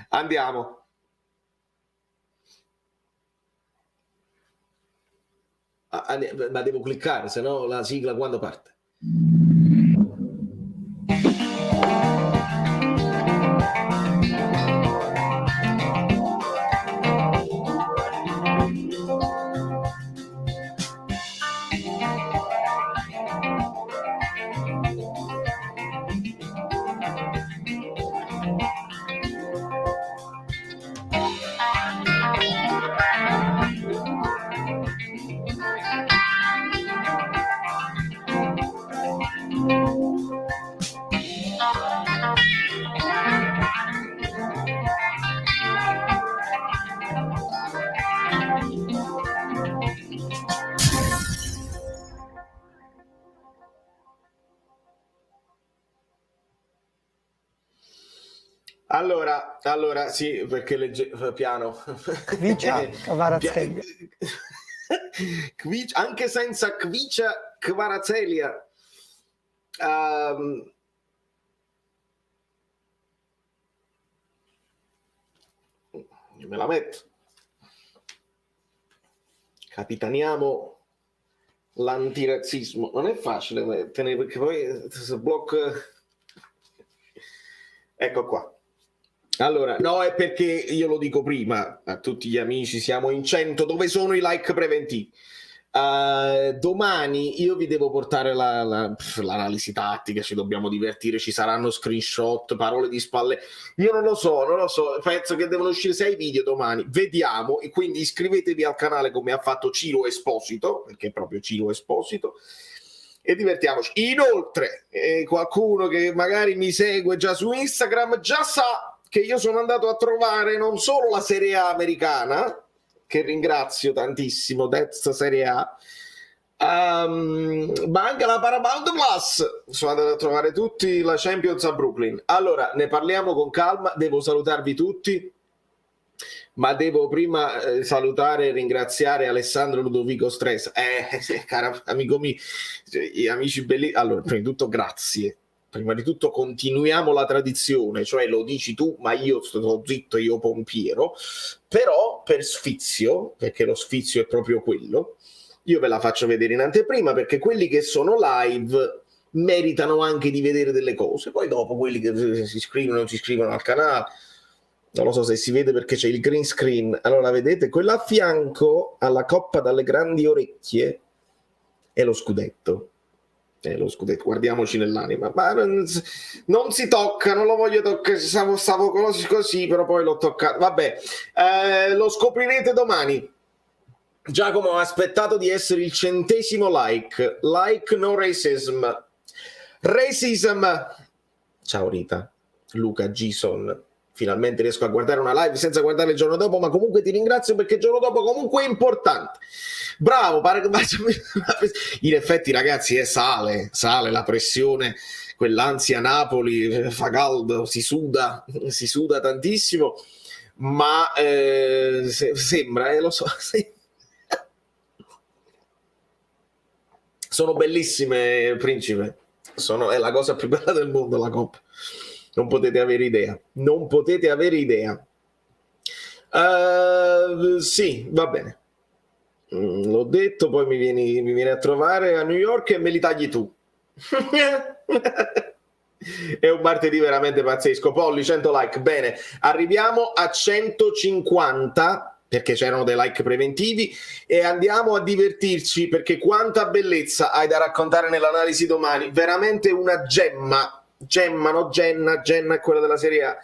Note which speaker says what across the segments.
Speaker 1: Andiamo. Ma devo cliccare, se no la sigla quando parte? Allora, sì, perché piano.
Speaker 2: Kvicia Kvaratskhelia.
Speaker 1: Anche senza Kvicia Kvaratskhelia. Me la metto. Capitaniamo l'antirazzismo. Non è facile tenere, perché poi si blocca. Ecco qua. Allora, no, è perché io lo dico prima a tutti gli amici, siamo in 100, dove sono i like preventivi? Domani io vi devo portare l'analisi tattica, ci dobbiamo divertire, ci saranno screenshot, parole di spalle, io non lo so, penso che devono uscire 6 video domani, vediamo, e quindi iscrivetevi al canale come ha fatto Ciro Esposito, perché è proprio Ciro Esposito, e divertiamoci. Inoltre, qualcuno che magari mi segue già su Instagram già sa che io sono andato a trovare non solo la Serie A americana, che ringrazio tantissimo, Dez Serie A, ma anche la Paramount Plus. Sono andato a trovare tutti la Champions a Brooklyn. Allora, ne parliamo con calma, devo salutarvi tutti, ma devo prima salutare e ringraziare Alessandro Ludovico Stresa. Caro amico mio, gli amici belli. Allora, prima di tutto grazie. Prima di tutto continuiamo la tradizione, cioè lo dici tu, ma io sto zitto, io pompiero, però per sfizio, perché lo sfizio è proprio quello, io ve la faccio vedere in anteprima, perché quelli che sono live meritano anche di vedere delle cose, poi dopo quelli che si iscrivono o non si iscrivono al canale, non lo so se si vede perché c'è il green screen, allora vedete, quella a fianco alla coppa dalle grandi orecchie è lo scudetto. Lo scudetto, guardiamoci nell'anima, ma non si tocca, non lo voglio toccare, stavo così, però poi l'ho toccato, vabbè, lo scoprirete domani. Giacomo ha aspettato di essere il 100° like no racism. Ciao Rita, Luca Gison, finalmente riesco a guardare una live senza guardarla il giorno dopo, ma comunque ti ringrazio perché il giorno dopo comunque è importante. Bravo, in effetti ragazzi sale la pressione, quell'ansia Napoli, fa caldo, si suda tantissimo, ma sembra, lo so, sono bellissime, principe, è la cosa più bella del mondo la Coppa, non potete avere idea, sì, va bene. L'ho detto, poi mi vieni a trovare a New York e me li tagli tu. È un martedì veramente pazzesco. Polli, 100 like, bene, arriviamo a 150 perché c'erano dei like preventivi e andiamo a divertirci, perché quanta bellezza hai da raccontare nell'analisi domani, veramente una gemma, no, Genna è quella della Serie A.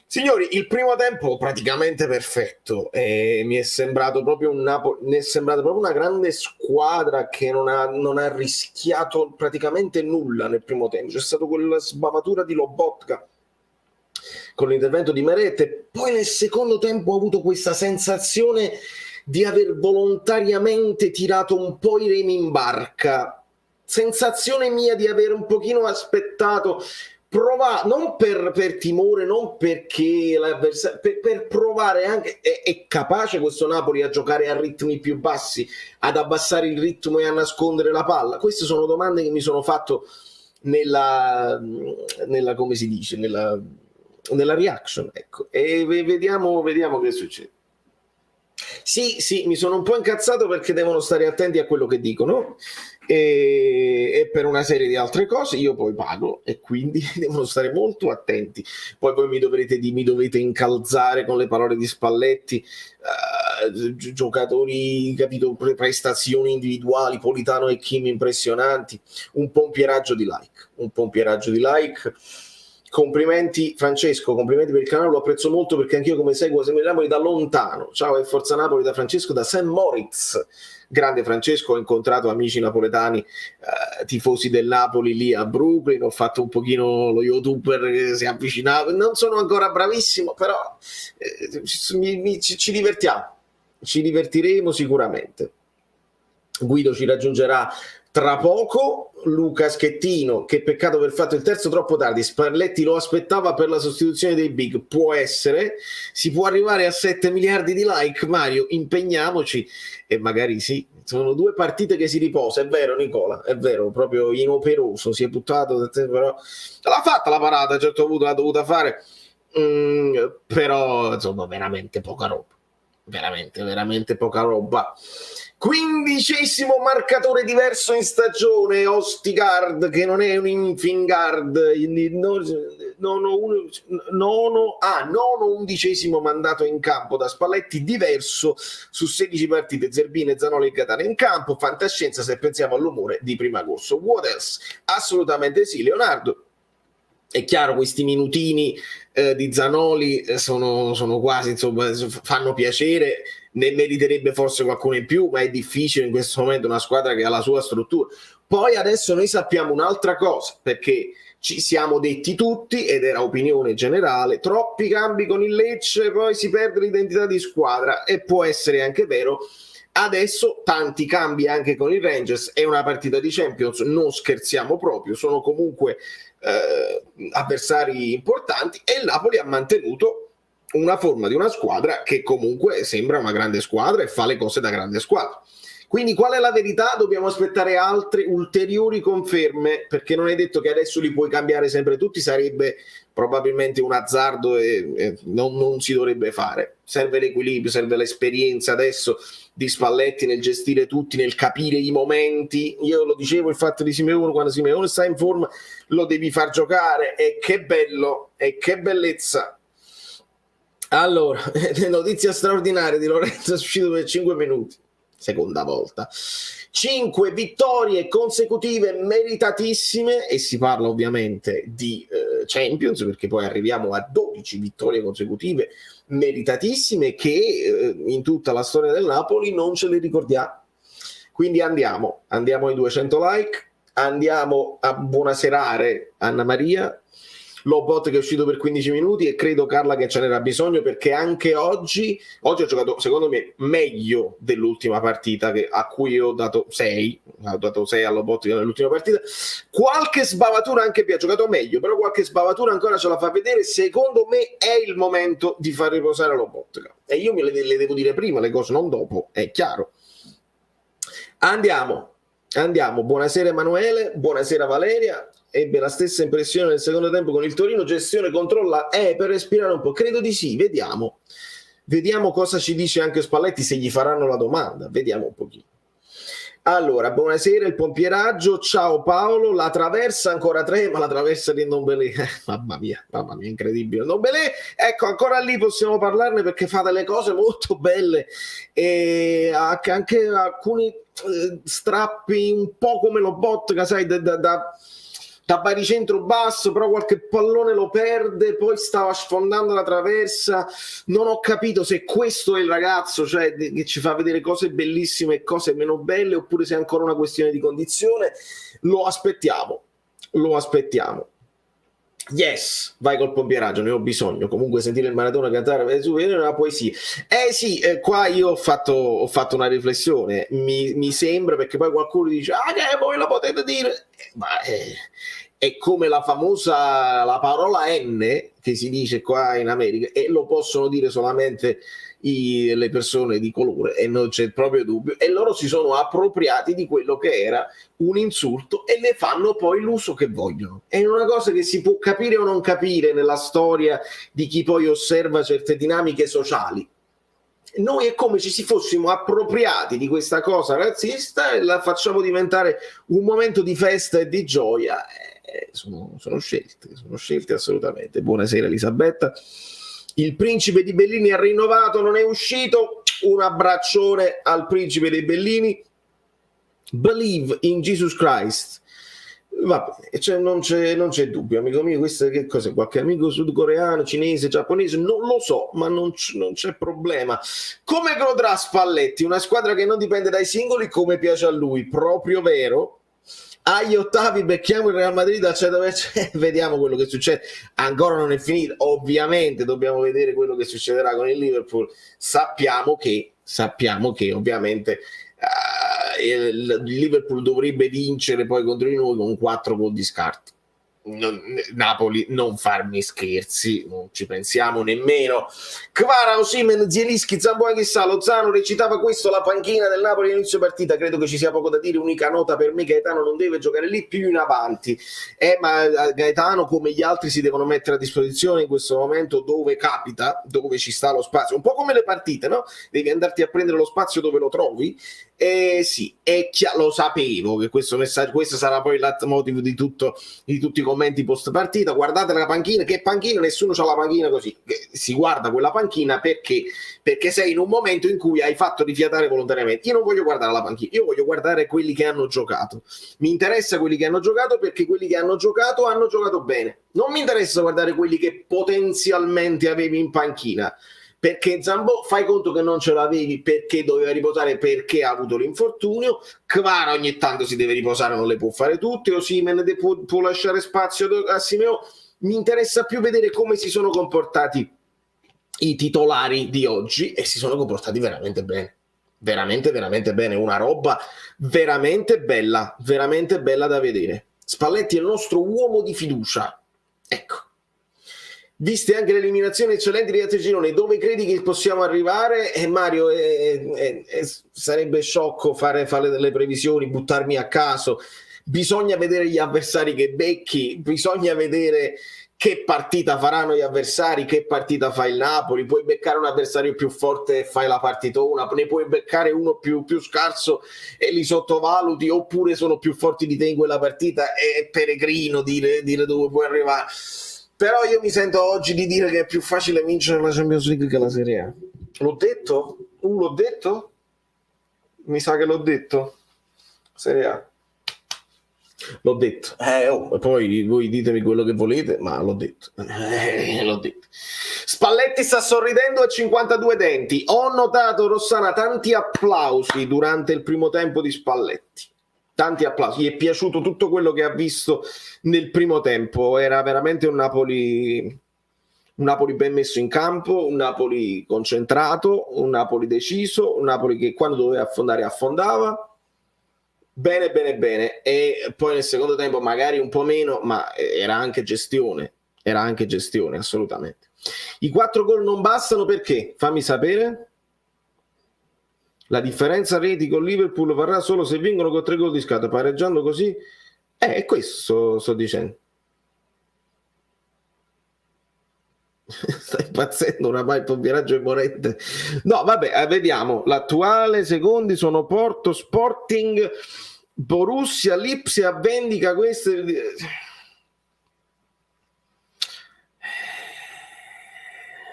Speaker 1: Signori, il primo tempo praticamente perfetto, mi è sembrato proprio una grande squadra che non ha rischiato praticamente nulla nel primo tempo. C'è stata quella sbavatura di Lobotka con l'intervento di Meret, poi nel secondo tempo ho avuto questa sensazione di aver volontariamente tirato un po' i remi in barca, sensazione mia di aver un pochino aspettato, provare, non per timore, non perché l'avversario, per provare anche, è capace questo Napoli a giocare a ritmi più bassi, ad abbassare il ritmo e a nascondere la palla? Queste sono domande che mi sono fatto nella come si dice, nella reaction, ecco, e vediamo che succede. Sì, mi sono un po' incazzato perché devono stare attenti a quello che dicono e per una serie di altre cose io poi pago e quindi devono stare molto attenti. Poi voi mi dovete incalzare con le parole di Spalletti, giocatori, capito, prestazioni individuali, Politano e Kim impressionanti, un pompieraggio di like. Complimenti Francesco, complimenti per il canale, lo apprezzo molto perché anch'io come seguo Napoli da lontano. Ciao e forza Napoli da Francesco da St. Moritz. Grande Francesco, ho incontrato amici napoletani, tifosi del Napoli lì a Brooklyn, ho fatto un pochino lo youtuber che si è avvicinato, non sono ancora bravissimo, però ci divertiremo sicuramente. Guido ci raggiungerà tra poco. Luca Schettino, che peccato aver fatto il terzo troppo tardi, Spalletti lo aspettava per la sostituzione dei big, può essere, si può arrivare a 7 miliardi di like, Mario, impegniamoci e magari sì, sono 2 partite che si riposa, è vero Nicola, è vero, proprio inoperoso, si è buttato, però l'ha fatta la parata, a un certo punto l'ha dovuta fare, però insomma veramente poca roba, veramente poca roba. 15° marcatore diverso in stagione, Ostigard che non è un Infingard, nono 11° mandato in campo da Spalletti, diverso su 16 partite, Zerbino, Zanoli e Catania in campo, fantascienza se pensiamo all'umore di primo agosto. What else? Assolutamente sì, Leonardo. È chiaro, questi minutini di Zanoli sono quasi, insomma, fanno piacere, ne meriterebbe forse qualcuno in più, ma è difficile in questo momento una squadra che ha la sua struttura. Poi adesso noi sappiamo un'altra cosa, perché ci siamo detti tutti, ed era opinione generale, troppi cambi con il Lecce, poi si perde l'identità di squadra, e può essere anche vero. Adesso tanti cambi anche con il Rangers, è una partita di Champions, non scherziamo proprio, sono comunque avversari importanti, e il Napoli ha mantenuto una forma di una squadra che comunque sembra una grande squadra e fa le cose da grande squadra. Quindi qual è la verità? Dobbiamo aspettare altre ulteriori conferme, perché non è detto che adesso li puoi cambiare sempre tutti, sarebbe probabilmente un azzardo e non si dovrebbe fare. Serve l'equilibrio, serve l'esperienza adesso di Spalletti nel gestire tutti, nel capire i momenti. Io lo dicevo, il fatto di Simeone, quando Simeone sta in forma lo devi far giocare, e che bello, e che bellezza. Allora, notizia straordinaria di Lorenzo, è uscito per 5 minuti, seconda volta, 5 vittorie consecutive meritatissime, e si parla ovviamente di Champions, perché poi arriviamo a 12 vittorie consecutive meritatissime che in tutta la storia del Napoli non ce le ricordiamo. Quindi andiamo ai 200 like, andiamo a buonaserare Anna Maria, Lobot che è uscito per 15 minuti, e credo, Carla, che ce n'era bisogno, perché anche oggi ha giocato secondo me meglio dell'ultima partita, a cui io ho dato 6 a Lobot nell'ultima partita. Qualche sbavatura anche ha giocato meglio, però qualche sbavatura ancora ce la fa vedere. Secondo me è il momento di far riposare Lobot, e io le devo dire prima le cose, non dopo, è chiaro. Andiamo, buonasera Emanuele, buonasera Valeria. Ebbe la stessa impressione nel secondo tempo con il Torino, gestione, controlla, per respirare un po', credo di sì, vediamo cosa ci dice anche Spalletti, se gli faranno la domanda, vediamo un pochino. Allora, buonasera, il pompieraggio, ciao Paolo, la traversa ancora 3, ma la traversa di Ndombele, mamma mia, incredibile, Ndombele, ecco, ancora lì possiamo parlarne, perché fa delle cose molto belle, e anche alcuni strappi un po' come Lobotka, sai, da baricentro basso, però qualche pallone lo perde, poi stava sfondando la traversa. Non ho capito se questo è il ragazzo, cioè che ci fa vedere cose bellissime e cose meno belle, oppure se è ancora una questione di condizione. Lo aspettiamo. Yes, vai col pompieraggio, ne ho bisogno. Comunque sentire il Maradona cantare è una poesia. Sì, qua io ho fatto una riflessione. Mi sembra, perché poi qualcuno dice che voi lo potete dire. è come la la parola N che si dice qua in America, e lo possono dire solamente le persone di colore, e non c'è proprio dubbio, e loro si sono appropriati di quello che era un insulto e ne fanno poi l'uso che vogliono. È una cosa che si può capire o non capire nella storia di chi poi osserva certe dinamiche sociali. Noi è come se ci fossimo appropriati di questa cosa razzista e la facciamo diventare un momento di festa e di gioia. Sono scelte assolutamente. Buonasera Elisabetta. Il principe di Bellini ha rinnovato, non è uscito. Un abbraccione al principe dei Bellini. Believe in Jesus Christ. Va bene, non c'è dubbio, amico mio. Questo che cos'è? Qualche amico sudcoreano, cinese, giapponese? Non lo so, ma non c'è problema. Come godrà Spalletti? Una squadra che non dipende dai singoli, come piace a lui, proprio vero. Agli ottavi becchiamo il Real Madrid al 100%, vediamo quello che succede. Ancora non è finita, ovviamente dobbiamo vedere quello che succederà con il Liverpool. Sappiamo che ovviamente il Liverpool dovrebbe vincere poi contro di noi con 4 gol di scarto. Napoli, non farmi scherzi, non ci pensiamo nemmeno. Kvara, Osimhen, Zielinski, Zamboa, chissà, Lozano recitava questo la panchina del Napoli all'inizio partita. Credo che ci sia poco da dire. Unica nota per me: Gaetano non deve giocare lì, più in avanti, ma Gaetano, come gli altri, si devono mettere a disposizione in questo momento dove capita, dove ci sta lo spazio, un po' come le partite, no? Devi andarti a prendere lo spazio dove lo trovi. Sì, lo sapevo che questo messaggio, questo sarà poi il leitmotiv di tutti i commenti post partita. Guardate la panchina, che panchina? Nessuno c'ha la panchina così. Si guarda quella panchina perché sei in un momento in cui hai fatto rifiatare volontariamente. Io non voglio guardare la panchina, io voglio guardare quelli che hanno giocato. Mi interessa quelli che hanno giocato, perché quelli che hanno giocato bene. Non mi interessa guardare quelli che potenzialmente avevi in panchina, perché Zambò fai conto che non ce l'avevi perché doveva riposare, perché ha avuto l'infortunio. Kvara ogni tanto si deve riposare, non le può fare tutte. Osimhen può lasciare spazio a Simeone. Mi interessa più vedere come si sono comportati i titolari di oggi, e si sono comportati veramente bene, veramente bene, una roba veramente bella da vedere. Spalletti è il nostro uomo di fiducia, ecco. Viste anche le eliminazioni eccellenti di altri gironi, dove credi che possiamo arrivare? Mario, sarebbe sciocco fare delle previsioni, buttarmi a caso. Bisogna vedere gli avversari che becchi, bisogna vedere che partita faranno gli avversari, che partita fa il Napoli. Puoi beccare un avversario più forte e fai la partitona, ne puoi beccare uno più scarso e li sottovaluti, oppure sono più forti di te in quella partita. È peregrino dire dove puoi arrivare. Però io mi sento oggi di dire che è più facile vincere la Champions League che la Serie A. L'ho detto? L'ho detto? Mi sa che l'ho detto. Serie A. L'ho detto. Poi voi ditemi quello che volete, ma l'ho detto. L'ho detto. Spalletti sta sorridendo a 52 denti. Ho notato, Rossana, tanti applausi durante il primo tempo di Spalletti. Tanti applausi, gli è piaciuto tutto quello che ha visto nel primo tempo. Era veramente un Napoli ben messo in campo, un Napoli concentrato, un Napoli deciso, un Napoli che quando doveva affondare affondava. Bene. E poi nel secondo tempo magari un po' meno, ma era anche gestione, assolutamente. I 4 gol non bastano perché? Fammi sapere. La differenza reti con Liverpool varrà solo se vincono con 3 gol di scarto, pareggiando così. Questo sto dicendo. Stai impazzendo, oramai il viaggio è morente. No, vabbè, vediamo. L'attuale secondi sono Porto, Sporting, Borussia, Lipsia, Vendica. Queste...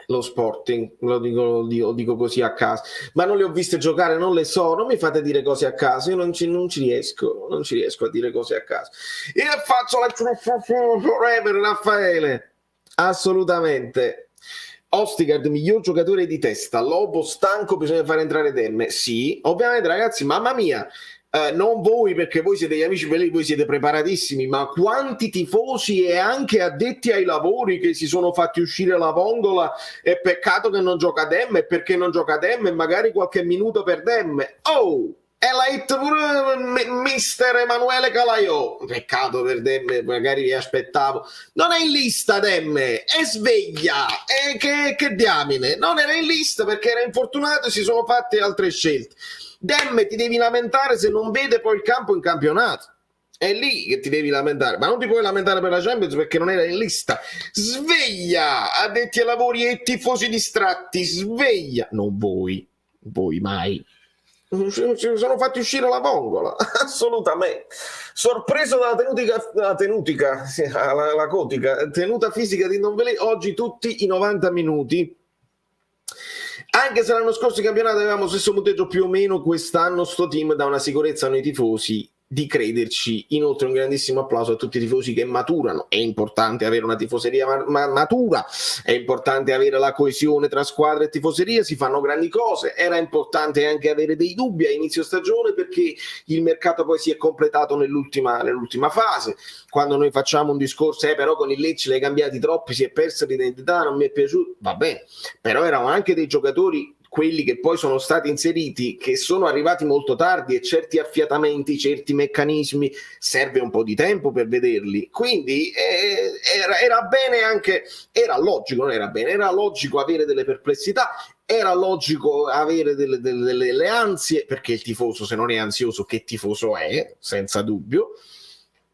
Speaker 1: Lo Sporting, lo dico così a caso, ma non le ho viste giocare, non le so, non mi fate dire cose a caso, io non ci riesco a dire cose a caso. Io faccio la forever, Raffaele, assolutamente. Ostigard, miglior giocatore di testa. Lobo stanco, bisogna fare entrare Demme. Sì, ovviamente ragazzi, mamma mia, non voi, perché voi siete gli amici belli, voi siete preparatissimi, ma quanti tifosi e anche addetti ai lavori che si sono fatti uscire la vongola. È peccato che non gioca Demme, perché non gioca Demme, magari qualche minuto per Demme. E l'ha detto pure mister Emanuele Calaiò. Peccato per Demme, magari vi aspettavo. Non è in lista Demme, è sveglia. E che diamine, non era in lista perché era infortunato e si sono fatte altre scelte. Demme, ti devi lamentare se non vede poi il campo in campionato. È lì che ti devi lamentare, ma non ti puoi lamentare per la Champions perché non era in lista. Sveglia, addetti ai lavori e tifosi distratti, sveglia. Non voi mai. Si sono fatti uscire la vongola, assolutamente. Sorpreso dalla tenuta fisica di Ndombele, oggi tutti i 90 minuti. Anche se l'anno scorso in campionato avevamo stesso punteggio più o meno, quest'anno sto team dà una sicurezza a noi tifosi di crederci. Inoltre un grandissimo applauso a tutti i tifosi che maturano. È importante avere una tifoseria matura, è importante avere la coesione tra squadra e tifoseria, si fanno grandi cose. Era importante anche avere dei dubbi a inizio stagione perché il mercato poi si è completato nell'ultima fase. Quando noi facciamo un discorso però con il Lecce l'hai cambiati troppi, si è persa l'identità, non mi è piaciuto, va bene, però erano anche dei giocatori, quelli che poi sono stati inseriti, che sono arrivati molto tardi, e certi affiatamenti, certi meccanismi serve un po' di tempo per vederli. Quindi era bene anche, era logico, non era bene, era logico avere delle perplessità, era logico avere delle ansie, perché il tifoso, se non è ansioso, che tifoso è? Senza dubbio.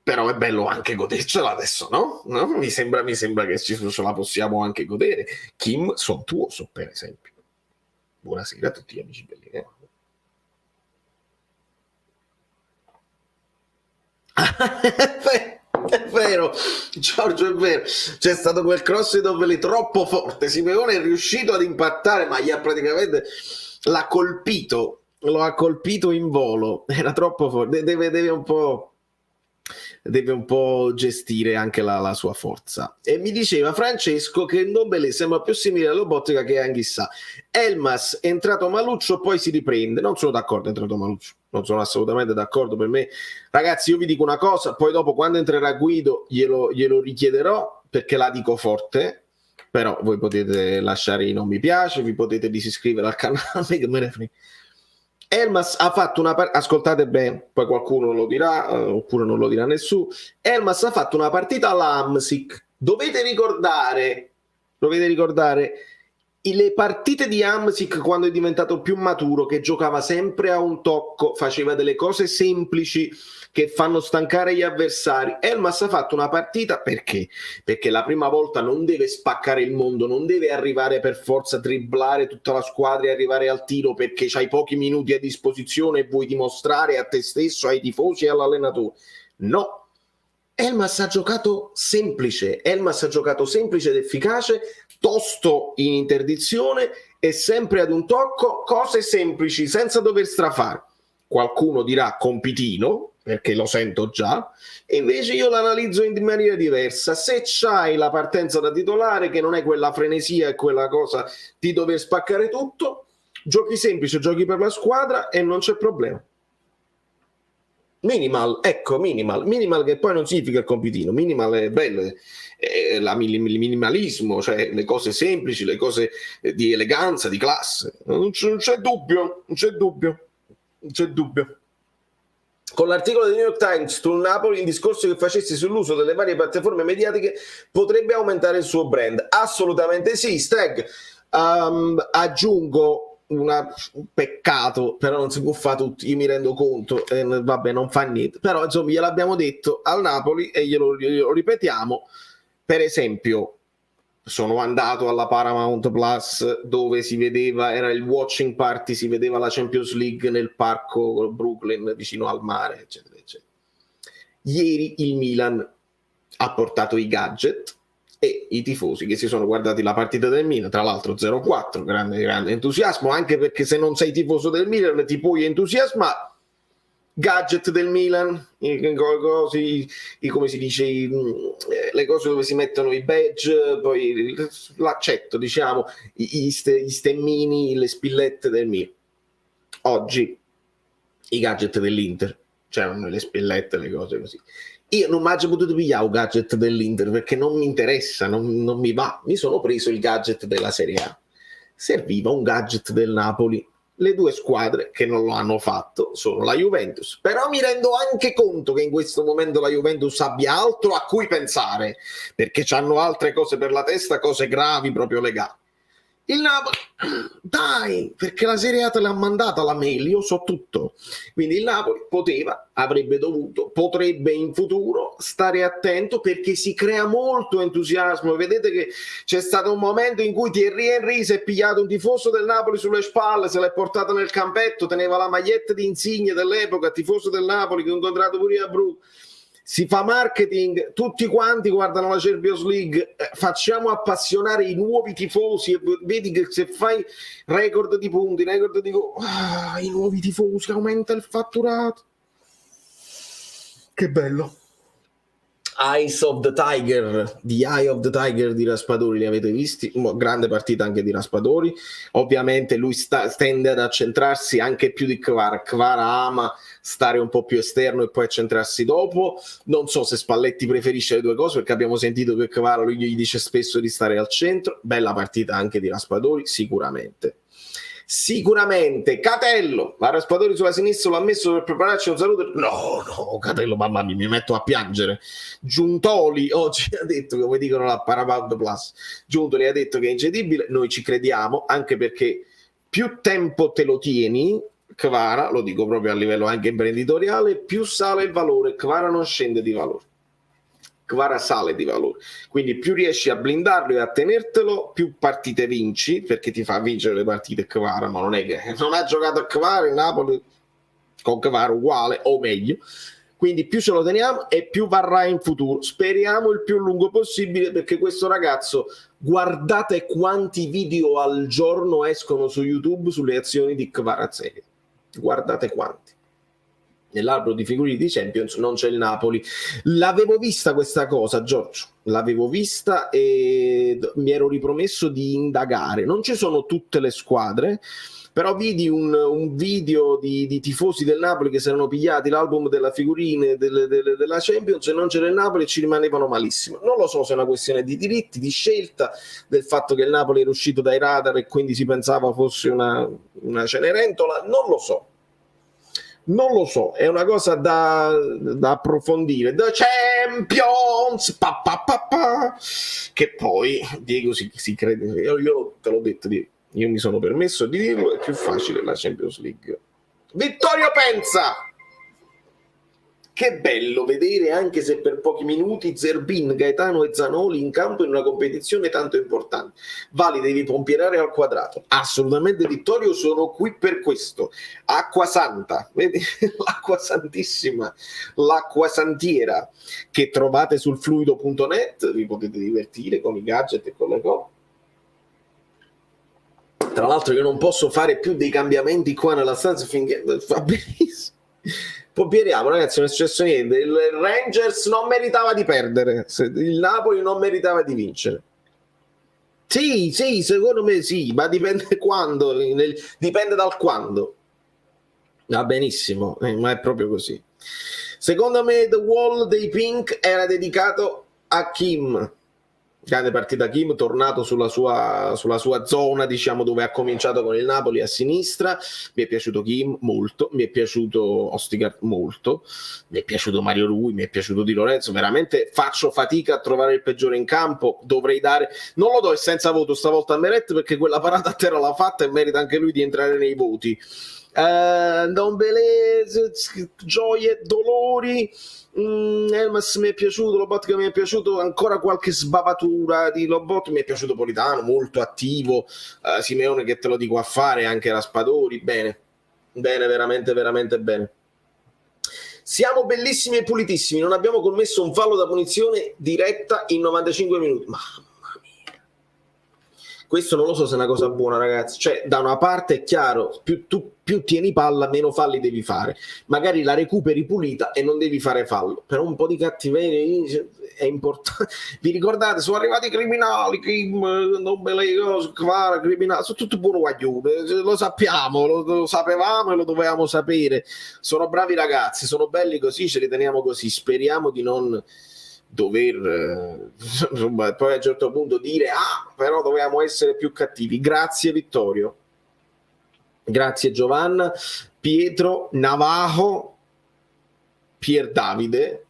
Speaker 1: Però è bello anche godercela adesso, no? Mi sembra che ce la possiamo anche godere. Kim sontuoso, per esempio. Buonasera a tutti gli amici belli. È vero, Giorgio, è vero. C'è stato quel cross di Ndombele troppo forte. Simeone è riuscito ad impattare, ma gli ha praticamente lo ha colpito in volo. Era troppo forte. Deve un po' gestire anche la sua forza. E mi diceva Francesco che Ndombele sembra più simile a Lobotka che a Anghissà. Elmas è entrato maluccio, poi si riprende. Non sono d'accordo, è entrato maluccio, non sono assolutamente d'accordo. Per me, ragazzi, io vi dico una cosa, poi dopo quando entrerà Guido glielo richiederò, perché la dico forte. Però voi potete lasciare i non mi piace, vi potete disiscrivere al canale, che me ne frega. Elmas ha fatto ascoltate bene, poi qualcuno lo dirà, oppure non lo dirà nessuno. Elmas ha fatto una partita all'Amsic. Dovete ricordare le partite di Amsic quando è diventato più maturo, che giocava sempre a un tocco, faceva delle cose semplici che fanno stancare gli avversari. Elmas ha fatto una partita perché la prima volta non deve spaccare il mondo, non deve arrivare per forza a dribblare tutta la squadra e arrivare al tiro perché c'hai pochi minuti a disposizione e vuoi dimostrare a te stesso, ai tifosi e all'allenatore. No, Elmas ha giocato semplice ed efficace, tosto in interdizione e sempre ad un tocco, cose semplici senza dover strafare. Qualcuno dirà compitino, perché lo sento già, e invece io l'analizzo in maniera diversa. Se c'hai la partenza da titolare, che non è quella frenesia e quella cosa di dover spaccare tutto, giochi semplice, giochi per la squadra e non c'è problema. Minimal che poi non significa il compitino, minimal è bello, il minimalismo, cioè le cose semplici, le cose di eleganza, di classe, non c'è dubbio. Con l'articolo del New York Times sul Napoli, il discorso che facessi sull'uso delle varie piattaforme mediatiche potrebbe aumentare il suo brand. Assolutamente sì, Stag. Aggiungo un peccato, però non si può fare tutto, io mi rendo conto, vabbè, non fa niente, però insomma gliel'abbiamo detto al Napoli e glielo ripetiamo. Per esempio, sono andato alla Paramount Plus dove si vedeva, era il watching party, si vedeva la Champions League nel parco Brooklyn vicino al mare, eccetera eccetera. Ieri il Milan ha portato i gadget e i tifosi che si sono guardati la partita del Milan, tra l'altro 0-4, grande entusiasmo, anche perché se non sei tifoso del Milan ti puoi entusiasmare. Gadget del Milan, come si dice, le cose dove si mettono i badge, poi l'accetto, diciamo, i stemmini, le spillette del Milan. Oggi i gadget dell'Inter, c'erano le spillette, le cose così. Io non mi ho potuto pigliare un gadget dell'Inter perché non mi interessa, non mi va. Mi sono preso il gadget della Serie A. Serviva un gadget del Napoli. Le due squadre che non lo hanno fatto sono la Juventus, però mi rendo anche conto che in questo momento la Juventus abbia altro a cui pensare, perché hanno altre cose per la testa, cose gravi proprio legate. Il Napoli, dai, perché la Serie A te l'ha mandata la mail, io so tutto. Quindi il Napoli poteva, avrebbe dovuto, potrebbe in futuro stare attento, perché si crea molto entusiasmo. Vedete che c'è stato un momento in cui Thierry Henry si è pigliato un tifoso del Napoli sulle spalle, se l'è portato nel campetto, teneva la maglietta di Insigne dell'epoca, tifoso del Napoli che ho incontrato pure a Brugge. Si fa marketing, tutti quanti guardano la Champions League, facciamo appassionare i nuovi tifosi, vedi che se fai record di punti, record di i nuovi tifosi, aumenta il fatturato. Che bello. Eyes of the Tiger, The Eye of the Tiger di Raspadori, li avete visti? Grande partita anche di Raspadori. Ovviamente lui tende ad accentrarsi anche più di Kvara. Kvara ama stare un po' più esterno e poi accentrarsi dopo. Non so se Spalletti preferisce le due cose, perché abbiamo sentito che Kvara lui gli dice spesso di stare al centro. Bella partita anche di Raspadori, sicuramente. Catello, la Raspadori sulla sinistra l'ha messo per prepararci un saluto. No, Catello, mamma mia, mi metto a piangere. Giuntoli oggi ha detto, come dicono la Paramount Plus, Giuntoli ha detto che è incedibile. Noi ci crediamo, anche perché più tempo te lo tieni, Kvara, lo dico proprio a livello anche imprenditoriale, più sale il valore. Kvara non scende di valore, Kvara sale di valore, quindi più riesci a blindarlo e a tenertelo, più partite vinci, perché ti fa vincere le partite Kvara, ma non è che non ha giocato a Kvara in Napoli con Kvara uguale o meglio, quindi più ce lo teniamo e più varrà in futuro. Speriamo il più lungo possibile, perché questo ragazzo, guardate quanti video al giorno escono su YouTube sulle azioni di Kvaratskhelia, guardate quanti. Nell'albero di figurine di Champions non c'è il Napoli. L'avevo vista questa cosa, Giorgio, l'avevo vista e mi ero ripromesso di indagare. Non ci sono tutte le squadre, però vidi un video di tifosi del Napoli che si erano pigliati l'album della figurine della Champions e non c'era il Napoli e ci rimanevano malissimo. Non lo so se è una questione di diritti, di scelta, del fatto che il Napoli era uscito dai radar e quindi si pensava fosse una Cenerentola, non lo so, è una cosa da approfondire. The Champions, che poi Diego si crede, io te l'ho detto, io mi sono permesso di dirlo, è più facile la Champions League. Vittorio Penza, che bello vedere, anche se per pochi minuti, Zerbin, Gaetano e Zanoli in campo in una competizione tanto importante. Vali, devi pompierare al quadrato. Assolutamente, Vittorio, sono qui per questo. Acqua santa, vedi? L'acqua santissima, l'acqua santiera, che trovate sul fluido.net, vi potete divertire con i gadget e con le cose. Tra l'altro io non posso fare più dei cambiamenti qua nella stanza finché va benissimo. Pompieriamo, ragazzi, non è successo niente. Il Rangers non meritava di perdere, il Napoli non meritava di vincere. Sì, secondo me sì, ma dipende quando, dipende dal quando. Va benissimo, ma è proprio così. Secondo me The Wall dei Pink era dedicato a Kim. Grande partita Kim, tornato sulla sua zona, diciamo, dove ha cominciato con il Napoli, a sinistra. Mi è piaciuto Kim molto, mi è piaciuto Ostigar molto, mi è piaciuto Mario Rui, mi è piaciuto Di Lorenzo. Veramente faccio fatica a trovare il peggiore in campo, dovrei dare, non lo do senza voto stavolta a Meret, perché quella parata a terra l'ha fatta e merita anche lui di entrare nei voti. Dombele, gioie, dolori. Elmas mi è piaciuto, Lobotka mi è piaciuto, ancora qualche sbavatura di Lobot, mi è piaciuto Politano, molto attivo, Simeone che te lo dico a fare, anche Raspadori, bene, veramente bene. Siamo bellissimi e pulitissimi, non abbiamo commesso un fallo da punizione diretta in 95 minuti. Mamma mia. Questo non lo so se è una cosa buona, ragazzi. Cioè, da una parte è chiaro, più tieni palla, meno falli devi fare. Magari la recuperi pulita e non devi fare fallo. Però un po' di cattiveria è importante. Vi ricordate? Sono arrivati i criminali, criminali, sono tutti buoni guaglioni. Lo sappiamo, lo sapevamo e lo dovevamo sapere. Sono bravi ragazzi, sono belli così, ce li teniamo così. Speriamo di non dover insomma, poi a un certo punto dire però dovevamo essere più cattivi. Grazie Vittorio, Grazie Giovanna. Pietro, Navajo, Pier Davide.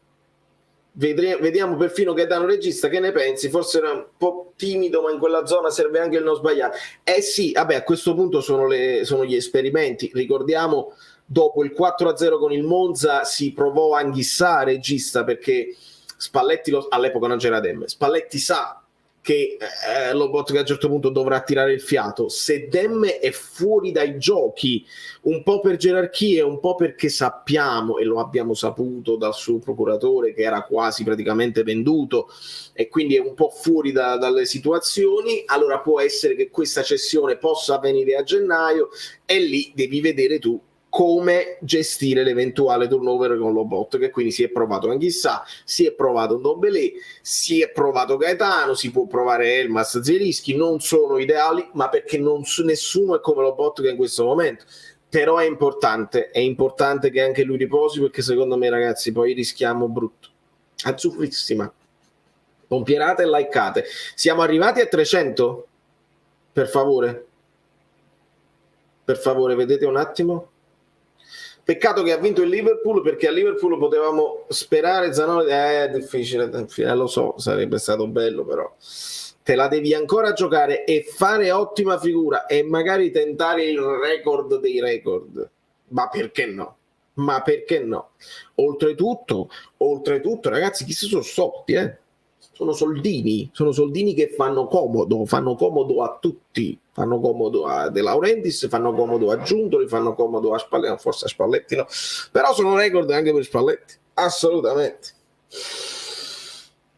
Speaker 1: Vediamo perfino Gaetano Regista, che ne pensi? Forse era un po' timido, ma in quella zona serve anche il non sbagliare. Eh sì, vabbè, a questo punto sono gli esperimenti. Ricordiamo, dopo il 4-0 con il Monza si provò Anghissà, Regista, perché Spalletti, all'epoca non c'era Demme, Spalletti sa che Lobotka a un certo punto dovrà tirare il fiato. Se Demme è fuori dai giochi, un po' per gerarchie, un po' perché sappiamo, e lo abbiamo saputo dal suo procuratore, che era quasi praticamente venduto, e quindi è un po' fuori dalle situazioni, allora può essere che questa cessione possa avvenire a gennaio, e lì devi vedere tu come gestire l'eventuale turnover con Lobotka, che quindi si è provato Anghissà, si è provato Ndombele, si è provato Gaetano, si può provare Elmas, Zielinski. Non sono ideali, ma perché nessuno è come Lobotka in questo momento. Però è importante che anche lui riposi, perché secondo me, ragazzi, poi rischiamo brutto. Azzurrissima, pompierate e likeate. Siamo arrivati a 300? Per favore, vedete un attimo. Peccato che ha vinto il Liverpool, perché a Liverpool potevamo sperare. Zanoli è difficile, lo so, sarebbe stato bello, però te la devi ancora giocare e fare ottima figura e magari tentare il record dei record. Ma perché no? Oltretutto, ragazzi, chi sono soldi, sono soldini che fanno comodo a tutti, fanno comodo a De Laurentiis, fanno comodo a Giuntoli, fanno comodo a Spalletti, forse a Spalletti no, però sono record anche per Spalletti, assolutamente.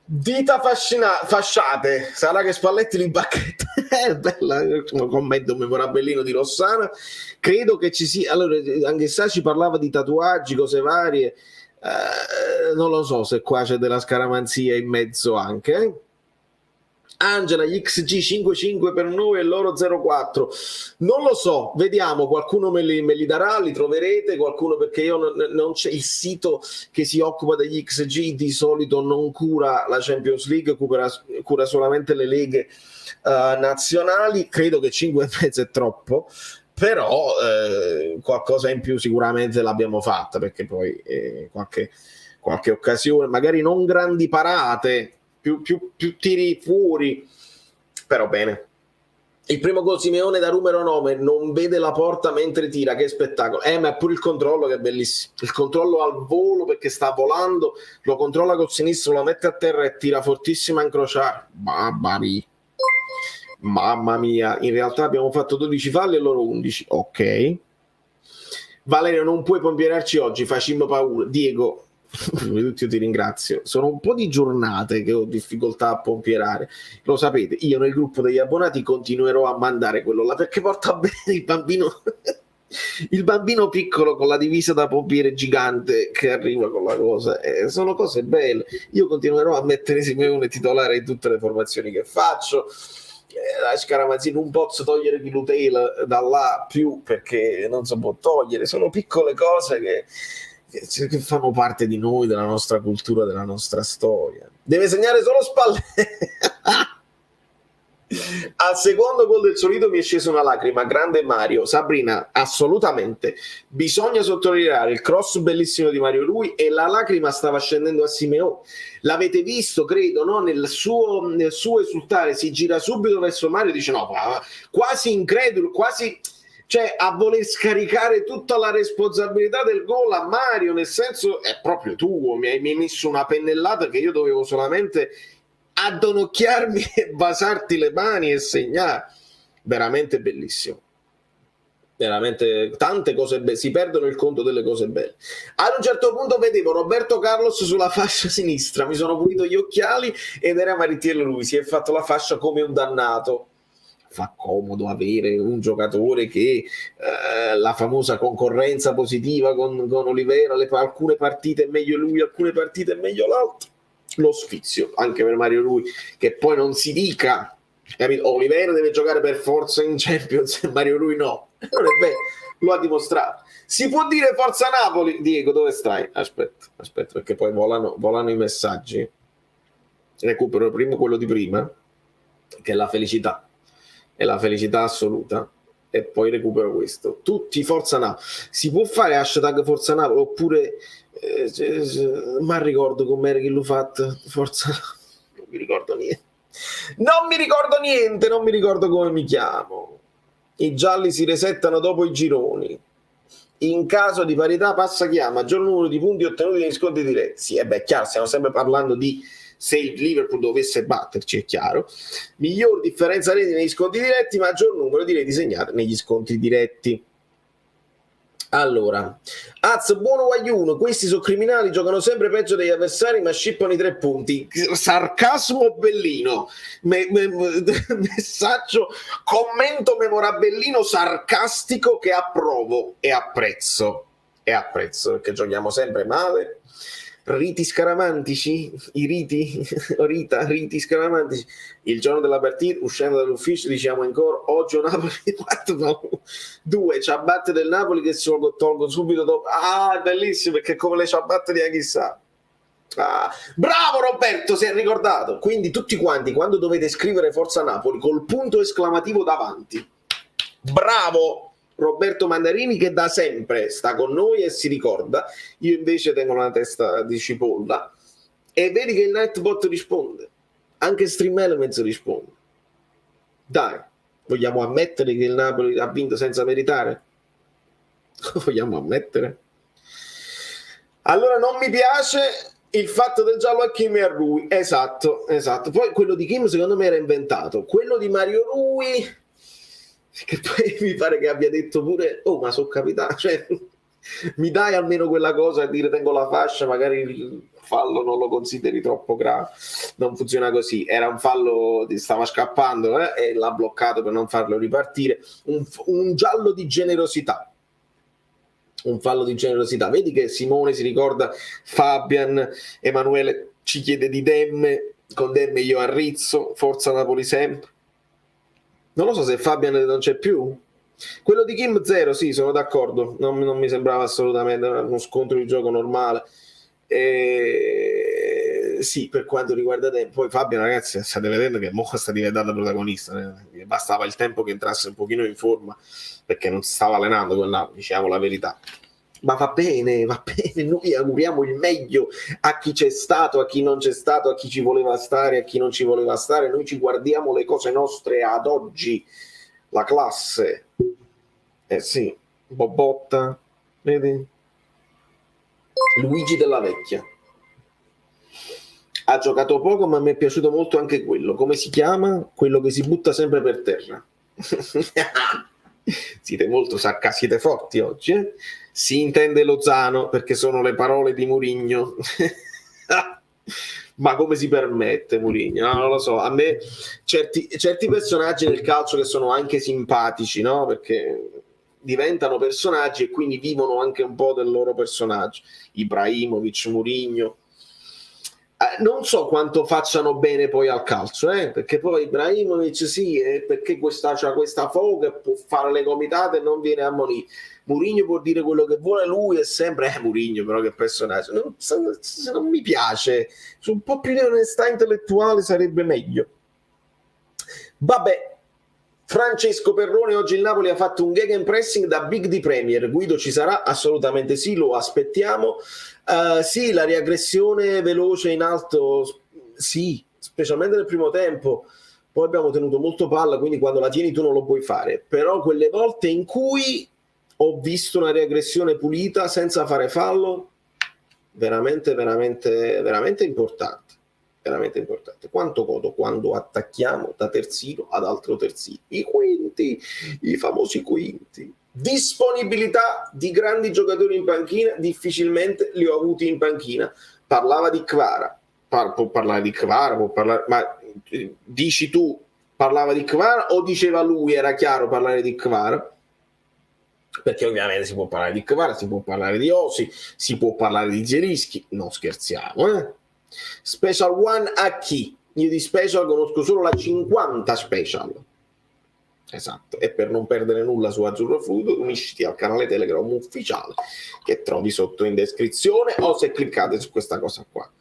Speaker 1: Dita fasciate, sarà che Spalletti li bacchetta. È bella, un commento memorabilino di Rossana. Credo che ci sia, allora anche sa ci parlava di tatuaggi, cose varie. Non lo so se qua c'è della scaramanzia in mezzo anche. Angela, gli XG55 per noi e loro 04. Non lo so, vediamo, qualcuno me li darà, li troverete, qualcuno, perché io non c'è il sito che si occupa degli XG, di solito non cura la Champions League, cura solamente le leghe nazionali. Credo che 5,5 è troppo, però qualcosa in più sicuramente l'abbiamo fatta, perché poi qualche occasione, magari non grandi parate, più tiri fuori, però bene. Il primo gol Simeone da numero 9, non vede la porta mentre tira, che spettacolo. Ma è pure il controllo che è bellissimo, il controllo al volo, perché sta volando, lo controlla col sinistro, lo mette a terra e tira fortissimo a incrociare. Mamma mia, in realtà abbiamo fatto 12 falli e loro 11. Ok, Valerio, non puoi pompierarci oggi, facciamo paura. Diego, io ti ringrazio, sono un po' di giornate che ho difficoltà a pompierare, lo sapete. Io nel gruppo degli abbonati continuerò a mandare quello là, perché porta bene il bambino il bambino piccolo con la divisa da pompiere gigante che arriva con la cosa, sono cose belle. Io continuerò a mettere Simeone titolare in tutte le formazioni che faccio. La Scaramanzini non posso togliere Pilutel da là più, perché non si può togliere. Sono piccole cose che fanno parte di noi, della nostra cultura, della nostra storia. Deve segnare solo Spalletti. Al secondo gol del Solito mi è scesa una lacrima, grande Mario. Sabrina, assolutamente bisogna sottolineare il cross bellissimo di Mario Rui, e la lacrima stava scendendo a Simeone. L'avete visto, credo, no? Nel suo esultare si gira subito verso Mario e dice no, quasi incredulo, quasi, cioè, a voler scaricare tutta la responsabilità del gol a Mario, nel senso, è proprio tuo, mi hai messo una pennellata che io dovevo solamente addonocchiarmi e basarti le mani e segnare. Veramente bellissimo, veramente tante cose belle, si perdono il conto delle cose belle. Ad un certo punto vedevo Roberto Carlos sulla fascia sinistra, mi sono pulito gli occhiali ed era Maritiello, lui si è fatto la fascia come un dannato. Fa comodo avere un giocatore che la famosa concorrenza positiva con Olivera, alcune partite è meglio lui, alcune partite è meglio l'altro. Lo sfizio anche per Mario Rui, che poi non si dica, capito? Olivera deve giocare per forza in Champions e Mario Rui no, non è vero, lo ha dimostrato. Si può dire forza Napoli. Diego, dove stai? Aspetta, perché poi volano i messaggi. Recupero prima quello di prima, che è la felicità assoluta. e poi recupero questo. Tutti Forza Napoli. Si può fare hashtag Forza Napoli oppure ma ricordo com'era che l'ho fatto Forza Napoli. Non mi ricordo niente. Non mi ricordo come mi chiamo. I gialli si resettano dopo i gironi. In caso di parità passa chi ha maggior numero di punti ottenuti negli scontri diretti. Sì, è chiaro, stiamo sempre parlando di se il Liverpool dovesse batterci, è chiaro. Miglior differenza reti negli scontri diretti, maggior numero di reti segnate negli scontri diretti. Allora, buono guagliuno, questi sono criminali, giocano sempre peggio degli avversari ma scippano i 3 punti. Sarcasmo bellino, messaggio, commento memorabellino sarcastico che approvo e apprezzo, perché giochiamo sempre male. Riti scaramantici, riti scaramantici. Il giorno della partita, uscendo dall'ufficio, diciamo in coro: oggi o Napoli 2 ciabatte del Napoli che si tolgo subito dopo. Ah, è bellissimo, perché come le ciabatte di chissà. Bravo Roberto, si è ricordato. Quindi tutti quanti, quando dovete scrivere Forza Napoli, col punto esclamativo davanti. Bravo Roberto Mandarini, che da sempre sta con noi e si ricorda. Io invece tengo una testa di cipolla e vedi che il Nightbot risponde, anche Stream Elements risponde. Dai, vogliamo ammettere che il Napoli ha vinto senza meritare? Vogliamo ammettere? Allora non mi piace il fatto del giallo a Kim e a Rui. Esatto. Poi quello di Kim secondo me era inventato, quello di Mario Rui, che poi mi pare che abbia detto pure: oh, ma sono capitato, cioè mi dai almeno quella cosa a dire tengo la fascia, magari il fallo non lo consideri troppo grave. Non funziona così, era un fallo, stava scappando e l'ha bloccato per non farlo ripartire. Un giallo di generosità, un fallo di generosità. Vedi che Simone si ricorda Fabian, Emanuele ci chiede di Demme, con Demme io a Rizzo, Forza Napoli sempre. Non lo so se Fabian non c'è più. Quello di Kim 0, sì, sono d'accordo. Non mi sembrava assolutamente uno scontro di gioco normale. Sì, per quanto riguarda te, poi Fabian, ragazzi, state vedendo che mo sta diventando protagonista. Bastava il tempo che entrasse un pochino in forma, perché non si stava allenando con Napoli, diciamo la verità. Ma va bene, noi auguriamo il meglio a chi c'è stato, a chi non c'è stato, a chi ci voleva stare, a chi non ci voleva stare. Noi ci guardiamo le cose nostre ad oggi, la classe. Sì, Bobotta, vedi? Luigi della Vecchia. Ha giocato poco, ma mi è piaciuto molto anche quello. Come si chiama? Quello che si butta sempre per terra. Siete molto siete forti oggi, eh? Si intende Lozano, perché sono le parole di Mourinho. Ma come si permette Mourinho? No, non lo so, a me certi personaggi nel calcio che sono anche simpatici, no? Perché diventano personaggi e quindi vivono anche un po' del loro personaggio. Ibrahimovic, Mourinho. Non so quanto facciano bene poi al calcio, perché poi Ibrahimovic sì, perché c'ha questa foga, può fare le gomitate e non viene ammonito. Mourinho può dire quello che vuole, lui è sempre Mourinho, però che personaggio. Non mi piace, su un po' più di onestà intellettuale sarebbe meglio. Vabbè, Francesco Perrone, oggi il Napoli ha fatto un gegenpressing da Big di Premier. Guido ci sarà? Assolutamente sì, lo aspettiamo. Sì, la riaggressione veloce in alto, sì, specialmente nel primo tempo. Poi abbiamo tenuto molto palla, quindi quando la tieni tu non lo puoi fare. Però quelle volte in cui ho visto una riaggressione pulita senza fare fallo, veramente importante. Veramente importante. Quanto godo quando attacchiamo da terzino ad altro terzino. I quinti, i famosi quinti. Disponibilità di grandi giocatori in panchina, difficilmente li ho avuti in panchina. Parlava di Kvara, può parlare di Kvara, ma dici tu parlava di Kvara o diceva lui, era chiaro parlare di Kvara? Perché ovviamente si può parlare di Kvara, si può parlare di Osi, si può parlare di Zielinski, non scherziamo, Special One a chi? Io di Special conosco solo la 50 Special. Esatto, e per non perdere nulla su Azzurro Fluido unisciti al canale Telegram ufficiale che trovi sotto in descrizione o se cliccate su questa cosa qua.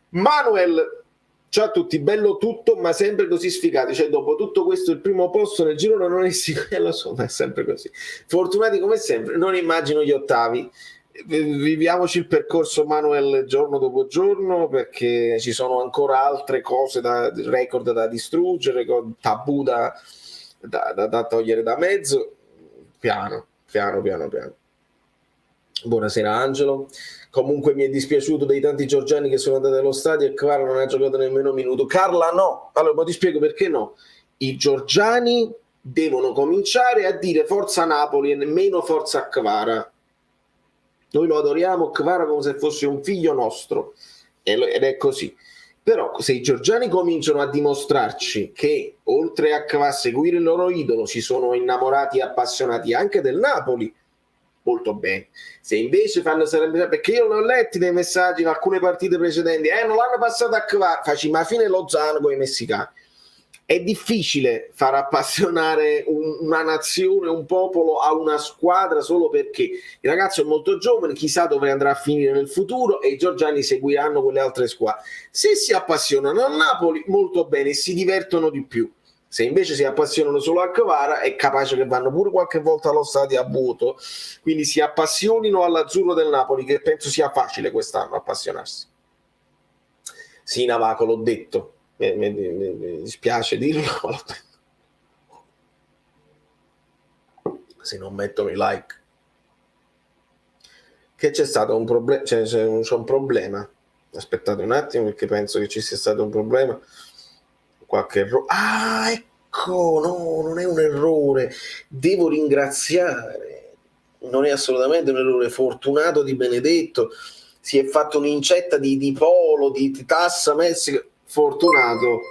Speaker 1: Manuel Ciao a tutti, bello tutto, ma sempre così sfigati. Cioè, dopo tutto questo, il primo posto nel girone non è sicuro. Lo so, ma è sempre così. Fortunati come sempre, non immagino gli ottavi. Viviamoci il percorso, Manuel, giorno dopo giorno, perché ci sono ancora altre cose, record da distruggere, tabù da togliere da mezzo. Piano. Buonasera Angelo. Comunque mi è dispiaciuto dei tanti georgiani che sono andati allo stadio e Kvara non ha giocato nemmeno un minuto. Carla no. Allora, ma ti spiego perché no. I georgiani devono cominciare a dire forza Napoli e meno forza Kvara. Noi lo adoriamo Kvara come se fosse un figlio nostro ed è così. Però se i georgiani cominciano a dimostrarci che oltre a seguire il loro idolo si sono innamorati e appassionati anche del Napoli, molto bene. Se invece fanno perché io l'ho letti dei messaggi in alcune partite precedenti, non l'hanno passato a Kvara, facci ma fine Lozano con i messicani. È difficile far appassionare una nazione, un popolo a una squadra solo perché il ragazzo è molto giovane, chissà dove andrà a finire nel futuro e i georgiani seguiranno quelle altre squadre. Se si appassionano a Napoli, molto bene, si divertono di più. Se invece si appassionano solo a Kvara, è capace che vanno pure qualche volta allo stadio a vuoto, quindi si appassionino all'azzurro del Napoli, che penso sia facile quest'anno appassionarsi. Sì, Navaco, l'ho detto. Mi dispiace dirlo, se non mettono i like. Che c'è stato un problema, c'è un problema. Aspettate un attimo perché penso che ci sia stato un problema. Qualche errore. Ah, ecco, no, non è un errore. Devo ringraziare. Non è assolutamente un errore. Fortunato Di Benedetto. Si è fatto un'incetta di Polo, di Tassa, Messi. Fortunato,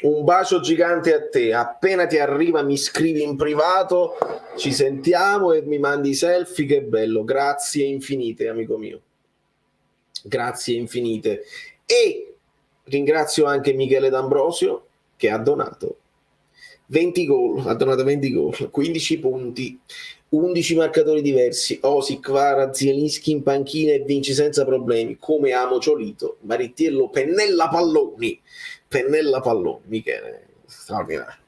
Speaker 1: un bacio gigante a te. Appena ti arriva mi scrivi in privato, ci sentiamo e mi mandi i selfie, che bello. Grazie infinite, amico mio. Grazie infinite. E ringrazio anche Michele D'Ambrosio che ha donato 20 gol, ha donato 20 gol, 15 punti, 11 marcatori diversi, Osi, Kvara, Zielinski in panchina e vinci senza problemi. Come amo Ciolito, Marittiello pennella palloni, Michele, straordinario.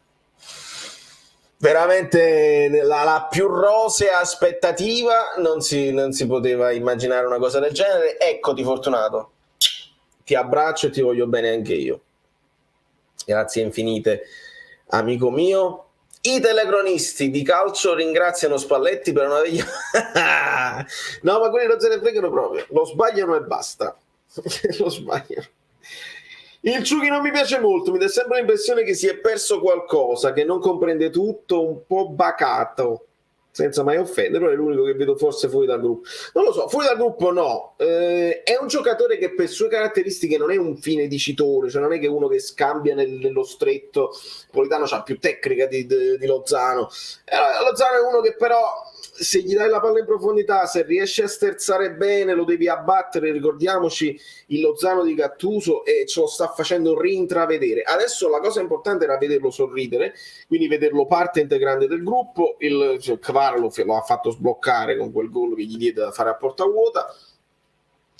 Speaker 1: Veramente la più rosea aspettativa, non si poteva immaginare una cosa del genere. Eccoti Fortunato, ti abbraccio e ti voglio bene anche io. Grazie infinite, amico mio. I telecronisti di calcio ringraziano Spalletti per non avergli... No, ma quelli non se ne fregano proprio, lo sbagliano e basta. Lo sbagliano. Il Ciughi non mi piace molto, mi dà sempre l'impressione che si è perso qualcosa, che non comprende tutto, un po' bacato, senza mai offenderlo, è l'unico che vedo forse fuori dal gruppo. Non lo so, fuori dal gruppo no, è un giocatore che per sue caratteristiche non è un fine dicitore, cioè non è che uno che scambia nello stretto. Politano c'ha più tecnica di Lozano. Lozano è uno che però se gli dai la palla in profondità, se riesci a sterzare bene, lo devi abbattere. Ricordiamoci il Lozano di Gattuso e ce lo sta facendo rintravedere. Adesso la cosa importante era vederlo sorridere, quindi vederlo parte integrante del gruppo. Kvara lo ha fatto sbloccare con quel gol che gli diede da fare a porta vuota,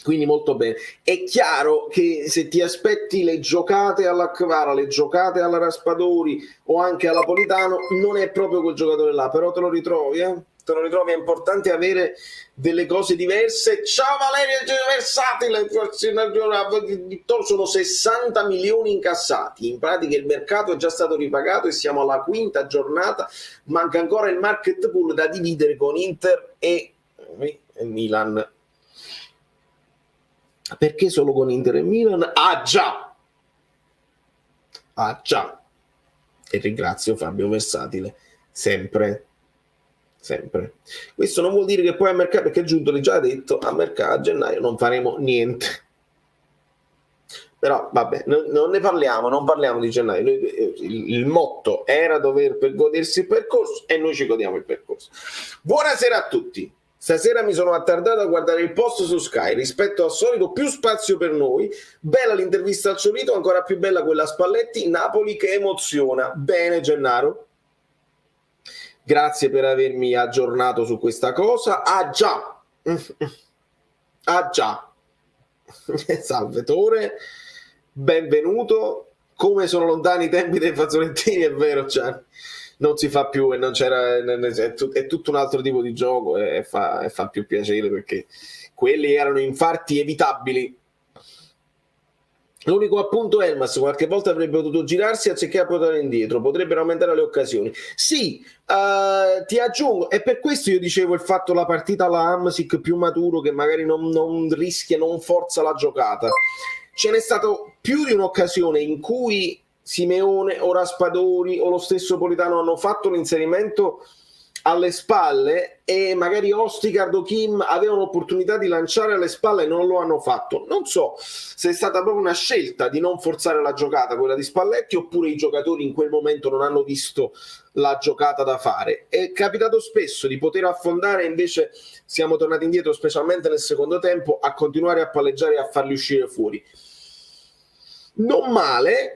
Speaker 1: quindi molto bene. È chiaro che se ti aspetti le giocate alla Kvara, le giocate alla Raspadori o anche alla Politano, non è proprio quel giocatore là, però te lo ritrovi, te lo ritrovi. È importante avere delle cose diverse. Ciao Valerio Versatile, sono 60 milioni incassati, in pratica il mercato è già stato ripagato e siamo alla quinta giornata, manca ancora il market pool da dividere con Inter e Milan. Perché solo con Inter e Milan? Ah già, e ringrazio Fabio Versatile sempre. Questo non vuol dire che poi a mercato, perché Giuntoli già ha detto a mercato a gennaio non faremo niente, però vabbè, non ne parliamo, non parliamo di gennaio. Il motto era dover godersi il percorso e noi ci godiamo il percorso. Buonasera a tutti. Stasera mi sono attardato a guardare il post su Sky, rispetto al solito più spazio per noi. Bella l'intervista al Ciolito, ancora più bella quella a Spalletti. Napoli che emoziona. Bene Gennaro, grazie per avermi aggiornato su questa cosa. Ah già. Salve Tore. benvenuto. Come sono lontani i tempi dei fazzolettini, è vero, cioè, non si fa più e non c'era, è tutto un altro tipo di gioco e fa più piacere perché quelli erano infarti evitabili. L'unico appunto Elmas qualche volta avrebbe potuto girarsi anziché approdare indietro, potrebbero aumentare le occasioni. Sì, ti aggiungo, e per questo io dicevo il fatto la partita alla Hamsik più maturo che magari non rischia, non forza la giocata. Ce n'è stato più di un'occasione in cui Simeone o Raspadori o lo stesso Politano hanno fatto l'inserimento alle spalle e magari Ostigard o Kim avevano l'opportunità di lanciare alle spalle e non lo hanno fatto. Non so se è stata proprio una scelta di non forzare la giocata, quella di Spalletti, oppure i giocatori in quel momento non hanno visto la giocata da fare. È capitato spesso di poter affondare, invece siamo tornati indietro, specialmente nel secondo tempo, a continuare a palleggiare e a farli uscire fuori. Non male.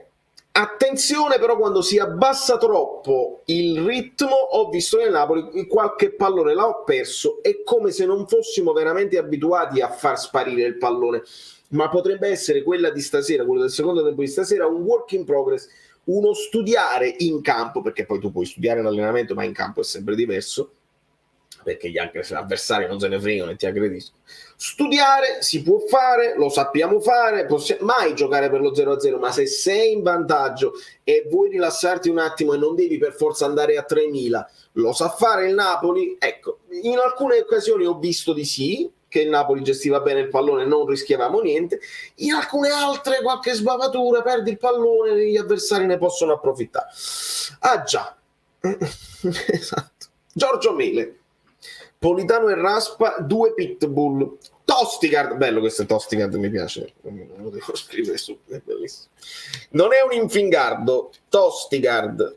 Speaker 1: Attenzione però quando si abbassa troppo il ritmo, ho visto nel Napoli qualche pallone l'ho perso, è come se non fossimo veramente abituati a far sparire il pallone, ma potrebbe essere quella di stasera, quello del secondo tempo di stasera, un work in progress, uno studiare in campo, perché poi tu puoi studiare in allenamento ma in campo è sempre diverso, perché gli avversari non se ne fregano e ti aggrediscono. Studiare si può fare, lo sappiamo fare, mai giocare per lo 0-0, ma se sei in vantaggio e vuoi rilassarti un attimo e non devi per forza andare a 3.000, lo sa fare il Napoli? Ecco, in alcune occasioni ho visto di sì, che il Napoli gestiva bene il pallone, non rischiavamo niente, in alcune altre qualche sbavatura, perdi il pallone e gli avversari ne possono approfittare. Ah già, esatto. Giorgio Mele. Politano e Raspa, 2 pitbull. Tostigard, bello questo Tostigard, mi piace, lo devo scrivere su, è bellissimo. Non è un infingardo, Tostigard.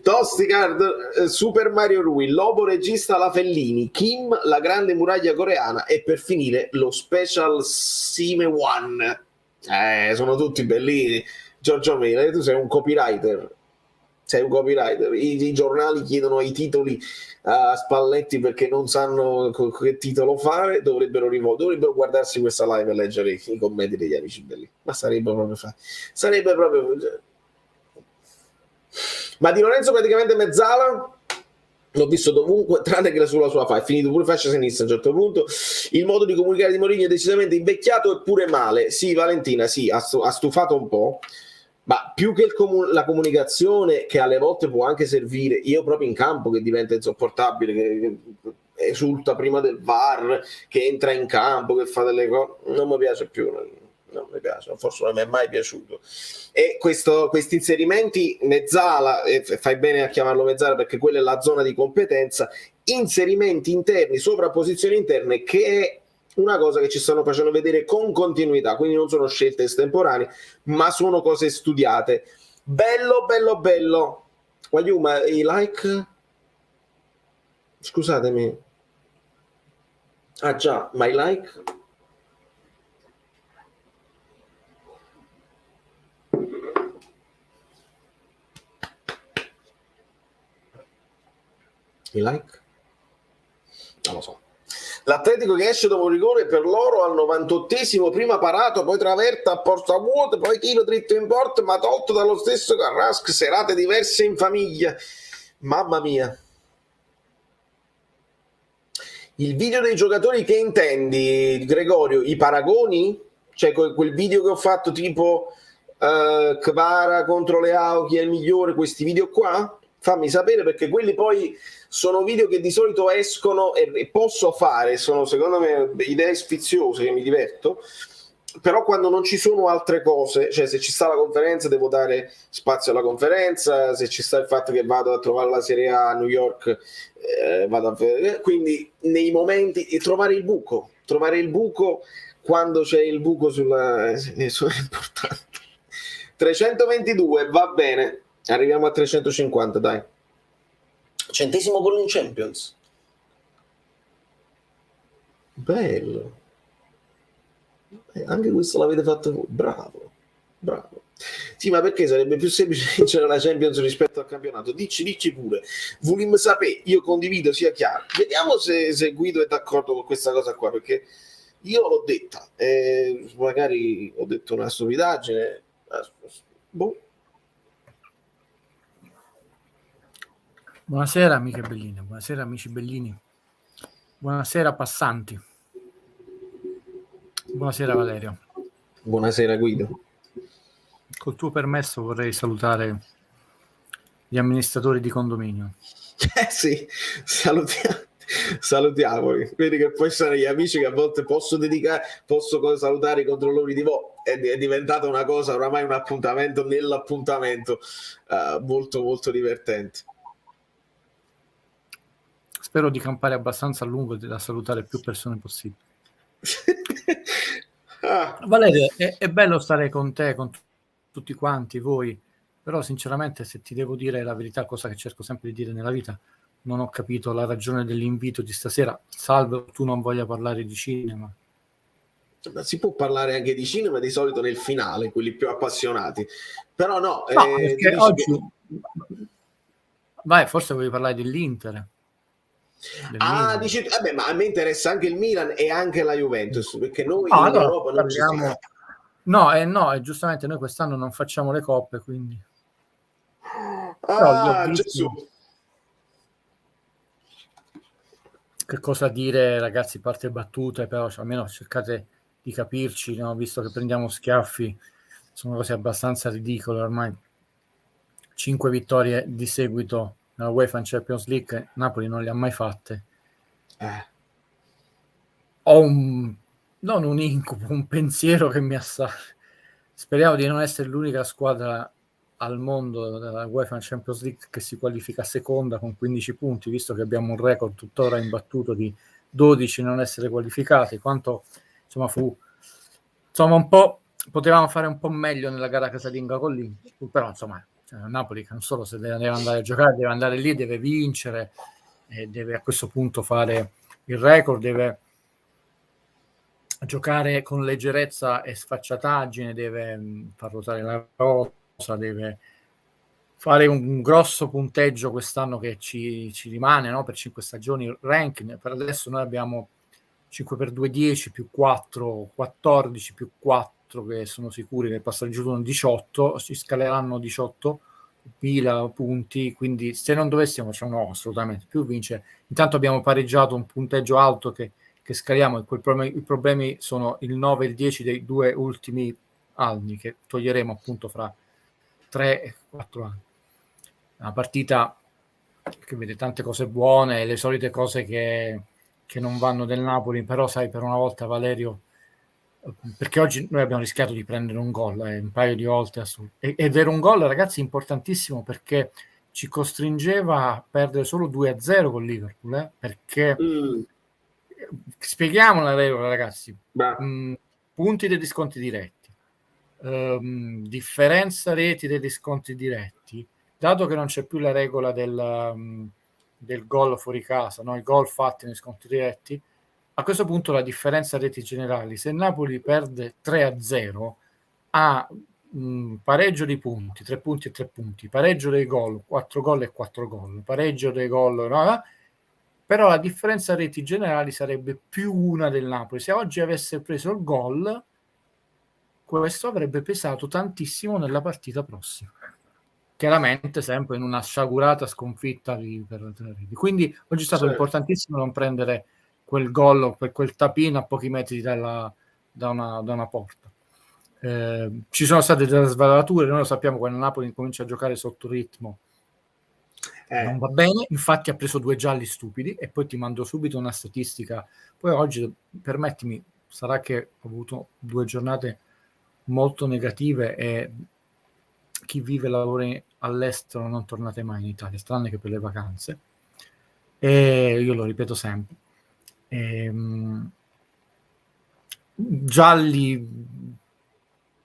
Speaker 1: Tostigard, Super Mario Rui, Lobo regista la Fellini, Kim la grande muraglia coreana e per finire lo special Sime One. Sono tutti bellini. Giorgio Mele, tu sei un copywriter. I giornali chiedono i titoli a Spalletti perché non sanno che titolo fare, dovrebbero guardarsi questa live e leggere i commenti degli amici belli, ma sarebbe proprio ma Di Lorenzo praticamente mezzala l'ho visto dovunque tranne che sulla sua fa, è finito pure fascia sinistra a un certo punto. Il modo di comunicare di Mourinho è decisamente invecchiato eppure male. Sì, Valentina, sì, ha stufato un po'. Ma più che la comunicazione, che alle volte può anche servire, io proprio in campo che diventa insopportabile, che esulta prima del VAR, che entra in campo, che fa delle cose, non mi piace più, non mi piace, forse non mi è mai piaciuto. E questi inserimenti, mezzala, e fai bene a chiamarlo mezzala perché quella è la zona di competenza, inserimenti interni, sovrapposizioni interne, che è una cosa che ci stanno facendo vedere con continuità, quindi non sono scelte estemporanee, ma sono cose studiate. Bello. Guagliuma, i like? Scusatemi. Ah già, ma i like? I like? Non lo so. L'Atletico che esce dopo un rigore per loro al 98esimo, prima parato, poi traverta a porta vuota, poi tiro dritto in porta, ma tolto dallo stesso Carrasco, serate diverse in famiglia. Mamma mia. Il video dei giocatori che intendi, Gregorio? I paragoni? Cioè quel video che ho fatto tipo Kvara contro Leao, chi è il migliore, questi video qua? Fammi sapere perché quelli poi sono video che di solito escono e posso fare, sono secondo me idee sfiziose che mi diverto, però quando non ci sono altre cose, cioè se ci sta la conferenza devo dare spazio alla conferenza, se ci sta il fatto che vado a trovare la Serie A a New York, quindi nei momenti trovare il buco quando c'è il buco sulla è importante. 322 va bene, arriviamo a 350, dai. 100° gol in Champions. Bello. Anche questo l'avete fatto voi. Bravo. Sì, ma perché sarebbe più semplice vincere la Champions rispetto al campionato? Dici pure. Volim sapere, io condivido, sia chiaro. Vediamo se Guido è d'accordo con questa cosa qua, perché Io l'ho detta, magari ho detto una stupidaggine. Boh.
Speaker 3: Buonasera amiche belline, buonasera amici bellini, buonasera passanti, buonasera Valerio.
Speaker 1: Buonasera Guido.
Speaker 3: Col tuo permesso vorrei salutare gli amministratori di condominio.
Speaker 1: Sì, salutiamoli. Vedi che poi sono gli amici che a volte posso salutare i controllori di VO. È diventata una cosa, oramai un appuntamento nell'appuntamento, molto molto divertente.
Speaker 3: Spero di campare abbastanza a lungo da salutare più persone possibili. Valerio, è bello stare con te, con tutti quanti voi, però sinceramente se ti devo dire la verità, cosa che cerco sempre di dire nella vita, non ho capito la ragione dell'invito di stasera, salvo tu non voglia parlare di cinema.
Speaker 1: Si può parlare anche di cinema di solito nel finale, quelli più appassionati, però no,
Speaker 3: perché oggi vai, forse volevi parlare dell'Inter.
Speaker 1: Dici, vabbè, ma a me interessa anche il Milan e anche la Juventus, perché noi in
Speaker 3: allora,
Speaker 1: Europa non ci siamo.
Speaker 3: No, giustamente noi quest'anno non facciamo le coppe, quindi
Speaker 1: Gesù.
Speaker 3: Che cosa dire, ragazzi, parte battute, però almeno cercate di capirci, no? Visto che prendiamo schiaffi, sono cose abbastanza ridicole ormai. 5 vittorie di seguito nella UEFA Champions League, Napoli non le ha mai fatte. Ho non un incubo, un pensiero che mi assale. Speriamo di non essere l'unica squadra al mondo della UEFA Champions League che si qualifica seconda con 15 punti, visto che abbiamo un record tuttora imbattuto di 12 non essere qualificati. Quanto insomma fu un po', potevamo fare un po' meglio nella gara casalinga con l'Inter, però insomma Napoli non solo se deve andare a giocare, deve andare lì, deve vincere, deve a questo punto fare il record, deve giocare con leggerezza e sfacciataggine, deve far ruotare la rosa, deve fare un grosso punteggio quest'anno che ci rimane, no? Per 5 stagioni ranking. Per adesso noi abbiamo 5 per 2 10 più 4 14 più 4 che sono sicuri nel passaggio giù 18, si scaleranno 18.000 punti, quindi se non dovessimo, cioè no, assolutamente più vince. Intanto abbiamo pareggiato un punteggio alto che scaliamo, e i problemi sono il 9 e il 10 dei due ultimi anni che toglieremo appunto fra 3 e 4 anni. Una partita che vede tante cose buone, le solite cose che non vanno del Napoli, però sai, per una volta Valerio, perché oggi noi abbiamo rischiato di prendere un gol un paio di volte ed era un gol, ragazzi, importantissimo, perché ci costringeva a perdere solo 2-0 con Liverpool, perché spieghiamo la regola, ragazzi. Punti degli sconti diretti, differenza reti degli sconti diretti, dato che non c'è più la regola del gol fuori casa, no? I gol fatti nei sconti diretti, a questo punto la differenza reti generali, se Napoli perde 3-0 ha pareggio di punti, 3 punti e 3 punti, pareggio dei gol, 4 gol e 4 gol, pareggio dei gol, no? Però la differenza reti generali sarebbe più una del Napoli. Se oggi avesse preso il gol, questo avrebbe pesato tantissimo nella partita prossima. Chiaramente sempre in una sciagurata sconfitta quindi oggi è stato importantissimo non prendere quel gol, quel tapino a pochi metri da una porta. Ci sono state delle svalutature, noi lo sappiamo, quando Napoli comincia a giocare sotto ritmo non va bene, infatti ha preso 2 gialli stupidi, e poi ti mando subito una statistica. Poi oggi, permettimi, sarà che ho avuto 2 giornate molto negative e chi vive e lavora all'estero non tornate mai in Italia, tranne che per le vacanze, e io lo ripeto sempre. Gialli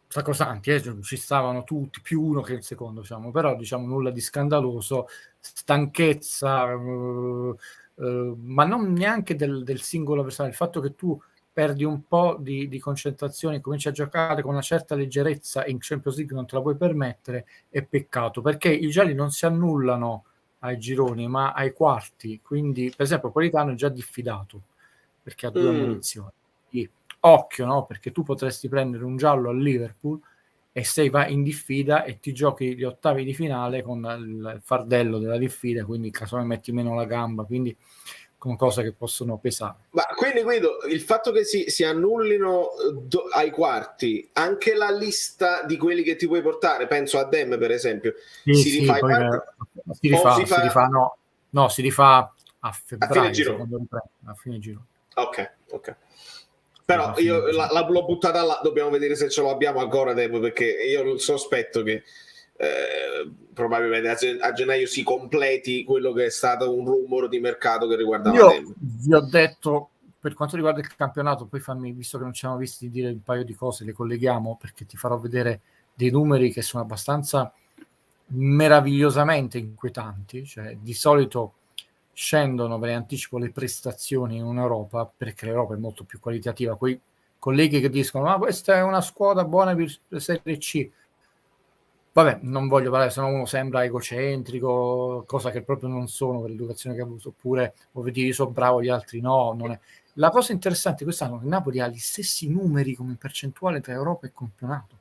Speaker 3: sacrosanti, ci stavano tutti, più uno che il secondo, diciamo, però diciamo nulla di scandaloso, stanchezza, ma non neanche del singolo personaggio, il fatto che tu perdi un po' di concentrazione, cominci a giocare con una certa leggerezza e in Champions League non te la puoi permettere, è peccato, perché i gialli non si annullano ai gironi ma ai quarti, quindi per esempio Politano è già diffidato perché ha 2 ammonizioni. occhio, no? Perché tu potresti prendere un giallo al Liverpool e sei va in diffida e ti giochi gli ottavi di finale con il fardello della diffida, quindi casomai metti meno la gamba, quindi con cose che possono pesare.
Speaker 1: Ma quindi Guido, il fatto che si annullino ai quarti anche la lista di quelli che ti puoi portare, penso a Dem per esempio, si rifà ai quarti?
Speaker 3: Si rifà a
Speaker 1: A fine
Speaker 3: febbraio,
Speaker 1: giro.
Speaker 3: a fine giro.
Speaker 1: Ok. Però io l'ho buttata là, dobbiamo vedere se ce lo abbiamo ancora Dem, perché io sospetto che probabilmente a gennaio si completi quello che è stato un rumore di mercato che riguardava Dem.
Speaker 3: Vi ho detto, per quanto riguarda il campionato, poi fammi, visto che non ci siamo visti, dire un paio di cose, le colleghiamo, perché ti farò vedere dei numeri che sono abbastanza meravigliosamente inquietanti. Cioè, di solito scendono, ve ne anticipo, le prestazioni in Europa, perché l'Europa è molto più qualitativa. Quei colleghi che dicono ma questa è una squadra buona per la Serie C, vabbè, non voglio parlare, se no uno sembra egocentrico, cosa che proprio non sono per l'educazione che ha avuto, oppure vedi io sono bravo, gli altri no. Non è. La cosa interessante quest'anno è che Napoli ha gli stessi numeri come percentuale tra Europa e campionato,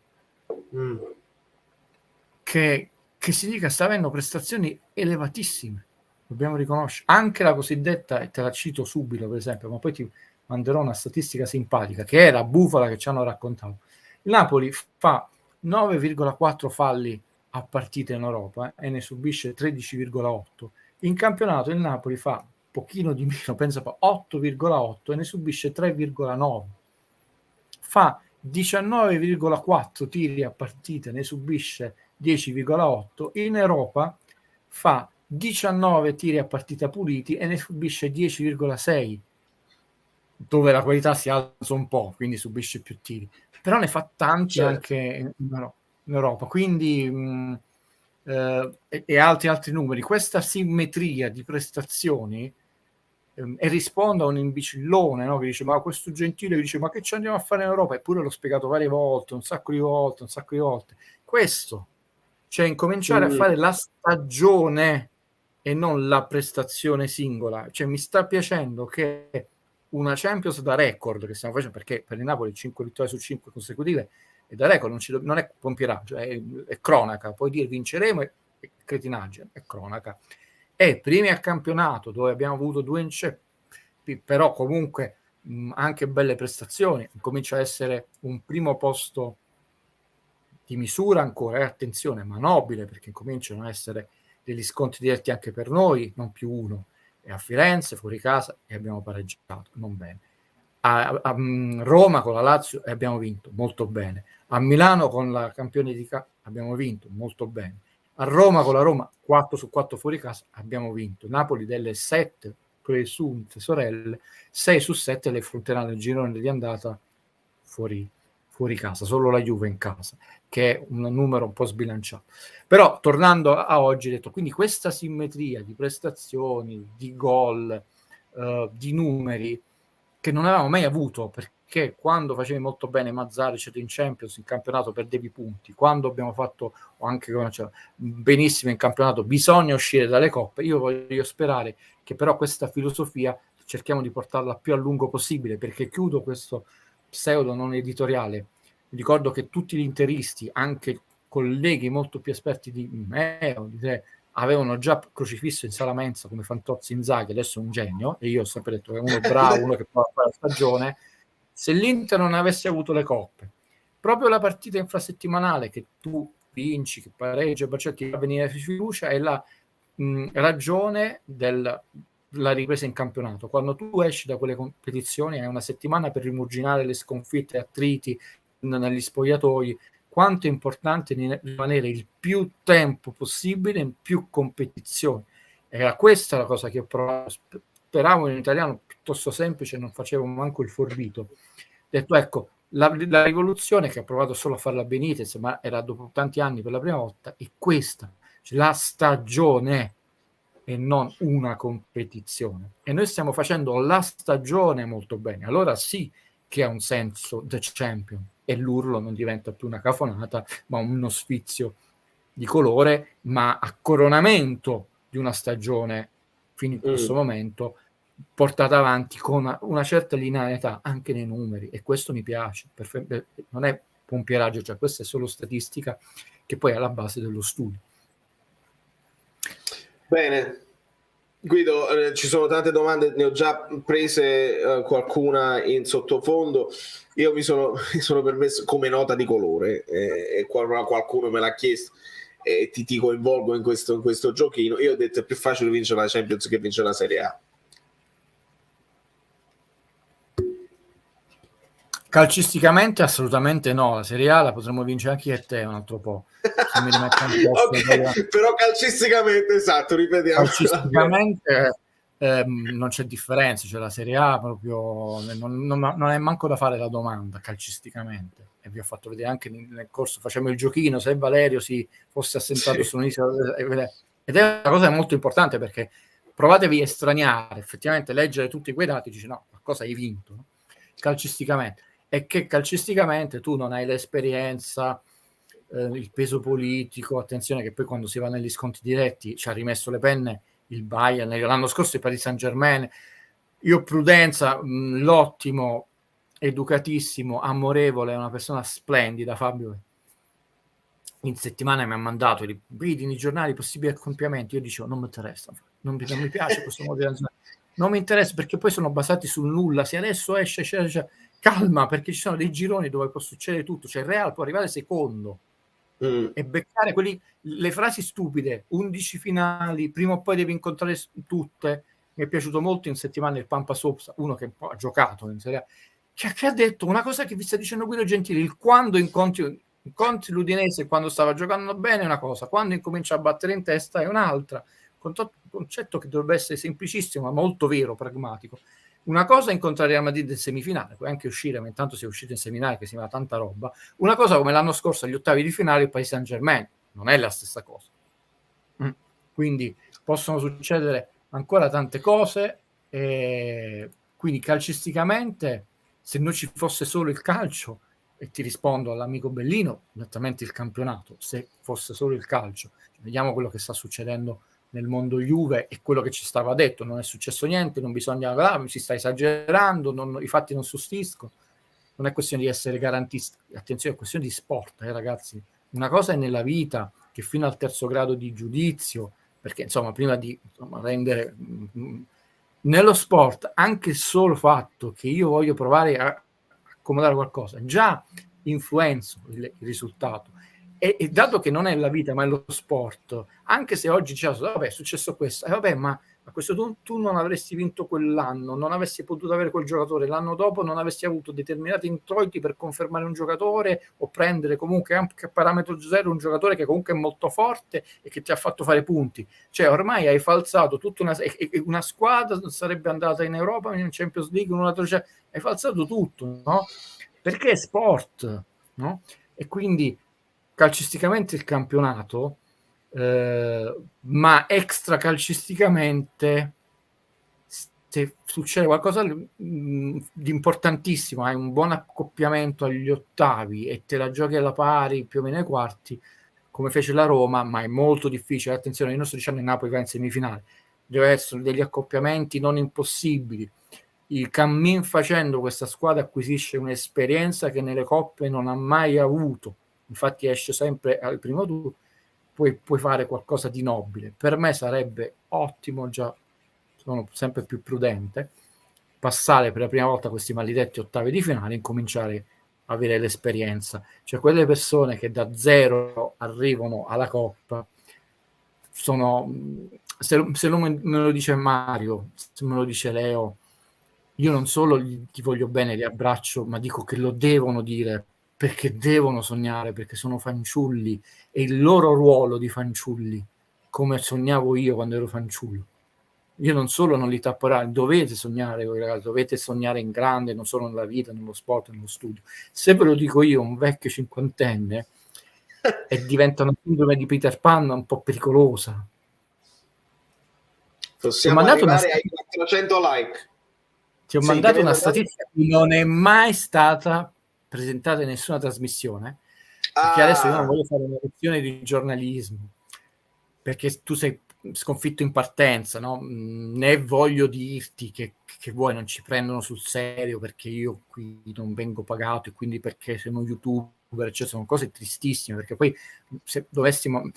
Speaker 3: che significa sta avendo prestazioni elevatissime, dobbiamo riconoscere. Anche la cosiddetta, e te la cito subito per esempio, ma poi ti manderò una statistica simpatica, che è la bufala che ci hanno raccontato. Il Napoli fa 9,4 falli a partita in Europa e ne subisce 13,8. In campionato il Napoli fa pochino di meno, pensa 8,8 e ne subisce 3,9. Fa 19,4 tiri a partita, ne subisce 10,8. In Europa fa 19 tiri a partita puliti e ne subisce 10,6, dove la qualità si alza un po', quindi subisce più tiri, però ne fa tanti anche in Europa, quindi e altri numeri. Questa simmetria di prestazioni e rispondo a un imbecillone, no? Che dice ma questo Gentile, che dice ma che ci andiamo a fare in Europa, eppure l'ho spiegato varie volte, un sacco di volte, questo, cioè incominciare a fare la stagione e non la prestazione singola. Cioè mi sta piacendo che una Champions da record che stiamo facendo, perché per il Napoli 5 vittorie su 5 consecutive è da record, non è pompiraggio, è cronaca. Puoi dire vinceremo, è cretinaggine, è cronaca. E primi al campionato, dove abbiamo avuto 2 inceppi, però comunque anche belle prestazioni, comincia a essere un primo posto di misura ancora, attenzione, ma nobile, perché cominciano a essere degli scontri diretti anche per noi, non più uno. E a Firenze, fuori casa, e abbiamo pareggiato, non bene. A Roma con la Lazio e abbiamo vinto, molto bene. A Milano con la campione di casa abbiamo vinto, molto bene. A Roma con la Roma 4 su 4 fuori casa abbiamo vinto. Napoli delle 7 presunte sorelle, 6 su 7 le affronterà nel girone di andata fuori casa, solo la Juve in casa, che è un numero un po' sbilanciato. Però tornando a oggi, detto, quindi questa simmetria di prestazioni, di gol, di numeri che non avevamo mai avuto, perché quando facevi molto bene Mazzaric in Champions, in campionato perdevi punti, quando abbiamo fatto anche benissimo in campionato bisogna uscire dalle coppe. Io voglio sperare che però questa filosofia cerchiamo di portarla più a lungo possibile, perché chiudo questo pseudo non editoriale. Ricordo che tutti gli interisti, anche colleghi molto più esperti di me o di te, avevano già crocifisso in sala mensa come Fantozzi Inzaghi, adesso è un genio, e io ho sempre detto che è uno bravo, uno che può fare la stagione. Se l'Inter non avesse avuto le coppe, proprio la partita infrasettimanale che tu vinci, che pareggia, ti fa venire fiducia, è la ragione della ripresa in campionato. Quando tu esci da quelle competizioni hai una settimana per rimuginare le sconfitte, attriti negli spogliatoi. Quanto è importante rimanere il più tempo possibile in più competizioni. Era questa la cosa che ho provato. Speravo in italiano piuttosto semplice, non facevo manco il forbito. Detto, ecco, la rivoluzione che ha provato solo a farla Benitez, ma era dopo tanti anni per la prima volta, è questa, cioè la stagione e non una competizione. E noi stiamo facendo la stagione molto bene. Allora sì che ha un senso The Champion e l'urlo non diventa più una cafonata, ma uno sfizio di colore, ma a coronamento di una stagione fino in questo momento portata avanti con una certa linearità anche nei numeri, e questo mi piace. Non è pompieraggio, cioè questa è solo statistica che poi è alla base dello studio.
Speaker 1: Bene, Guido, ci sono tante domande, ne ho già prese qualcuna in sottofondo. Io mi sono permesso come nota di colore, e qualcuno me l'ha chiesto, e ti coinvolgo in questo giochino. Io ho detto è più facile vincere la Champions che vincere la Serie A.
Speaker 3: Calcisticamente assolutamente no, la Serie A la potremmo vincere anche io e te un altro po'. Se mi rimetto un po'.
Speaker 1: Ok, però calcisticamente, esatto, ripetiamo.
Speaker 3: Calcisticamente non c'è differenza, cioè la Serie A proprio non è manco da fare la domanda calcisticamente, e vi ho fatto vedere anche nel corso, facciamo il giochino, se Valerio si fosse assentato su un'isola, ed è una cosa molto importante, perché provatevi a estraniare, effettivamente leggere tutti quei dati, dici no, qualcosa hai vinto, no? Calcisticamente, e che calcisticamente tu non hai l'esperienza, il peso politico, attenzione che poi quando si va negli sconti diretti ci ha rimesso le penne il Bayern, l'anno scorso il Paris Saint-Germain. Io prudenza, l'ottimo, educatissimo, amorevole, una persona splendida, Fabio, in settimana mi ha mandato vedi nei giornali possibili accoppiamenti, io dicevo non mi interessa, non mi piace questo modo di ragionare, non mi interessa, perché poi sono basati sul nulla, se adesso esce calma, perché ci sono dei gironi dove può succedere tutto, cioè il Real può arrivare secondo e beccare le frasi stupide, 11 finali, prima o poi devi incontrare tutte. Mi è piaciuto molto in settimana il Pampa Sopsa, uno che ha giocato in Serie A, che ha detto una cosa che vi sta dicendo Guido Gentili: il quando incontri l'Udinese quando stava giocando bene è una cosa, quando incomincia a battere in testa è un'altra. Concetto che dovrebbe essere semplicissimo ma molto vero, pragmatico. Una cosa è incontrare Real Madrid in semifinale, puoi anche uscire, ma intanto si è uscito in semifinale che si va tanta roba. Una cosa come l'anno scorso agli ottavi di finale il Paris Saint-Germain, non è la stessa cosa. Quindi possono succedere ancora tante cose, quindi calcisticamente, se non ci fosse solo il calcio, e ti rispondo all'amico Bellino, esattamente il campionato, se fosse solo il calcio, vediamo quello che sta succedendo nel mondo Juve e quello che ci stava detto, non è successo niente, non bisogna, si sta esagerando, i fatti non sussiscono, non è questione di essere garantisti, attenzione, è questione di sport, ragazzi. Una cosa è nella vita, che fino al terzo grado di giudizio, perché insomma prima di rendere nello sport, anche il solo fatto che io voglio provare a accomodare qualcosa già influenza il risultato, e dato che non è la vita ma è lo sport, anche se oggi diciamo vabbè è successo questo, vabbè, ma a questo punto tu non avresti vinto quell'anno, non avresti potuto avere quel giocatore, l'anno dopo non avresti avuto determinati introiti per confermare un giocatore o prendere comunque anche a parametro zero un giocatore che comunque è molto forte e che ti ha fatto fare punti, cioè ormai hai falsato tutta una squadra sarebbe andata in Europa, in Champions League, hai falsato tutto, no? Perché è sport, no? E quindi calcisticamente il campionato, ma extra calcisticamente, se succede qualcosa di importantissimo, hai un buon accoppiamento agli ottavi e te la giochi alla pari più o meno ai quarti, come fece la Roma, ma è molto difficile. Attenzione, io non sto dicendo il Napoli va in semifinale, deve essere degli accoppiamenti non impossibili. Il cammin facendo, questa squadra acquisisce un'esperienza che nelle coppe non ha mai avuto, infatti esce sempre al primo turno, puoi fare qualcosa di nobile. Per me sarebbe ottimo, già sono sempre più prudente, passare per la prima volta questi maledetti ottavi di finale e incominciare a avere l'esperienza, cioè quelle persone che da zero arrivano alla Coppa sono, se non me lo dice Mario, se me lo dice Leo, io non solo ti voglio bene, li abbraccio, ma dico che lo devono dire, perché devono sognare, perché sono fanciulli, e il loro ruolo di fanciulli, come sognavo io quando ero fanciullo. Io non solo non li tapperò, dovete sognare voi ragazzi, dovete sognare in grande, non solo nella vita, nello sport, nello studio. Se ve lo dico io, un vecchio cinquantenne, e diventa una sindrome di Peter Pan un po' pericolosa.
Speaker 1: Possiamo arrivare ai 400 like.
Speaker 3: Ti ho mandato una statistica che non è mai stata presentata in nessuna trasmissione, perché adesso io non voglio fare una lezione di giornalismo, perché tu sei sconfitto in partenza, no? Né voglio dirti che voi non ci prendono sul serio perché io qui non vengo pagato e quindi perché sono youtuber, cioè sono cose tristissime, perché poi se dovessimo...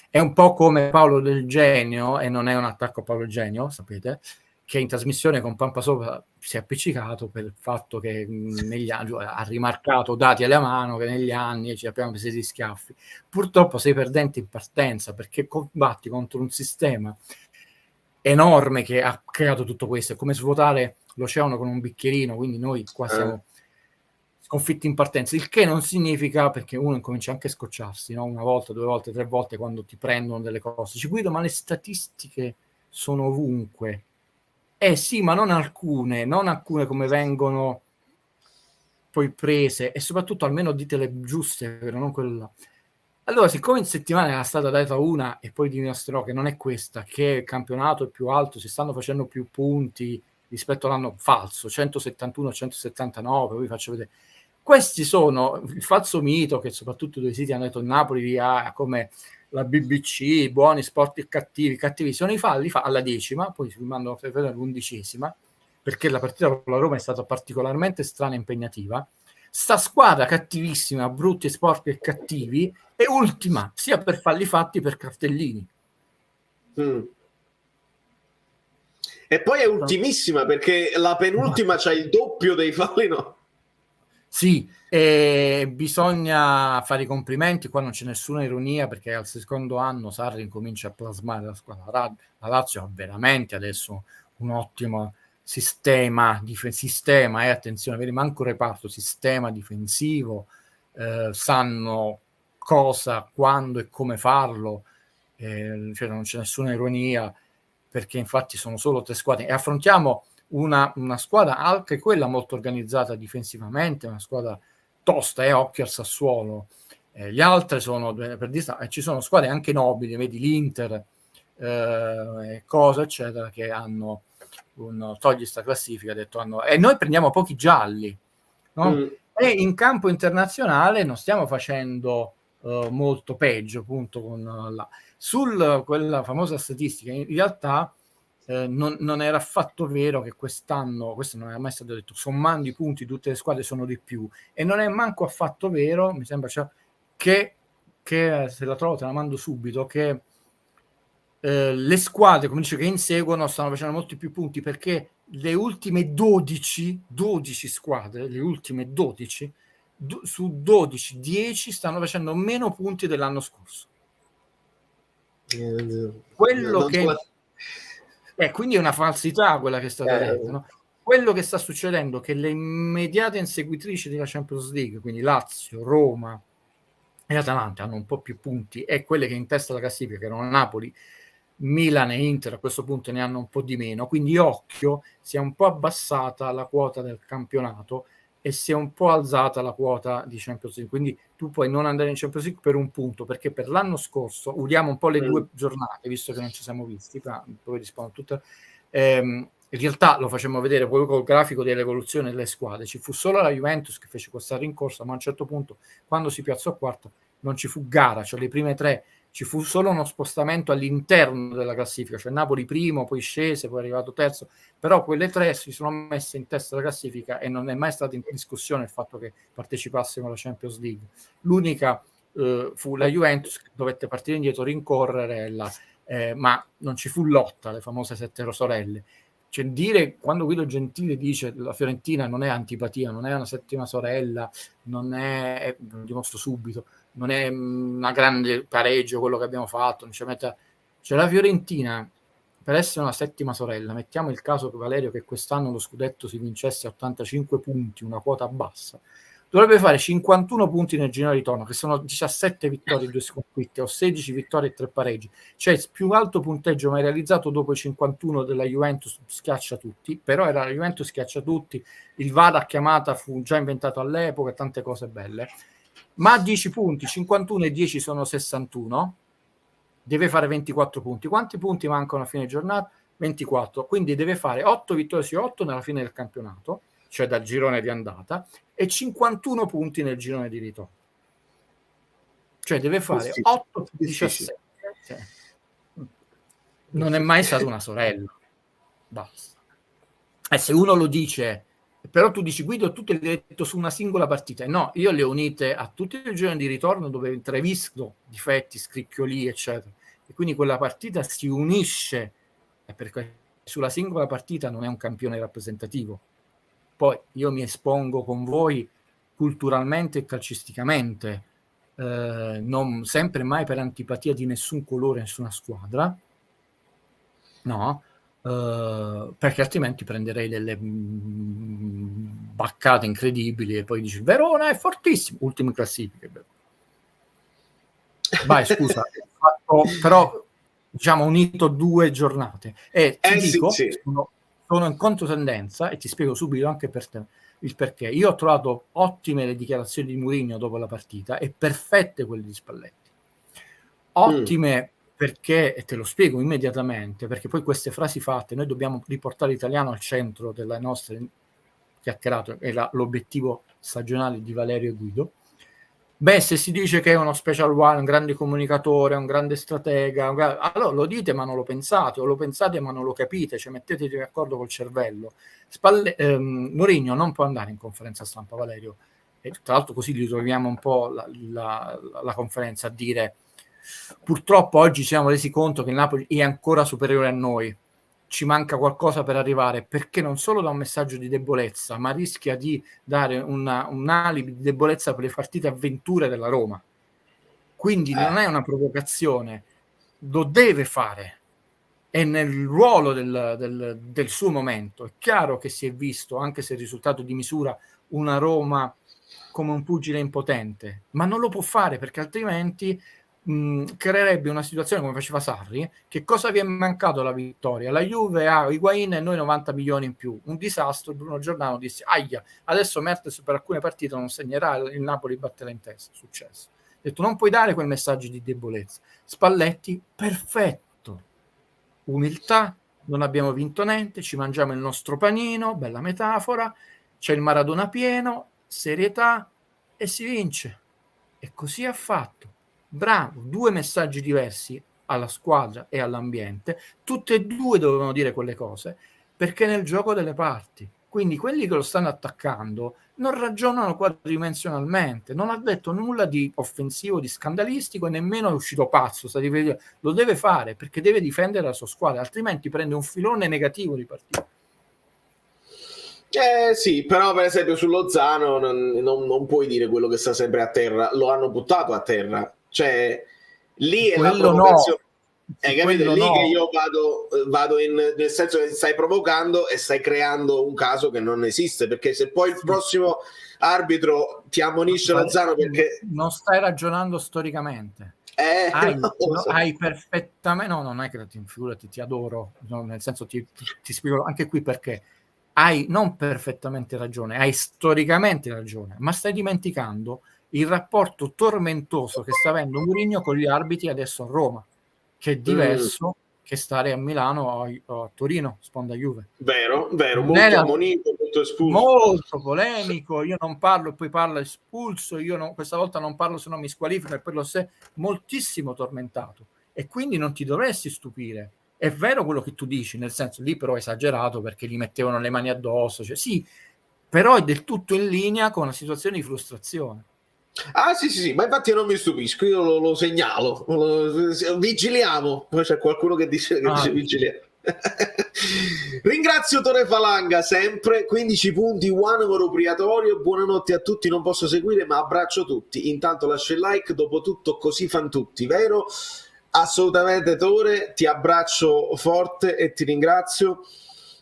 Speaker 3: È un po' come Paolo Del Genio, e non è un attacco a Paolo Del Genio, sapete, che in trasmissione con Pampa Sopra si è appiccicato per il fatto che negli anni ha rimarcato, dati alla mano, che negli anni ci abbiamo preso di schiaffi. Purtroppo sei perdente in partenza perché combatti contro un sistema enorme che ha creato tutto questo. È come svuotare l'oceano con un bicchierino, quindi noi qua siamo sconfitti in partenza, il che non significa, perché uno incomincia anche a scocciarsi, no? Una volta, 2 volte, 3 volte quando ti prendono delle cose. Ci guido, ma le statistiche sono ovunque. Sì, ma non alcune come vengono poi prese, e soprattutto almeno ditele giuste, non quella. Allora, siccome in settimana era stata data una e poi dimostrò che non è questa, che il campionato è più alto, si stanno facendo più punti rispetto all'anno falso, 171-179, vi faccio vedere. Questi sono il falso mito che soprattutto due siti hanno detto in Napoli come la BBC, buoni, sporchi e cattivi sono i falli alla 10ª, poi si mandano all'11ª, perché la partita con la Roma è stata particolarmente strana e impegnativa. Sta squadra cattivissima, brutti, sporchi e cattivi, è ultima sia per falli fatti per cartellini.
Speaker 1: E poi è ultimissima perché la penultima c'ha il doppio dei falli, no?
Speaker 3: Sì, bisogna fare i complimenti, qua non c'è nessuna ironia perché al secondo anno Sarri comincia a plasmare la squadra. La Lazio ha veramente adesso un ottimo sistema e attenzione, vedi, manco reparto, sistema difensivo, sanno cosa, quando e come farlo, cioè non c'è nessuna ironia perché infatti sono solo 3 squadre e affrontiamo una squadra anche quella molto organizzata difensivamente, una squadra tosta, occhio al Sassuolo. Gli altri sono per distanza, ci sono squadre anche nobili, vedi l'Inter, cose eccetera, che hanno togli sta classifica, detto e noi prendiamo pochi gialli, no? E in campo internazionale non stiamo facendo molto peggio, appunto, con quella famosa statistica. In realtà non era affatto vero che quest'anno, questo non era mai stato detto, sommando i punti tutte le squadre sono di più, e non è manco affatto vero, mi sembra, che se la trovo te la mando subito, che le squadre, come dice, che inseguono stanno facendo molti più punti, perché le ultime 12 squadre, le ultime 12 su 12, 10 stanno facendo meno punti dell'anno scorso. Quello che quindi è una falsità quella che è stata detta, no? Quello che sta succedendo è che le immediate inseguitrici della Champions League, quindi Lazio, Roma e Atalanta, hanno un po' più punti, e quelle che in testa alla classifica, che erano Napoli, Milan e Inter, a questo punto ne hanno un po' di meno, quindi occhio, si è un po' abbassata la quota del campionato e si è un po' alzata la quota di Champions League, quindi tu puoi non andare in Champions League per un punto, perché per l'anno scorso, udiamo un po' le 2 giornate, visto che non ci siamo visti, poi rispondo tutte, in realtà lo facciamo vedere poi col grafico dell'evoluzione delle squadre, ci fu solo la Juventus che fece questa rincorsa, ma a un certo punto, quando si piazzò quarto, non ci fu gara, cioè le prime 3 ci fu solo uno spostamento all'interno della classifica, cioè Napoli primo, poi scese, poi è arrivato terzo, però quelle 3 si sono messe in testa della classifica e non è mai stato in discussione il fatto che partecipassero alla Champions League. L'unica fu la Juventus, che dovette partire indietro, rincorrere, ma non ci fu lotta, le famose 7 sorelle. Cioè, dire, quando Guido Gentile dice la Fiorentina non è antipatia, non è una settima sorella, non è, lo dimostro subito, non è una grande pareggio quello che abbiamo fatto, non cioè la Fiorentina, per essere una settima sorella, mettiamo il caso che Valerio, che quest'anno lo scudetto si vincesse a 85 punti, una quota bassa, dovrebbe fare 51 punti nel girone di ritorno, che sono 17 vittorie e 2 sconfitte, o 16 vittorie e 3 pareggi, cioè il più alto punteggio mai realizzato dopo i 51 della Juventus schiaccia tutti, però era la Juventus schiaccia tutti, il VAR a chiamata fu già inventato all'epoca, tante cose belle, ma 10 punti, 51 e 10 sono 61, deve fare 24 punti. Quanti punti mancano a fine giornata? 24, quindi deve fare 8 vittorie su 8 nella fine del campionato, cioè dal girone di andata, e 51 punti nel girone di ritorno. Cioè deve fare 8 su 17. non è mai stata una sorella. Basta. E se uno lo dice, però tu dici Guido, tu te l'hai detto su una singola partita. No, io le ho unite a tutti i giorni di ritorno dove travisco difetti, scricchioli, eccetera. E quindi quella partita si unisce, perché sulla singola partita non è un campione rappresentativo. Poi io mi espongo con voi culturalmente e calcisticamente, non sempre mai per antipatia di nessun colore, nessuna squadra, no, perché altrimenti prenderei delle baccate incredibili e poi dici Verona è fortissimo, ultime classifiche. Vai, scusa, però diciamo unito 2 giornate e ti dico,
Speaker 1: sì.
Speaker 3: sono in controtendenza e ti spiego subito anche per te il perché. Io ho trovato ottime le dichiarazioni di Mourinho dopo la partita e perfette quelle di Spalletti. Ottime perché, e te lo spiego immediatamente, perché poi queste frasi fatte, noi dobbiamo riportare l'italiano al centro della nostra chiacchierata, è l'obiettivo stagionale di Valerio e Guido. Beh, se si dice che è uno special one, un grande comunicatore, un grande stratega, allora lo dite ma non lo pensate, o lo pensate ma non lo capite, cioè mettetevi d'accordo col cervello. Mourinho non può andare in conferenza stampa, Valerio, e tra l'altro così gli troviamo un po' la conferenza a dire purtroppo oggi ci siamo resi conto che il Napoli è ancora superiore a noi, ci manca qualcosa per arrivare, perché non solo dà un messaggio di debolezza, ma rischia di dare un alibi di debolezza per le partite avventure della Roma. Quindi non è una provocazione, lo deve fare, è nel ruolo del suo momento. È chiaro che si è visto, anche se il risultato di misura, una Roma come un pugile impotente, ma non lo può fare perché altrimenti creerebbe una situazione come faceva Sarri. Che cosa vi è mancato alla vittoria? La Juve ha Higuain e noi 90 milioni in più, un disastro. Bruno Giordano disse aia, adesso Mertens per alcune partite non segnerà, il Napoli batterà in testa. Successo, ha detto non puoi dare quel messaggio di debolezza. Spalletti perfetto, umiltà, non abbiamo vinto niente, ci mangiamo il nostro panino, bella metafora, c'è il Maradona pieno, serietà e si vince. E così ha fatto. Bravo, 2 messaggi diversi alla squadra e all'ambiente, tutte e 2 dovevano dire quelle cose, perché nel gioco delle parti. Quindi quelli che lo stanno attaccando non ragionano quadridimensionalmente, non ha detto nulla di offensivo, di scandalistico e nemmeno è uscito pazzo, lo deve fare perché deve difendere la sua squadra, altrimenti prende un filone negativo di partita.
Speaker 1: Sì, però per esempio su Lozano non puoi dire quello che sta sempre a terra, lo hanno buttato a terra, cioè lì è la provocazione. Hai capito? È lì che io vado nel senso che stai provocando e stai creando un caso che non esiste, perché se poi il prossimo arbitro ti ammonisce Lozano perché
Speaker 3: non stai ragionando storicamente. Hai perfettamente, no, non è che figurati, ti adoro, no, nel senso ti spiego anche qui perché hai non perfettamente ragione, hai storicamente ragione, ma stai dimenticando il rapporto tormentoso che sta avendo Mourinho con gli arbitri adesso a Roma, che è diverso che stare a Milano o a Torino, sponda Juve.
Speaker 1: Vero, molto ammonito, molto espulso.
Speaker 3: Molto polemico, io non parlo e poi parla espulso, questa volta non parlo se no mi squalifico e poi lo sé, moltissimo tormentato. E quindi non ti dovresti stupire. È vero quello che tu dici, nel senso lì però è esagerato perché gli mettevano le mani addosso, cioè, sì, però è del tutto in linea con una situazione di frustrazione.
Speaker 1: Ah sì, ma infatti non mi stupisco, io lo segnalo, vigiliamo, poi c'è qualcuno che dice vigiliamo. Ringrazio Tore Falanga sempre, 15 punti, one proprietario, buonanotte a tutti, non posso seguire ma abbraccio tutti, intanto lascia il like, dopo tutto così fan tutti, vero? Assolutamente Tore, ti abbraccio forte e ti ringrazio.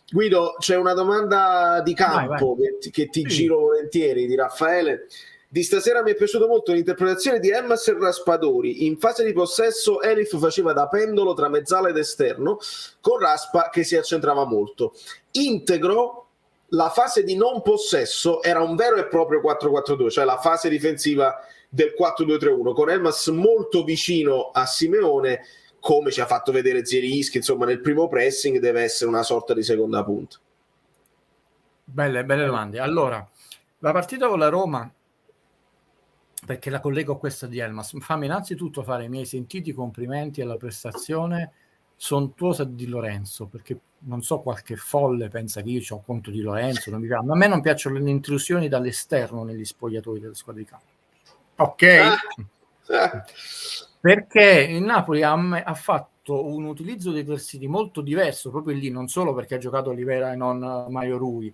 Speaker 1: Guido, c'è una domanda di campo vai. Che ti giro volentieri, di Raffaele. Di stasera mi è piaciuto molto l'interpretazione di Elmas e Raspadori. In fase di possesso Elif faceva da pendolo tra mezzala ed esterno, con Raspa che si accentrava molto. Integro, la fase di non possesso era un vero e proprio 4-4-2, cioè la fase difensiva del 4-2-3-1, con Elmas molto vicino a Simeone, come ci ha fatto vedere Zielinski, insomma nel primo pressing deve essere una sorta di seconda punta.
Speaker 3: Belle domande. Allora, la partita con la Roma, perché la collego a questa di Elmas, fammi innanzitutto fare i miei sentiti complimenti alla prestazione sontuosa di Lorenzo, perché non so, qualche folle pensa che io ho conto di Lorenzo, non mi piace. Ma a me non piacciono le intrusioni dall'esterno negli spogliatoi delle squadre di campo. Ok? Perché il Napoli ha fatto un utilizzo dei terzini molto diverso proprio lì, non solo perché ha giocato Olivera e non Maio Rui,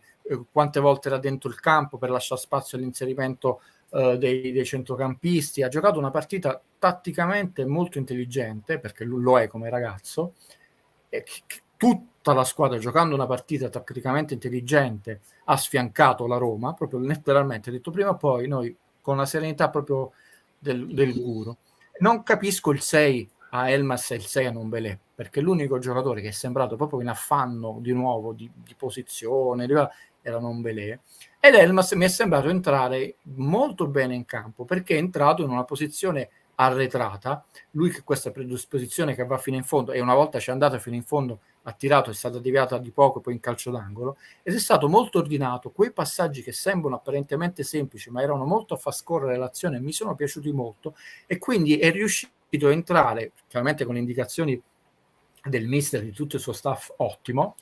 Speaker 3: quante volte era dentro il campo per lasciare spazio all'inserimento dei centrocampisti, ha giocato una partita tatticamente molto intelligente, perché lui lo è come ragazzo, e tutta la squadra giocando una partita tecnicamente intelligente ha sfiancato la Roma, proprio letteralmente, detto prima o poi noi con la serenità proprio del guru. Non capisco il 6 a Elmas e il 6 a Ndombele, perché l'unico giocatore che è sembrato proprio in affanno di nuovo di posizione era Ndombele, ed Elmas mi è sembrato entrare molto bene in campo, perché è entrato in una posizione arretrata, lui che questa predisposizione che va fino in fondo, e una volta ci è andato fino in fondo, ha tirato, è stata deviata di poco poi in calcio d'angolo, ed è stato molto ordinato. Quei passaggi che sembrano apparentemente semplici ma erano molto a far scorrere l'azione mi sono piaciuti molto, e quindi è riuscito a entrare chiaramente con indicazioni del mister e di tutto il suo staff ottimo,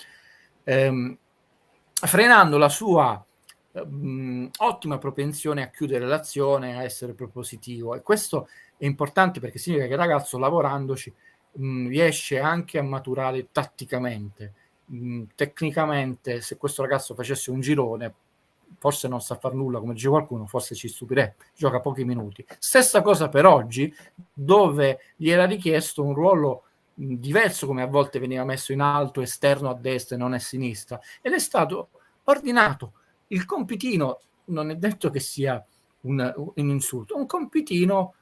Speaker 3: frenando la sua ottima propensione a chiudere l'azione, a essere propositivo, e questo è importante perché significa che il ragazzo lavorandoci riesce anche a maturare tatticamente. Tecnicamente, se questo ragazzo facesse un girone, forse non sa far nulla, come dice qualcuno, forse ci stupirebbe, gioca pochi minuti. Stessa cosa per oggi, dove gli era richiesto un ruolo diverso, come a volte veniva messo in alto, esterno a destra e non a sinistra, ed è stato ordinato. Il compitino non è detto che sia un insulto, un compitino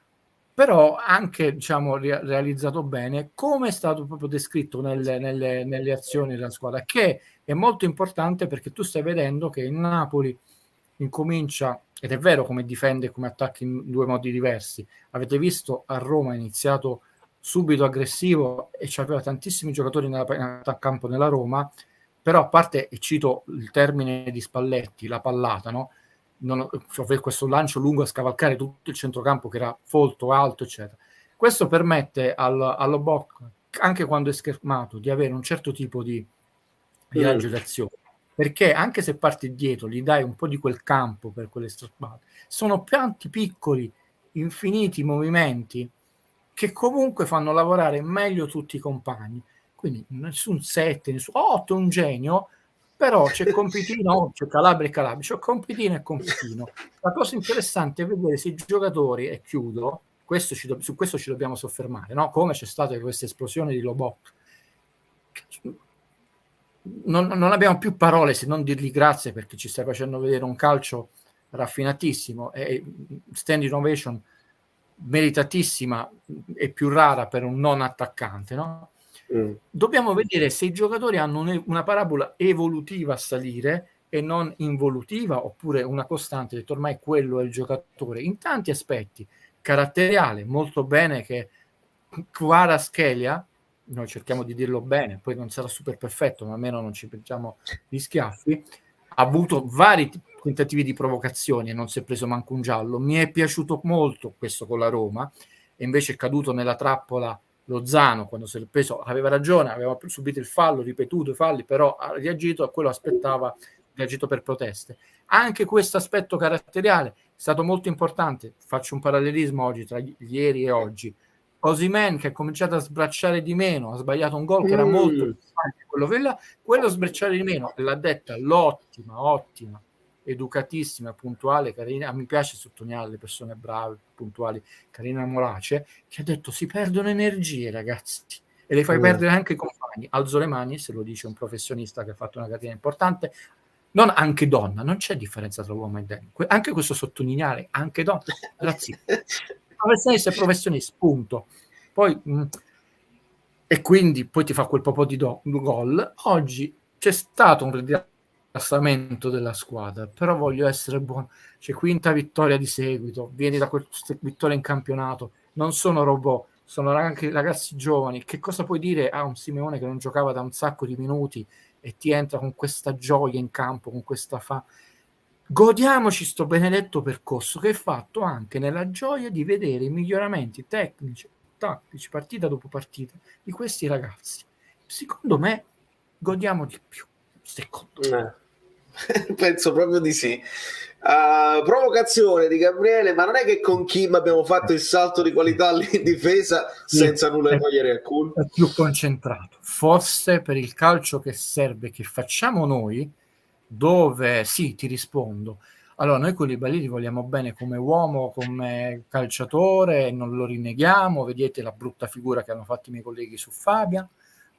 Speaker 3: però anche diciamo realizzato bene, come è stato proprio descritto nelle azioni della squadra, che è molto importante, perché tu stai vedendo che il Napoli incomincia, ed è vero come difende e come attacca in due modi diversi. Avete visto a Roma è iniziato subito aggressivo e c'aveva tantissimi giocatori in campo nella Roma, però a parte, e cito il termine di Spalletti, la pallata, no? Questo lancio lungo a scavalcare tutto il centrocampo che era folto, alto, eccetera. Questo permette allo Boc, anche quando è schermato, di avere un certo tipo di raggio d'azione, perché anche se parti dietro gli dai un po' di quel campo per quelle strappate, sono tanti piccoli infiniti movimenti che comunque fanno lavorare meglio tutti i compagni, quindi nessun 7, nessun 8, un genio, però c'è Compitino, c'è Calabria e Calabria, c'è Compitino e Compitino. La cosa interessante è vedere se i giocatori, e chiudo, su questo ci dobbiamo soffermare, no? Come c'è stata questa esplosione di Lobocco. Non abbiamo più parole se non dirgli grazie, perché ci stai facendo vedere un calcio raffinatissimo e standing ovation meritatissima e più rara per un non attaccante, no? Dobbiamo vedere se i giocatori hanno una parabola evolutiva a salire e non involutiva, oppure una costante, detto ormai quello è il giocatore in tanti aspetti, caratteriale, molto bene che Kvaratskhelia, noi cerchiamo di dirlo bene, poi non sarà super perfetto, ma almeno non ci prendiamo gli schiaffi, ha avuto vari tentativi di provocazioni e non si è preso manco un giallo. Mi è piaciuto molto questo con la Roma, e invece è caduto nella trappola Lozano quando si è preso, aveva ragione, aveva subito il fallo, ripetuto i falli, però ha reagito a quello, aspettava, reagito per proteste. Anche questo aspetto caratteriale è stato molto importante. Faccio un parallelismo oggi tra ieri e oggi. Osimhen, che ha cominciato a sbracciare di meno, ha sbagliato un gol che era molto importante, quello sbracciare di meno, l'ha detta ottima, educatissima, puntuale, carina. Mi piace sottolineare le persone brave, puntuali, Carina Morace, che ha detto si perdono energie, ragazzi, e le fai perdere anche i compagni. Alzo le mani, se lo dice un professionista che ha fatto una carriera importante, non anche donna, non c'è differenza tra uomo e donna, anche questo sottolineare, anche donna, grazie. Professionista e professionista, punto. Poi e quindi poi ti fa quel po' di gol. Oggi c'è stato un rilassamento della squadra, però voglio essere buono. C'è quinta vittoria di seguito, vieni da questa vittoria in campionato, non sono robot, sono anche ragazzi giovani. Che cosa puoi dire a un Simeone che non giocava da un sacco di minuti e ti entra con questa gioia in campo, con questa godiamoci sto benedetto percorso che è fatto anche nella gioia di vedere i miglioramenti tecnici, tattici, partita dopo partita, di questi ragazzi. secondo me godiamo di più, secondo me.
Speaker 1: Penso proprio di sì. Provocazione di Gabriele, ma non è che con Kim abbiamo fatto il salto di qualità lì in difesa senza nulla da togliere a Kuhn?
Speaker 3: È più concentrato, forse per il calcio che serve, che facciamo noi, dove sì, ti rispondo. Allora, noi Koulibaly li vogliamo bene come uomo, come calciatore, non lo rinneghiamo. Vedete la brutta figura che hanno fatto i miei colleghi su Fabian,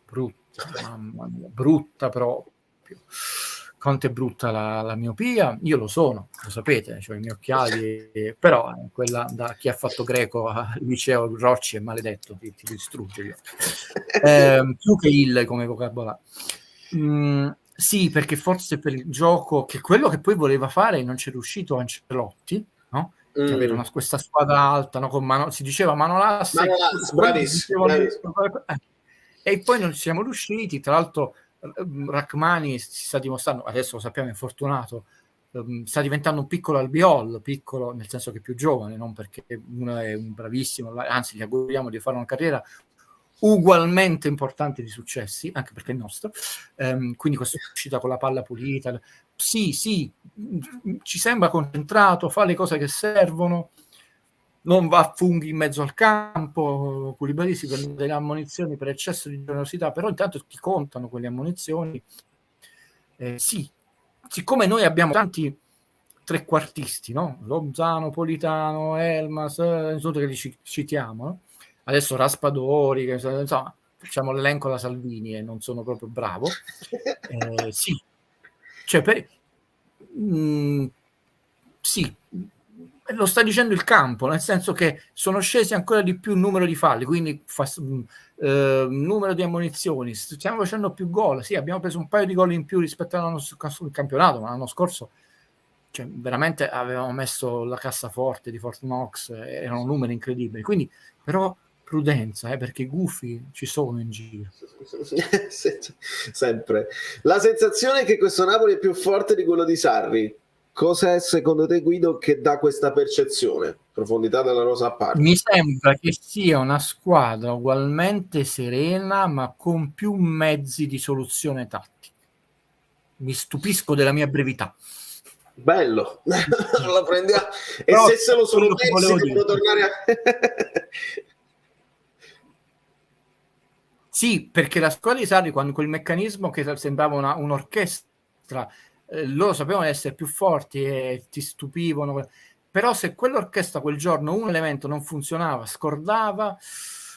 Speaker 3: brutta, mamma mia, brutta proprio. Quanto è brutta la miopia, io lo sono, lo sapete, cioè i miei occhiali, però quella da chi ha fatto greco al liceo Rocci è maledetto, ti distrugge. Più che il come vocabolario. Sì, perché forse per il gioco, che quello che poi voleva fare non c'è riuscito Ancelotti, no? Che avere questa squadra alta, no? Con mano, si diceva Manolas,
Speaker 1: bravissimo.
Speaker 3: E poi non ci siamo riusciti. Tra l'altro Rachmani si sta dimostrando, adesso lo sappiamo, è fortunato, sta diventando un piccolo Albiol, piccolo nel senso che più giovane, non perché uno è un bravissimo, anzi gli auguriamo di fare una carriera ugualmente importante di successi, anche perché è il nostro, quindi questa uscita con la palla pulita, sì, ci sembra concentrato, fa le cose che servono, non va a funghi in mezzo al campo. Koulibaly si prende delle ammonizioni per eccesso di generosità, però intanto ti contano quelle ammonizioni. Sì, siccome noi abbiamo tanti trequartisti, no? Lozano, Politano, Elmas, insomma, che li citiamo, no? Adesso Raspadori, insomma, facciamo l'elenco alla Salvini e non sono proprio bravo. Sì, cioè sì, lo sta dicendo il campo, nel senso che sono scesi ancora di più il numero di falli, quindi numero di ammonizioni, stiamo facendo più gol, sì, abbiamo preso un paio di gol in più rispetto all'anno scorso, il campionato, ma l'anno scorso cioè, veramente avevamo messo la cassaforte di Fort Knox, erano numeri incredibili, quindi però prudenza, perché i gufi ci sono in giro.
Speaker 1: Sempre. La sensazione è che questo Napoli è più forte di quello di Sarri. Cos'è secondo te, Guido, che dà questa percezione? Profondità della rosa a parte.
Speaker 3: Mi sembra che sia una squadra ugualmente serena, ma con più mezzi di soluzione tattica. Mi stupisco della mia brevità.
Speaker 1: Bello, la prendiamo. E se se lo sono persi, devono tornare a...
Speaker 3: Sì, perché la squadra di Sarri, quando quel meccanismo che sembrava un'orchestra, loro sapevano essere più forti e ti stupivano, però se quell'orchestra quel giorno un elemento non funzionava, scordava,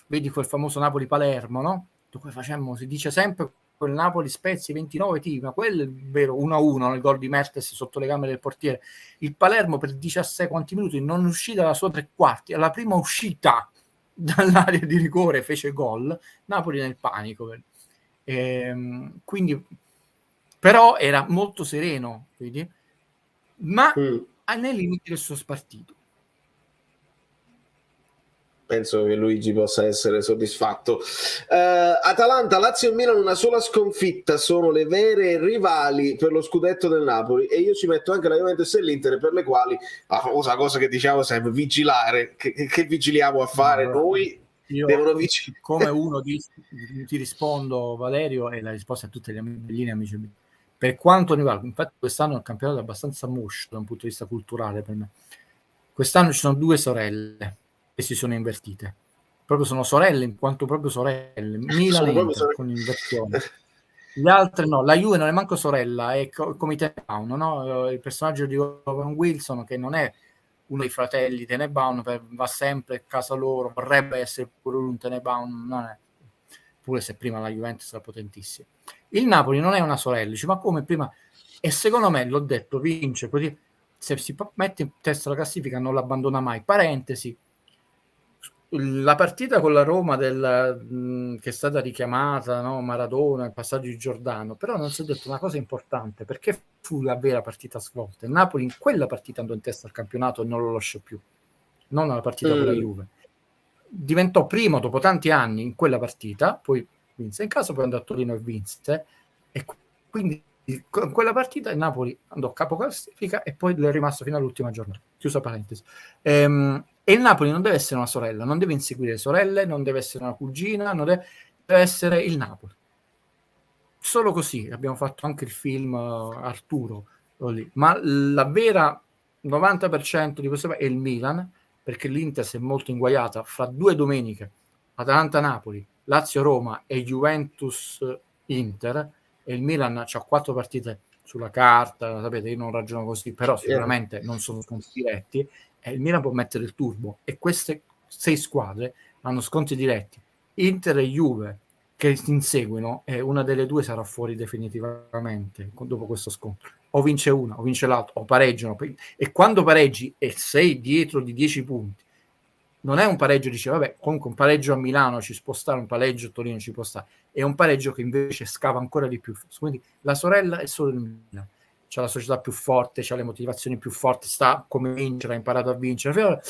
Speaker 3: vedi quel famoso Napoli-Palermo, no? Dove facemmo, si dice sempre quel Napoli-Spezia 29 team, ma quello è vero, 1-1 nel gol di Mertes sotto le gambe del portiere. Il Palermo per 17 quanti minuti non uscì dalla sua tre quarti, alla prima uscita dall'area di rigore fece gol, Napoli nel panico, quindi però era molto sereno, vedi? Ma nei limiti del suo spartito.
Speaker 1: Penso che Luigi possa essere soddisfatto. Atalanta, Lazio e Milan una sola sconfitta sono le vere rivali per lo scudetto del Napoli, e io ci metto anche la Juventus e l'Inter, per le quali la famosa cosa che diciamo sempre, vigilare. Che vigiliamo a fare?
Speaker 3: Allora,
Speaker 1: noi devono vigilare.
Speaker 3: Come uno ti rispondo, Valerio, e la risposta a tutte le linee, amici. Per quanto riguarda, infatti quest'anno è un campionato abbastanza moscio da un punto di vista culturale per me. Quest'anno ci sono due sorelle che si sono invertite, proprio sono sorelle in quanto proprio sorelle, Milan e Inter con inversione. Gli altri no, la Juve non è manco sorella, è come i Tenenbaum, no? Il personaggio di Owen Wilson, che non è uno dei fratelli Tenenbaum, va sempre a casa loro, vorrebbe essere pure un Tenenbaum, non è, pure se prima la Juventus era potentissima. Il Napoli non è una sorella, dice, ma come prima? E secondo me, l'ho detto, vince così, se si mette in testa la classifica non l'abbandona mai. Parentesi, la partita con la Roma che è stata richiamata, no? Maradona, il passaggio di Giordano, però non si è detto una cosa importante, perché fu la vera partita svolta. Il Napoli in quella partita andò in testa al campionato e non lo lasciò più, non alla partita con la Juve. Diventò primo dopo tanti anni in quella partita, poi vinse in casa, poi andò a Torino e vinse, e quindi in quella partita il Napoli andò capo classifica e poi è rimasto fino all'ultima giornata, chiusa parentesi. E il Napoli non deve essere una sorella, non deve inseguire le sorelle, non deve essere una cugina, non deve essere il Napoli. solo così. Abbiamo fatto anche il film Arturo, lì. Ma la vera 90% di questo è il Milan, perché l'Inter si è molto inguaiata fra 2 domeniche, Atalanta-Napoli, Lazio-Roma e Juventus-Inter, e il Milan ha 4 partite sulla carta, sapete, io non ragiono così, però sicuramente non sono sconti diretti, e il Milan può mettere il turbo, e queste 6 squadre hanno sconti diretti. Inter e Juve che si inseguono, e una delle due sarà fuori definitivamente dopo questo scontro. O vince una, o vince l'altra, o pareggiano. E quando pareggi e sei dietro di 10 punti, non è un pareggio, dice vabbè, comunque un pareggio a Milano ci può stare, un pareggio a Torino ci può stare, è un pareggio che invece scava ancora di più. Quindi la sorella è solo il Milan, c'ha la società più forte, c'ha le motivazioni più forti, sta come vincere, ha imparato a vincere.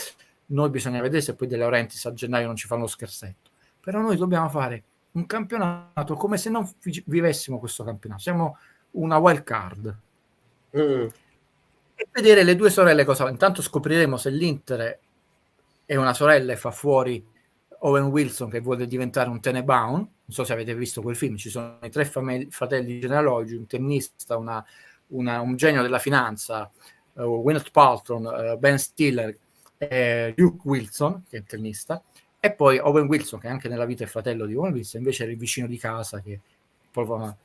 Speaker 3: Noi bisogna vedere se poi De Laurentiis a gennaio non ci fa uno scherzetto, però noi dobbiamo fare un campionato come se non vivessimo questo campionato, siamo una wild card. E vedere le 2 sorelle cosa. Intanto scopriremo se l'Inter è una sorella e fa fuori Owen Wilson che vuole diventare un Tenenbaum. Non so se avete visto quel film, ci sono i 3 fratelli genealogici, un tennista, un genio della finanza, Gwyneth Paltrow, Ben Stiller, Luke Wilson che è tennista, e poi Owen Wilson che anche nella vita è fratello di Owen Wilson, invece era il vicino di casa che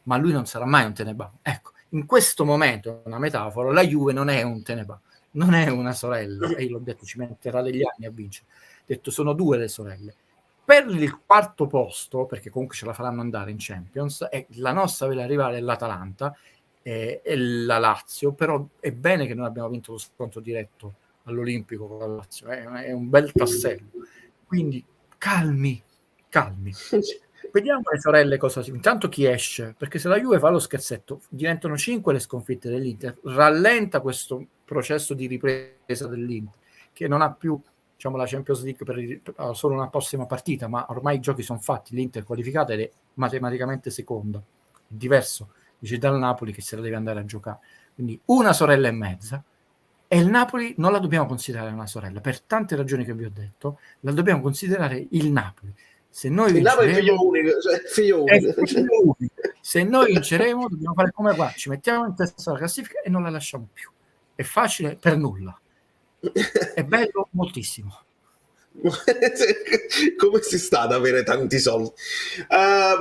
Speaker 3: ma lui non sarà mai un Tenenbaum. Ecco, in questo momento, una metafora, la Juve non è un Tenenbaum, non è una sorella, e io l'ho detto, ci metterà degli anni a vincere. Ho detto, sono 2 le sorelle. Per il 4º posto, perché comunque ce la faranno andare in Champions, e la nostra vera rivale è l'Atalanta e la Lazio, però è bene che noi abbiamo vinto lo scontro diretto all'Olimpico con la Lazio, è un bel tassello. Quindi calmi. Vediamo le sorelle cosa. Intanto chi esce, perché se la Juve fa lo scherzetto diventano 5 le sconfitte dell'Inter, rallenta questo processo di ripresa dell'Inter che non ha più, diciamo, la Champions League per solo una prossima partita, ma ormai i giochi sono fatti, l'Inter qualificata ed è matematicamente seconda, è diverso dice dal Napoli che se la deve andare a giocare, quindi una sorella e mezza. E il Napoli non la dobbiamo considerare una sorella per tante ragioni che vi ho detto, la dobbiamo considerare il Napoli. Se noi vinceremo,
Speaker 1: figlio unico.
Speaker 3: se noi vinceremo dobbiamo fare come qua, ci mettiamo in testa alla classifica e non la lasciamo più. È facile per nulla, è bello moltissimo.
Speaker 1: Come si sta ad avere tanti soldi?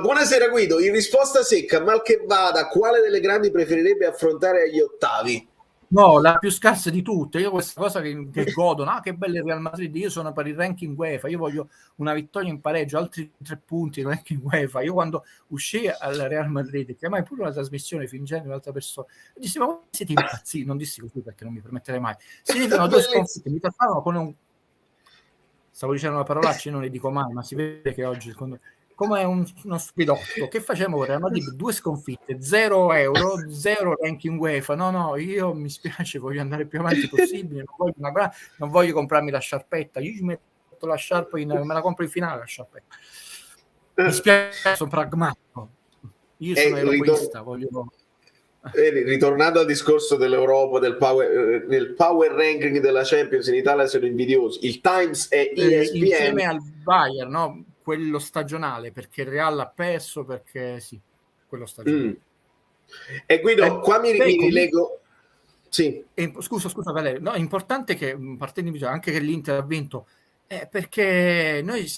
Speaker 1: Buonasera Guido, in risposta secca, mal che vada, quale delle grandi preferirebbe affrontare agli ottavi?
Speaker 3: No, la più scarsa di tutte. Io questa cosa che godono, che bello il Real Madrid, io sono per il ranking UEFA, io voglio una vittoria in pareggio, altri 3 punti in ranking UEFA. Io quando uscii al Real Madrid, chiamai pure una trasmissione fingendo un'altra persona, dissi ma siete impazziti, non dissi così perché non mi permetterei mai, significano 2 sconfitte, mi trattavano come un, stavo dicendo una parolaccia, io non le dico mai, ma si vede che oggi come uno stupidotto. Che facciamo con Real Madrid? 2 sconfitte, 0 euro, 0 ranking UEFA. No, io mi spiace, voglio andare più avanti possibile, non voglio comprarmi la sciarpetta, io ci metto la sciarpa me la compro in finale la sciarpetta. Mi spiace, sono pragmatico, io sono europeista, voglio...
Speaker 1: Ritornando al discorso dell'Europa, del power ranking della Champions, in Italia sono invidiosi. Il Times e ESPN
Speaker 3: insieme al Bayern, no? Quello stagionale, perché il Real ha perso, perché sì, quello stagionale.
Speaker 1: E Guido, qua mi rilego. Sì.
Speaker 3: Scusa Valerio, no, è importante che partendo anche che l'Inter ha vinto, perché noi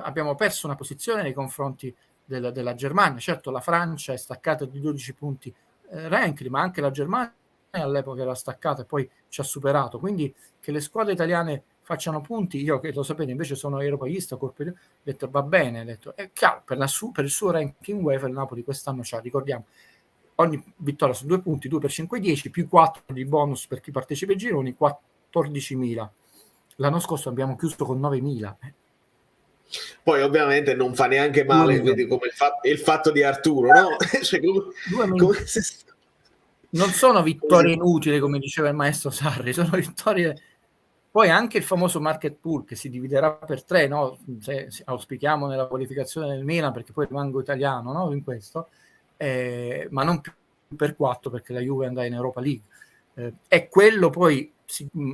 Speaker 3: abbiamo perso una posizione nei confronti della Germania. Certo, la Francia è staccata di 12 punti ranking, ma anche la Germania all'epoca era staccata e poi ci ha superato. Quindi che le squadre italiane facciano punti, io che lo sapete invece sono europeista, ho detto va bene, ho detto, è chiaro, per il suo ranking UEFA il Napoli quest'anno c'ha, ricordiamo, ogni vittoria su 2 punti, 2 per 5, 10, più 4 di bonus per chi partecipa ai gironi, 14.000. L'anno scorso abbiamo chiuso con 9.000.
Speaker 1: Poi ovviamente non fa neanche male, vedi, come il fatto di Arturo, no? Cioè,
Speaker 3: non sono vittorie inutili, come diceva il maestro Sarri, sono vittorie... Poi anche il famoso market pool che si dividerà per 3, no? Se auspichiamo nella qualificazione del Milan, perché poi rimango italiano, no? In questo, ma non più per 4 perché la Juve andrà in Europa League. E quello poi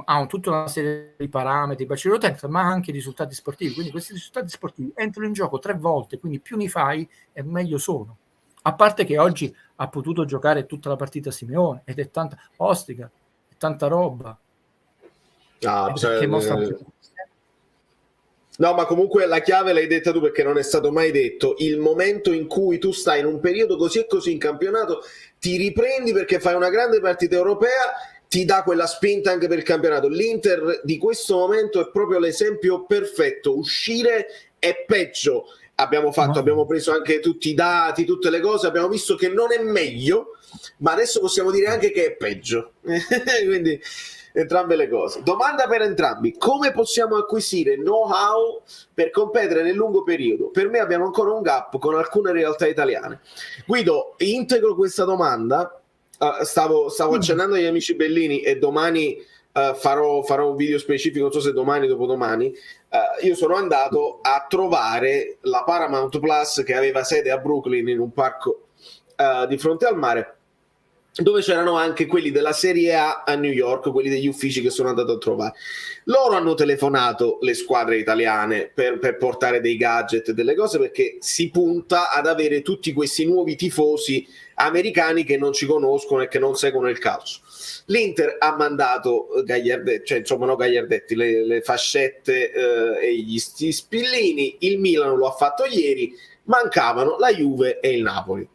Speaker 3: ha tutta una serie di parametri, ma anche risultati sportivi. Quindi questi risultati sportivi entrano in gioco 3 volte, quindi più ne fai e meglio sono. A parte che oggi ha potuto giocare tutta la partita Simeone, ed è tanta ostica, è tanta roba. Perché mostra...
Speaker 1: No, ma comunque la chiave l'hai detta tu, perché non è stato mai detto. Il momento in cui tu stai in un periodo così e così in campionato, ti riprendi perché fai una grande partita europea, ti dà quella spinta anche per il campionato. L'Inter di questo momento è proprio l'esempio perfetto. Uscire è peggio. Abbiamo preso anche tutti i dati, tutte le cose, abbiamo visto che non è meglio, ma adesso possiamo dire anche che è peggio. Quindi entrambe le cose. Domanda per entrambi: come possiamo acquisire know-how per competere nel lungo periodo? Per me abbiamo ancora un gap con alcune realtà italiane. Guido, integro questa domanda. Stavo accennando agli amici Bellini, e domani farò un video specifico, non so se domani o dopodomani. Io sono andato a trovare la Paramount Plus, che aveva sede a Brooklyn, in un parco di fronte al mare, dove c'erano anche quelli della Serie A New York, quelli degli uffici che sono andato a trovare. Loro hanno telefonato le squadre italiane per portare dei gadget e delle cose, perché si punta ad avere tutti questi nuovi tifosi americani che non ci conoscono e che non seguono il calcio. L'Inter ha mandato Gagliardetti, le fascette e gli spillini. Il Milan lo ha fatto ieri. Mancavano la Juve e il Napoli.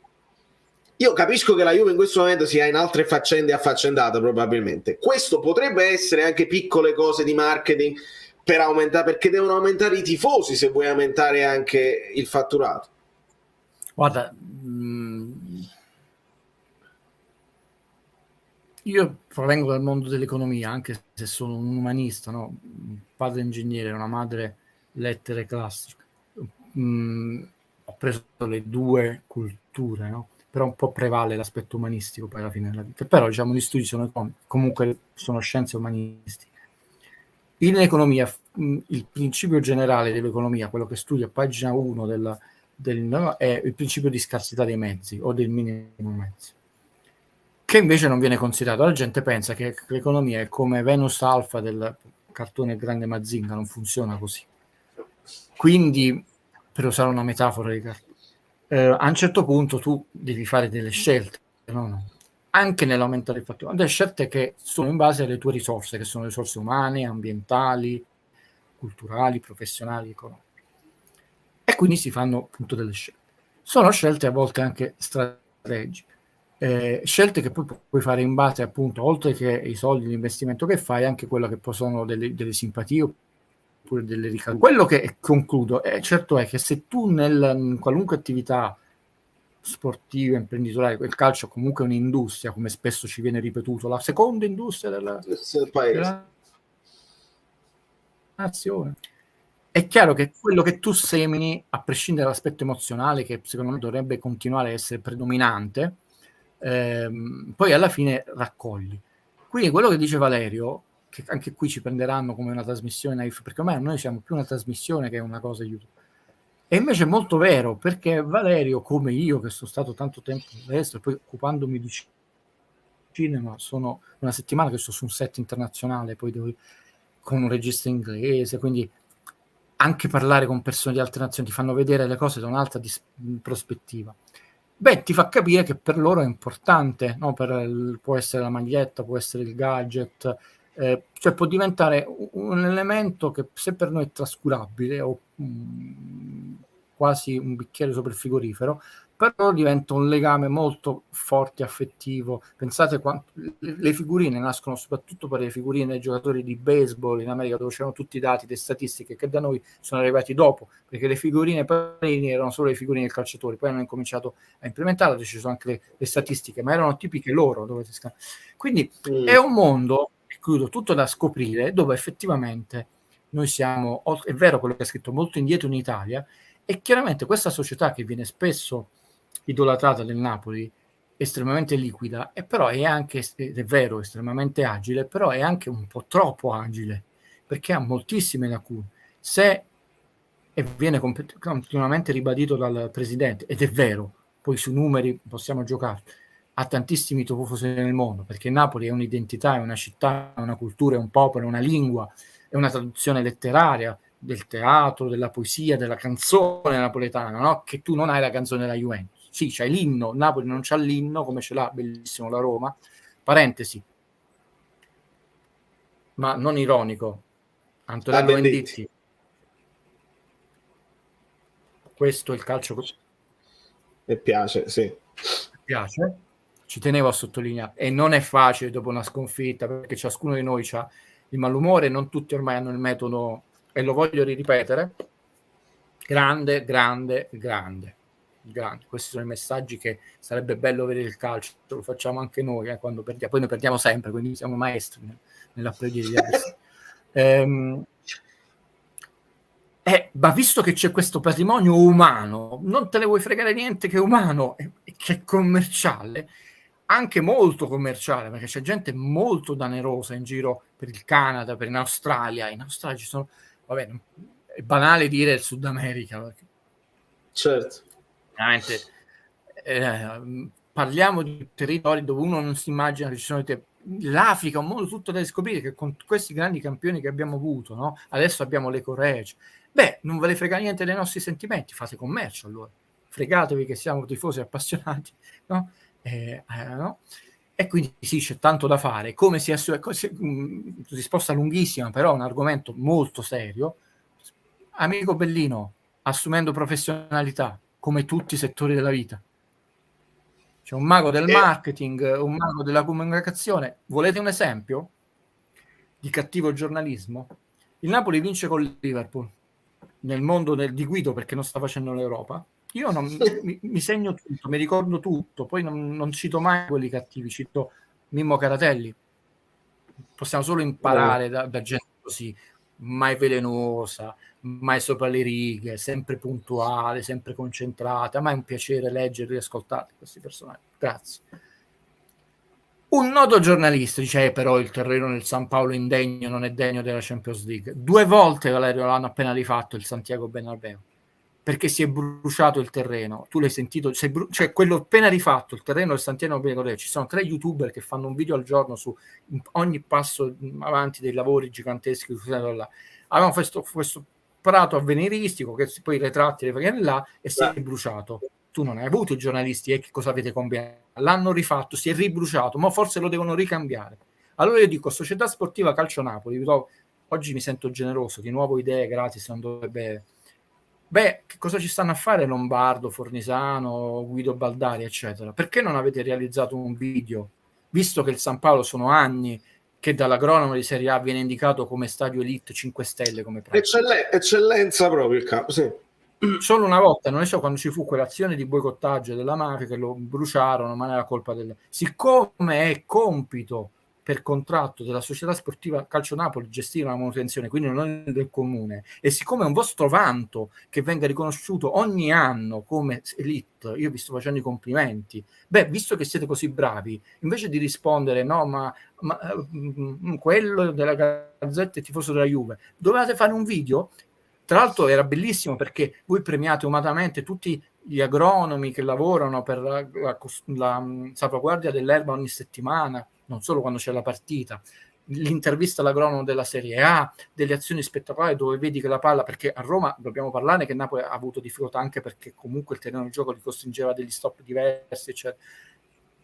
Speaker 1: Io capisco che la Juve in questo momento sia in altre faccende affaccendata, probabilmente. Questo potrebbe essere anche piccole cose di marketing per aumentare, perché devono aumentare i tifosi se vuoi aumentare anche il fatturato.
Speaker 3: Guarda, io provengo dal mondo dell'economia, anche se sono un umanista, no? Un padre ingegnere, una madre lettere classiche. Ho preso le due culture, no? Però un po' prevale l'aspetto umanistico poi alla fine della vita. Però diciamo gli studi sono comunque sono scienze umanistiche. In economia, il principio generale dell'economia, quello che studia a pagina 1 è il principio di scarsità dei mezzi o del minimo mezzi, che invece non viene considerato. La gente pensa che l'economia è come Venus Alpha del cartone Grande Mazinga, non funziona così. Quindi, per usare una metafora di cartone, a un certo punto tu devi fare delle scelte, no? Anche nell'aumentare il fatturato, delle scelte che sono in base alle tue risorse, che sono risorse umane, ambientali, culturali, professionali, economiche. E quindi si fanno appunto delle scelte. Sono scelte a volte anche strategiche, scelte che poi puoi fare in base appunto, oltre che i soldi, l'investimento che fai, anche quello che poi sono delle simpatie oppure delle ricadute. Quello che concludo certo è che se tu in qualunque attività sportiva, imprenditoriale, il calcio comunque è un'industria, come spesso ci viene ripetuto, la seconda industria della nazione. È chiaro che quello che tu semini, a prescindere dall'aspetto emozionale, che secondo me dovrebbe continuare a essere predominante, poi alla fine raccogli. Quindi quello che dice Valerio, che anche qui ci prenderanno come una trasmissione, perché ormai noi siamo più una trasmissione che una cosa YouTube. E invece è molto vero, perché Valerio, come io, che sono stato tanto tempo all'estero, poi occupandomi di cinema, sono una settimana che sto su un set internazionale, poi con un regista inglese, quindi anche parlare con persone di altre nazioni ti fanno vedere le cose da un'altra prospettiva. Beh, ti fa capire che per loro è importante, no? Può essere la maglietta, può essere il gadget, cioè può diventare un elemento che se per noi è trascurabile o quasi un bicchiere sopra il frigorifero, però diventa un legame molto forte, affettivo. Pensate quanto le figurine nascono soprattutto per le figurine dei giocatori di baseball in America, dove c'erano tutti i dati, le statistiche, che da noi sono arrivati dopo, perché le figurine Panini erano solo le figurine del calciatore, poi hanno incominciato a implementarle, ci sono anche le statistiche, ma erano tipiche loro. Quindi è un mondo, chiudo, tutto da scoprire, dove effettivamente noi siamo, è vero quello che ha scritto, molto indietro in Italia, e chiaramente questa società che viene spesso idolatrata del Napoli, estremamente liquida, e però è anche, è vero, estremamente agile, però è anche un po' troppo agile, perché ha moltissime lacune. Se e viene continuamente ribadito dal presidente, ed è vero, poi sui numeri possiamo giocare, ha tantissimi tifosi nel mondo, perché Napoli è un'identità, è una città, è una cultura, è un popolo, è una lingua, è una traduzione letteraria del teatro, della poesia, della canzone napoletana, no? Che tu non hai la canzone della Juventus. sì, c'è l'inno, Napoli non c'ha l'inno come ce l'ha bellissimo la Roma, parentesi, ma non ironico, Antonello Venditti, questo è il calcio che
Speaker 1: mi piace, sì.
Speaker 3: piace, ci tenevo a sottolineare, e non è facile dopo una sconfitta, perché ciascuno di noi ha il malumore, non tutti ormai hanno il metodo, e lo voglio ripetere, grande. Questi sono i messaggi che sarebbe bello vedere il calcio, lo facciamo anche noi quando perdiamo, poi noi perdiamo sempre, quindi siamo maestri nell'applaudire gli avversari. Ma visto che c'è questo patrimonio umano, non te ne vuoi fregare niente che è umano e che è commerciale, anche molto commerciale, perché c'è gente molto danerosa in giro per il Canada, per in Australia ci sono, vabbè, è banale dire il Sud America, perché
Speaker 1: certo,
Speaker 3: veramente parliamo di territori dove uno non si immagina che ci sono l'Africa è un mondo tutto da scoprire, che con questi grandi campioni che abbiamo avuto, no? Adesso abbiamo le Coree, non ve ne frega niente dei nostri sentimenti, fate commercio allora, fregatevi che siamo tifosi appassionati, no? No? E quindi sì, c'è tanto da fare, come risposta lunghissima, però un argomento molto serio. Amico Bellino, assumendo professionalità come tutti i settori della vita, c'è un mago del marketing, un mago della comunicazione. Volete un esempio di cattivo giornalismo? Il Napoli vince con il Liverpool nel mondo di Guido, perché non sta facendo l'Europa. Io mi segno tutto, mi ricordo tutto, poi non cito mai quelli cattivi, cito Mimmo Caratelli. Possiamo solo imparare da gente così, mai velenosa, mai sopra le righe, sempre puntuale, sempre concentrata. Ma è un piacere leggere e ascoltare questi personaggi. Grazie. Un noto giornalista dice però il terreno del San Paolo indegno non è degno della Champions League. 2 volte, Valerio, l'hanno appena rifatto il Santiago Bernabéu, perché si è bruciato il terreno. Tu l'hai sentito, cioè quello appena rifatto, il terreno del Santiago Bernabéu. Ci sono 3 youtuber che fanno un video al giorno su ogni passo avanti dei lavori giganteschi. Avevamo questo prato avveniristico che poi i ritratti là e si è bruciato. Tu non hai avuto i giornalisti, che cosa avete combinato? L'hanno rifatto, si è ribruciato, ma forse lo devono ricambiare. Allora io dico, Società Sportiva Calcio Napoli, oggi mi sento generoso, di nuovo idee gratis, non dovrebbe... che cosa ci stanno a fare Lombardo, Fornisano, Guido Baldari, eccetera? Perché non avete realizzato un video, visto che il San Paolo sono anni che dall'agronomo di Serie A viene indicato come stadio elite 5 stelle come
Speaker 1: eccellenza proprio il campo, sì.
Speaker 3: Solo una volta, non so, quando ci fu quell'azione di boicottaggio della mafia che lo bruciarono, ma non era colpa siccome è compito per contratto della Società Sportiva Calcio Napoli gestire la manutenzione, quindi non del comune, e siccome è un vostro vanto che venga riconosciuto ogni anno come elite, io vi sto facendo i complimenti, visto che siete così bravi, invece di rispondere no, ma quello della Gazzetta è tifoso della Juve, dovevate fare un video. Tra l'altro era bellissimo perché voi premiate umanamente tutti gli agronomi che lavorano per la salvaguardia dell'erba ogni settimana, non solo quando c'è la partita, l'intervista all'agronomo della Serie A, delle azioni spettacolari dove vedi che la palla, perché a Roma dobbiamo parlare che Napoli ha avuto difficoltà anche perché comunque il terreno di gioco li costringeva a degli stop diversi, eccetera.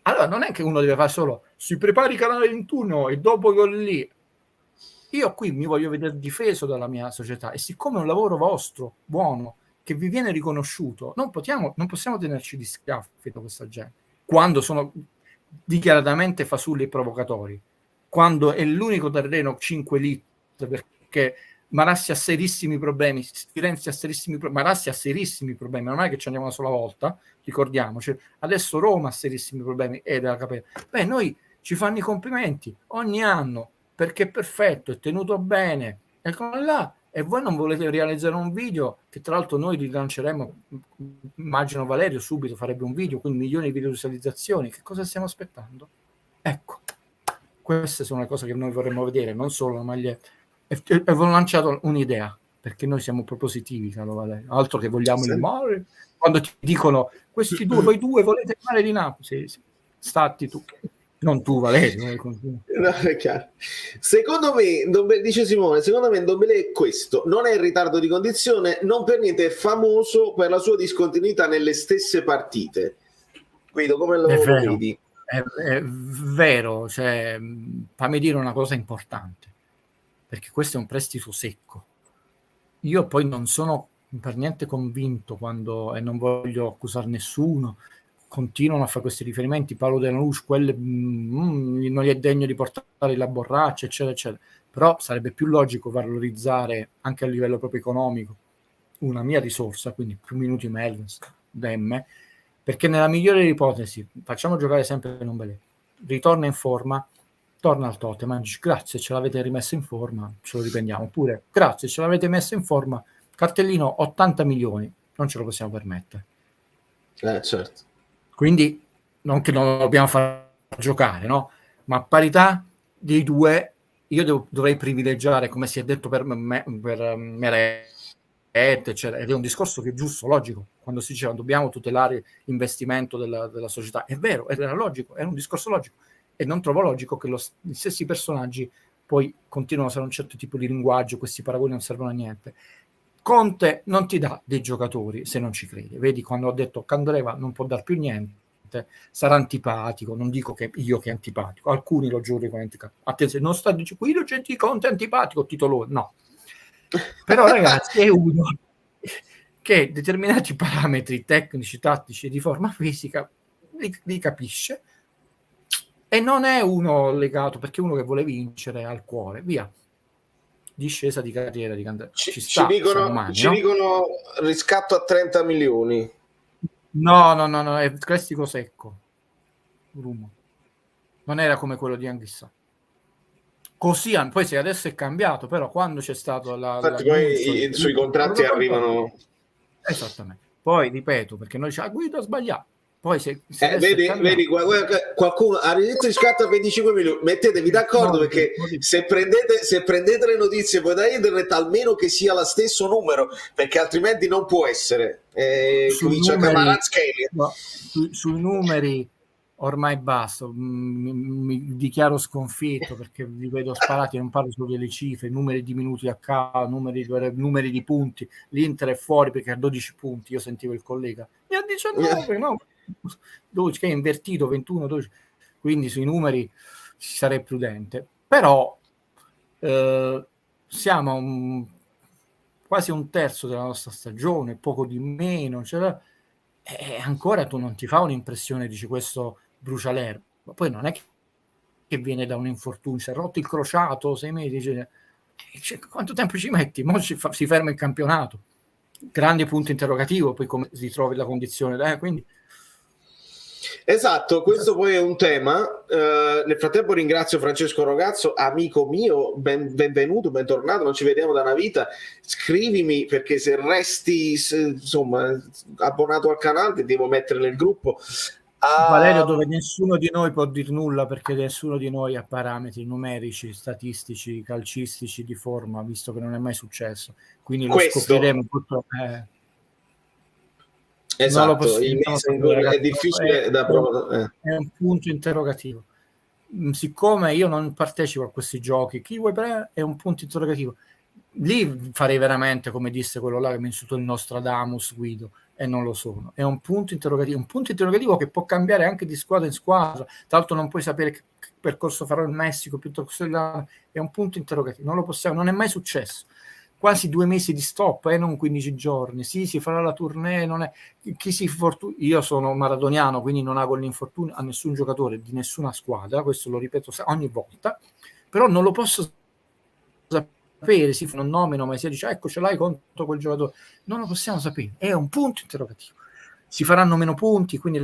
Speaker 3: Allora non è che uno deve fare solo si prepari canale 21 e dopo gol lì. Io qui mi voglio vedere difeso dalla mia società e siccome è un lavoro vostro, buono, che vi viene riconosciuto, non possiamo tenerci di schiaffi da questa gente, quando sono dichiaratamente fasulli e provocatori, quando è l'unico terreno 5 elite, perché Marassi ha serissimi problemi, Firenze ha serissimi problemi, Marassi ha serissimi problemi, non è che ci andiamo una sola volta, ricordiamoci, adesso Roma ha serissimi problemi, noi ci fanno i complimenti ogni anno, perché è perfetto, è tenuto bene, e come là, e voi non volete realizzare un video, che tra l'altro noi rilanceremo, immagino Valerio subito farebbe un video, quindi milioni di visualizzazioni, che cosa stiamo aspettando? Ecco, queste sono le cose che noi vorremmo vedere, non solo la maglietta, e avevo lanciato un'idea, perché noi siamo propositivi, caro Valerio, altro che vogliamo il male, quando ti dicono, questi due, voi due volete il male di Napoli, sì, statti tu. Non tu, Valerio.
Speaker 1: No, è chiaro. Secondo me, dice Simone, secondo me Ndombele è questo, non è in ritardo di condizione, non per niente è famoso per la sua discontinuità nelle stesse partite. Guido, come lo vedi?
Speaker 3: È vero, cioè, fammi dire una cosa importante, perché questo è un prestito secco. Io poi non sono per niente convinto quando, e non voglio accusare nessuno, continuano a fare questi riferimenti, Paolo De Luce, non gli è degno di portare la borraccia, eccetera, eccetera. Però sarebbe più logico valorizzare anche a livello proprio economico una mia risorsa, quindi più minuti Mertens, Demme, perché nella migliore delle ipotesi, facciamo giocare sempre Ndombele, ritorna in forma, torna al Tottenham, grazie, ce l'avete rimesso in forma, ce lo riprendiamo. Oppure, grazie, ce l'avete messo in forma, cartellino 80 milioni, non ce lo possiamo permettere.
Speaker 1: Certo.
Speaker 3: Quindi non che non lo dobbiamo far giocare, no? Ma a parità dei due io dovrei privilegiare, come si è detto per Meret, eccetera. Ed è un discorso che è giusto, logico, quando si diceva dobbiamo tutelare l'investimento della società. È vero, era logico, è un discorso logico. E non trovo logico che gli stessi personaggi poi continuano a usare un certo tipo di linguaggio, questi paragoni non servono a niente. Conte non ti dà dei giocatori se non ci credi. Vedi, quando ho detto Candreva non può dar più niente, sarà antipatico, non dico che io che è antipatico, alcuni lo giudicano antipatico. Attenzione, non sta dicendo Guido Conte è antipatico, titolone, no. Però ragazzi è uno che determinati parametri tecnici, tattici e di forma fisica li capisce, e non è uno legato, perché uno che vuole vincere al cuore, via. Discesa di carriera di Candreva.
Speaker 1: Ci dicono riscatto a 30 milioni.
Speaker 3: No, è prestito secco. Rumo. Non era come quello di Anghissà. Così, poi se adesso è cambiato, però quando c'è stato
Speaker 1: infatti poi sui contratti arrivano.
Speaker 3: Esattamente. Poi ripeto, perché noi diciamo Guido ha sbagliato. Poi se
Speaker 1: vedi qualcuno all'inizio scatta 25 milioni, mettetevi d'accordo, perché se prendete le notizie poi da internet, almeno che sia lo stesso numero, perché altrimenti non può essere.
Speaker 3: Sui numeri ormai basta, mi dichiaro sconfitto, perché vi vedo sparati, non parlo solo delle cifre, numeri di minuti a caso, numeri di punti. L'Inter è fuori perché ha 12 punti, io sentivo il collega, ne ha 19, no? 12, che è invertito, 21, 12. Quindi sui numeri ci sarei prudente, però siamo quasi un terzo della nostra stagione, poco di meno, e ancora tu non ti fa un'impressione, dici questo brucia l'erba, ma poi non è che viene da un infortunio, si è rotto il crociato 6 mesi, quanto tempo ci metti? Mo si ferma il campionato, grande punto interrogativo, poi come si trovi la condizione, quindi
Speaker 1: esatto, questo poi è un tema. Nel frattempo ringrazio Francesco Rogazzo, amico mio, benvenuto, bentornato, non ci vediamo da una vita. Scrivimi, perché se resti insomma abbonato al canale devo mettere nel gruppo.
Speaker 3: Valerio, dove nessuno di noi può dir nulla, perché nessuno di noi ha parametri numerici, statistici, calcistici di forma, visto che non è mai successo, quindi lo scopriremo purtroppo.
Speaker 1: Esatto, è difficile da provare.
Speaker 3: È un punto interrogativo. Siccome io non partecipo a questi giochi, chi vuoi è un punto interrogativo. Lì farei veramente, come disse quello là che mi insultò il Nostradamus, Guido, e non lo sono. È un punto interrogativo che può cambiare anche di squadra in squadra. Tra l'altro non puoi sapere che percorso farò il Messico piuttosto che là. È un punto interrogativo, non lo possiamo, non è mai successo. Quasi 2 mesi di stop, non 15 giorni. Sì, si farà la tournée, non è chi si io sono maradoniano, quindi non hago l'infortunio a nessun giocatore di nessuna squadra, questo lo ripeto ogni volta, però non lo posso sapere, si fa un nomino, ma si dice ecco ce l'hai contro quel giocatore, non lo possiamo sapere, è un punto interrogativo. Si faranno meno punti, quindi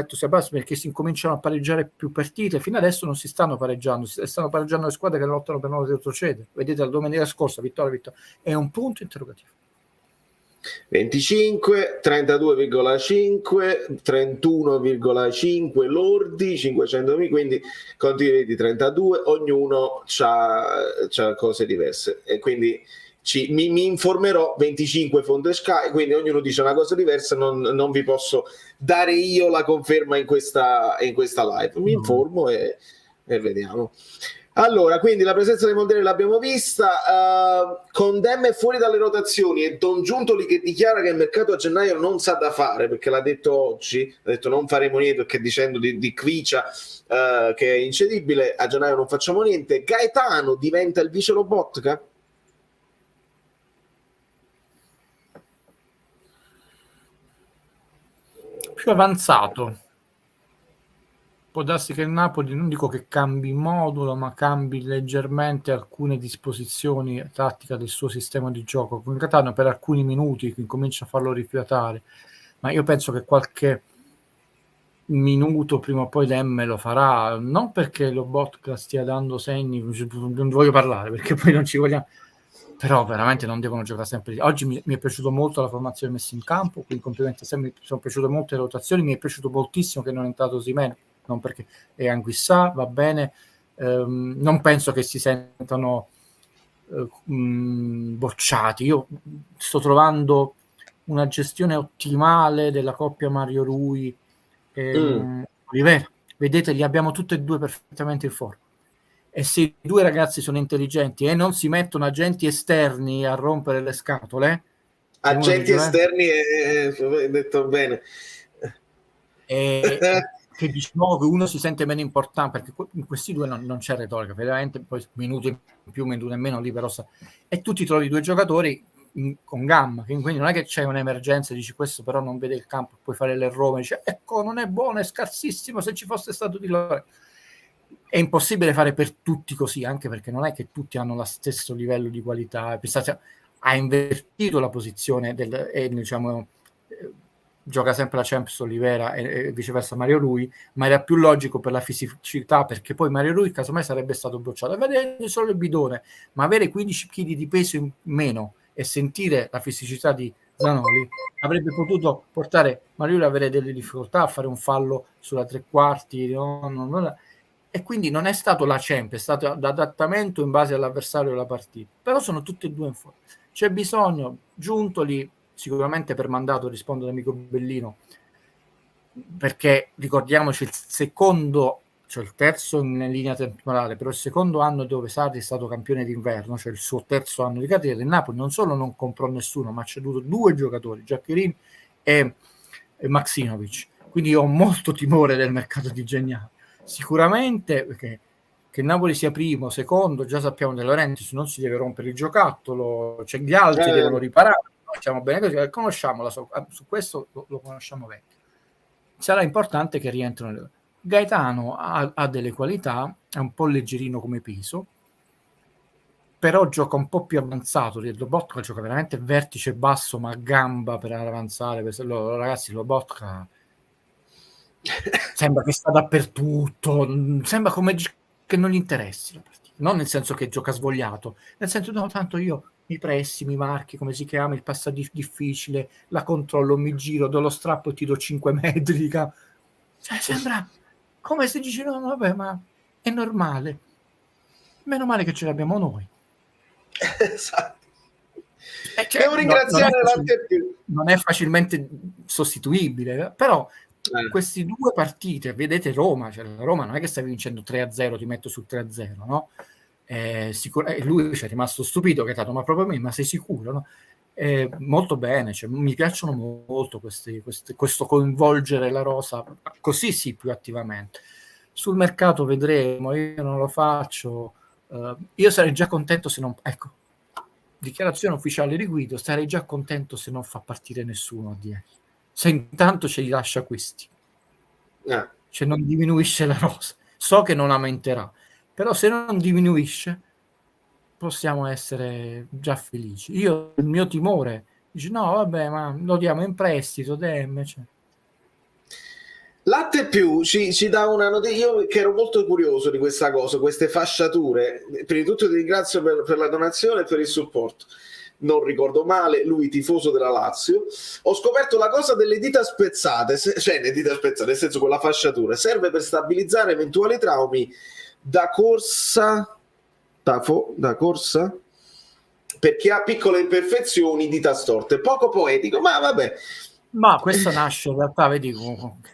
Speaker 3: si abbassa, perché si incominciano a pareggiare più partite. Fino adesso non si stanno pareggiando, stanno pareggiando le squadre che lottano per non retrocedere. Vedete la domenica scorsa, vittoria, è un punto interrogativo.
Speaker 1: 25, 32,5, 31,5 lordi, 500.000, quindi continui di 32, ognuno c'ha cose diverse, e quindi mi informerò. 25 fonte Sky, quindi ognuno dice una cosa diversa, non vi posso dare io la conferma in questa live. Mi informo e vediamo. Allora, quindi la presenza dei Moldeni l'abbiamo vista, con Demme fuori dalle rotazioni e Don Giuntoli che dichiara che il mercato a gennaio non sa da fare, perché l'ha detto oggi, ha detto non faremo niente, perché dicendo di Kvicia che è incedibile, a gennaio non facciamo niente. Gaetano diventa il vice Lobotka?
Speaker 3: Più avanzato. Può darsi che il Napoli, non dico che cambi modulo, ma cambi leggermente alcune disposizioni tattiche del suo sistema di gioco. Con Catania per alcuni minuti incomincia a farlo rifiatare, ma io penso che qualche minuto prima o poi Demme lo farà, non perché Lobotka stia dando segni, non voglio parlare perché poi non ci vogliamo, però veramente non devono giocare sempre. Oggi mi è piaciuto molto la formazione messa in campo, quindi complimenti a sé, mi sono piaciute molto le rotazioni, mi è piaciuto moltissimo che non è entrato Osimhen, non perché è Anguissà, va bene, non penso che si sentano bocciati. Io sto trovando una gestione ottimale della coppia Mario Rui e Olivera. Vedete, li abbiamo tutti e due perfettamente in forma. E se i due ragazzi sono intelligenti e non si mettono agenti esterni a rompere le scatole,
Speaker 1: agenti esterni, detto bene,
Speaker 3: che diciamo che uno si sente meno importante, perché in questi due non c'è retorica, veramente poi minuti in più, minuti in meno, libero, e tu ti trovi due giocatori con gamma, quindi non è che c'è un'emergenza e dici questo però non vede il campo, puoi fare l'errore, dice ecco non è buono, è scarsissimo, se ci fosse stato Di Lorenzo. È impossibile fare per tutti così, anche perché non è che tutti hanno lo stesso livello di qualità. Ha invertito la posizione diciamo gioca sempre la Champions Olivera e viceversa Mario Rui, ma era più logico per la fisicità, perché poi Mario Rui casomai sarebbe stato bocciato. Vedete solo il bidone, ma avere 15 kg di peso in meno e sentire la fisicità di Zanoli avrebbe potuto portare Mario Rui ad avere delle difficoltà a fare un fallo sulla tre quarti, e quindi non è stato la Champions, è stato l'adattamento in base all'avversario della partita. Però sono tutti e due in forma. C'è bisogno, Giuntoli sicuramente per mandato, rispondo all'amico Bellino, perché ricordiamoci il secondo, cioè il terzo in linea temporale, però il secondo anno dove Sarri è stato campione d'inverno, cioè il suo terzo anno di carriera, il Napoli non solo non comprò nessuno, ma ha ceduto due giocatori, Giaccherini e Maximovic. Quindi io ho molto timore del mercato di Geniale. Sicuramente perché che Napoli sia primo, secondo, già sappiamo De Laurentiis non si deve rompere il giocattolo, cioè gli altri devono riparare, facciamo bene così, conosciamo su questo lo conosciamo bene. Sarà importante che rientrino. Gaetano ha delle qualità, è un po' leggerino come peso, però gioca un po' più avanzato. Lobotka gioca veramente vertice basso, ma a gamba per avanzare. Ragazzi, Lobotka sembra che sta dappertutto, sembra come che non gli interessi la partita, non nel senso che gioca svogliato, nel senso no, tanto io mi pressi, mi marchi, come si chiama, il passaggio difficile, la controllo, mi giro, do lo strappo e ti do 5 metri, cioè sembra come se dici no vabbè, ma è normale, meno male che ce l'abbiamo noi.
Speaker 1: Esatto. Cioè, devo ringraziare
Speaker 3: non è facilmente sostituibile, però queste due partite, vedete Roma, cioè la Roma non è che stai vincendo 3-0, ti metto sul 3-0, no? Lui ci è rimasto stupito, che è stato, ma proprio me, ma sei sicuro, no? Molto bene, cioè, mi piacciono molto questo coinvolgere la rosa, così sì, più attivamente. Sul mercato vedremo, io non lo faccio, io sarei già contento se non... Ecco, dichiarazione ufficiale di Guido, sarei già contento se non fa partire nessuno a dire. Se intanto ce li lascia questi, cioè non diminuisce la rosa, so che non aumenterà, però se non diminuisce possiamo essere già felici. Io il mio timore dice no vabbè, ma lo diamo in prestito, cioè.
Speaker 1: Latte Più ci dà una notizia, io che ero molto curioso di questa cosa, queste fasciature. Prima di tutto ti ringrazio per la donazione e per il supporto. Non ricordo male, lui tifoso della Lazio. Ho scoperto la cosa delle dita spezzate, cioè le dita spezzate, nel senso quella fasciatura serve per stabilizzare eventuali traumi da corsa per chi ha piccole imperfezioni, dita storte. Poco poetico, ma vabbè.
Speaker 3: Ma questo nasce in realtà, vedi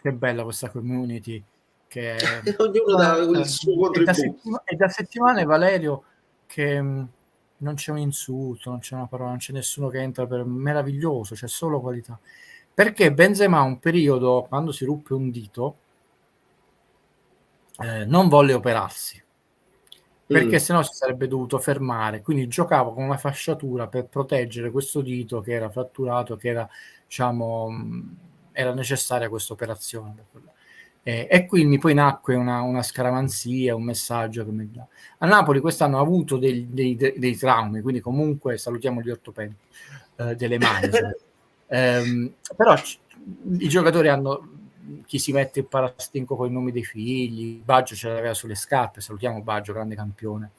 Speaker 3: che bella questa community, che
Speaker 1: ognuno dà il suo contributo.
Speaker 3: è da settimane, Valerio, che non c'è un insulto, non c'è una parola, non c'è nessuno che entra per meraviglioso, c'è solo qualità. Perché Benzema un periodo, quando si ruppe un dito, non volle operarsi, perché sennò si sarebbe dovuto fermare, quindi giocava con una fasciatura per proteggere questo dito che era fratturato, che era, diciamo, era necessaria questa operazione. E quindi poi nacque una scaramanzia, un messaggio che a Napoli quest'anno ha avuto dei traumi, quindi comunque salutiamo gli ortopedi delle mani. Però i giocatori hanno, chi si mette il parastinco con i nomi dei figli, Baggio ce l'aveva sulle scarpe, salutiamo Baggio, grande campione.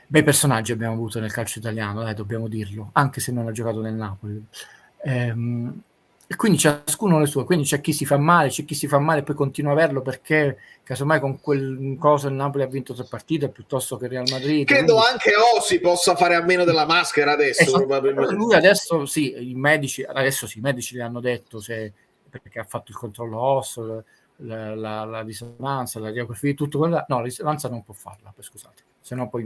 Speaker 3: Bei personaggi abbiamo avuto nel calcio italiano, dobbiamo dirlo, anche se non ha giocato nel Napoli. E quindi ciascuno le sue, quindi c'è chi si fa male, e poi continua a averlo perché casomai con quel coso il Napoli ha vinto 3 partite piuttosto che il Real Madrid.
Speaker 1: Credo quindi anche Osi possa fare a meno della maschera adesso, probabilmente.
Speaker 3: Lui adesso sì, i medici gli hanno detto perché ha fatto il controllo osso, la risonanza, la radiografia, tutto quello. No, la risonanza non può farla, scusate, se no poi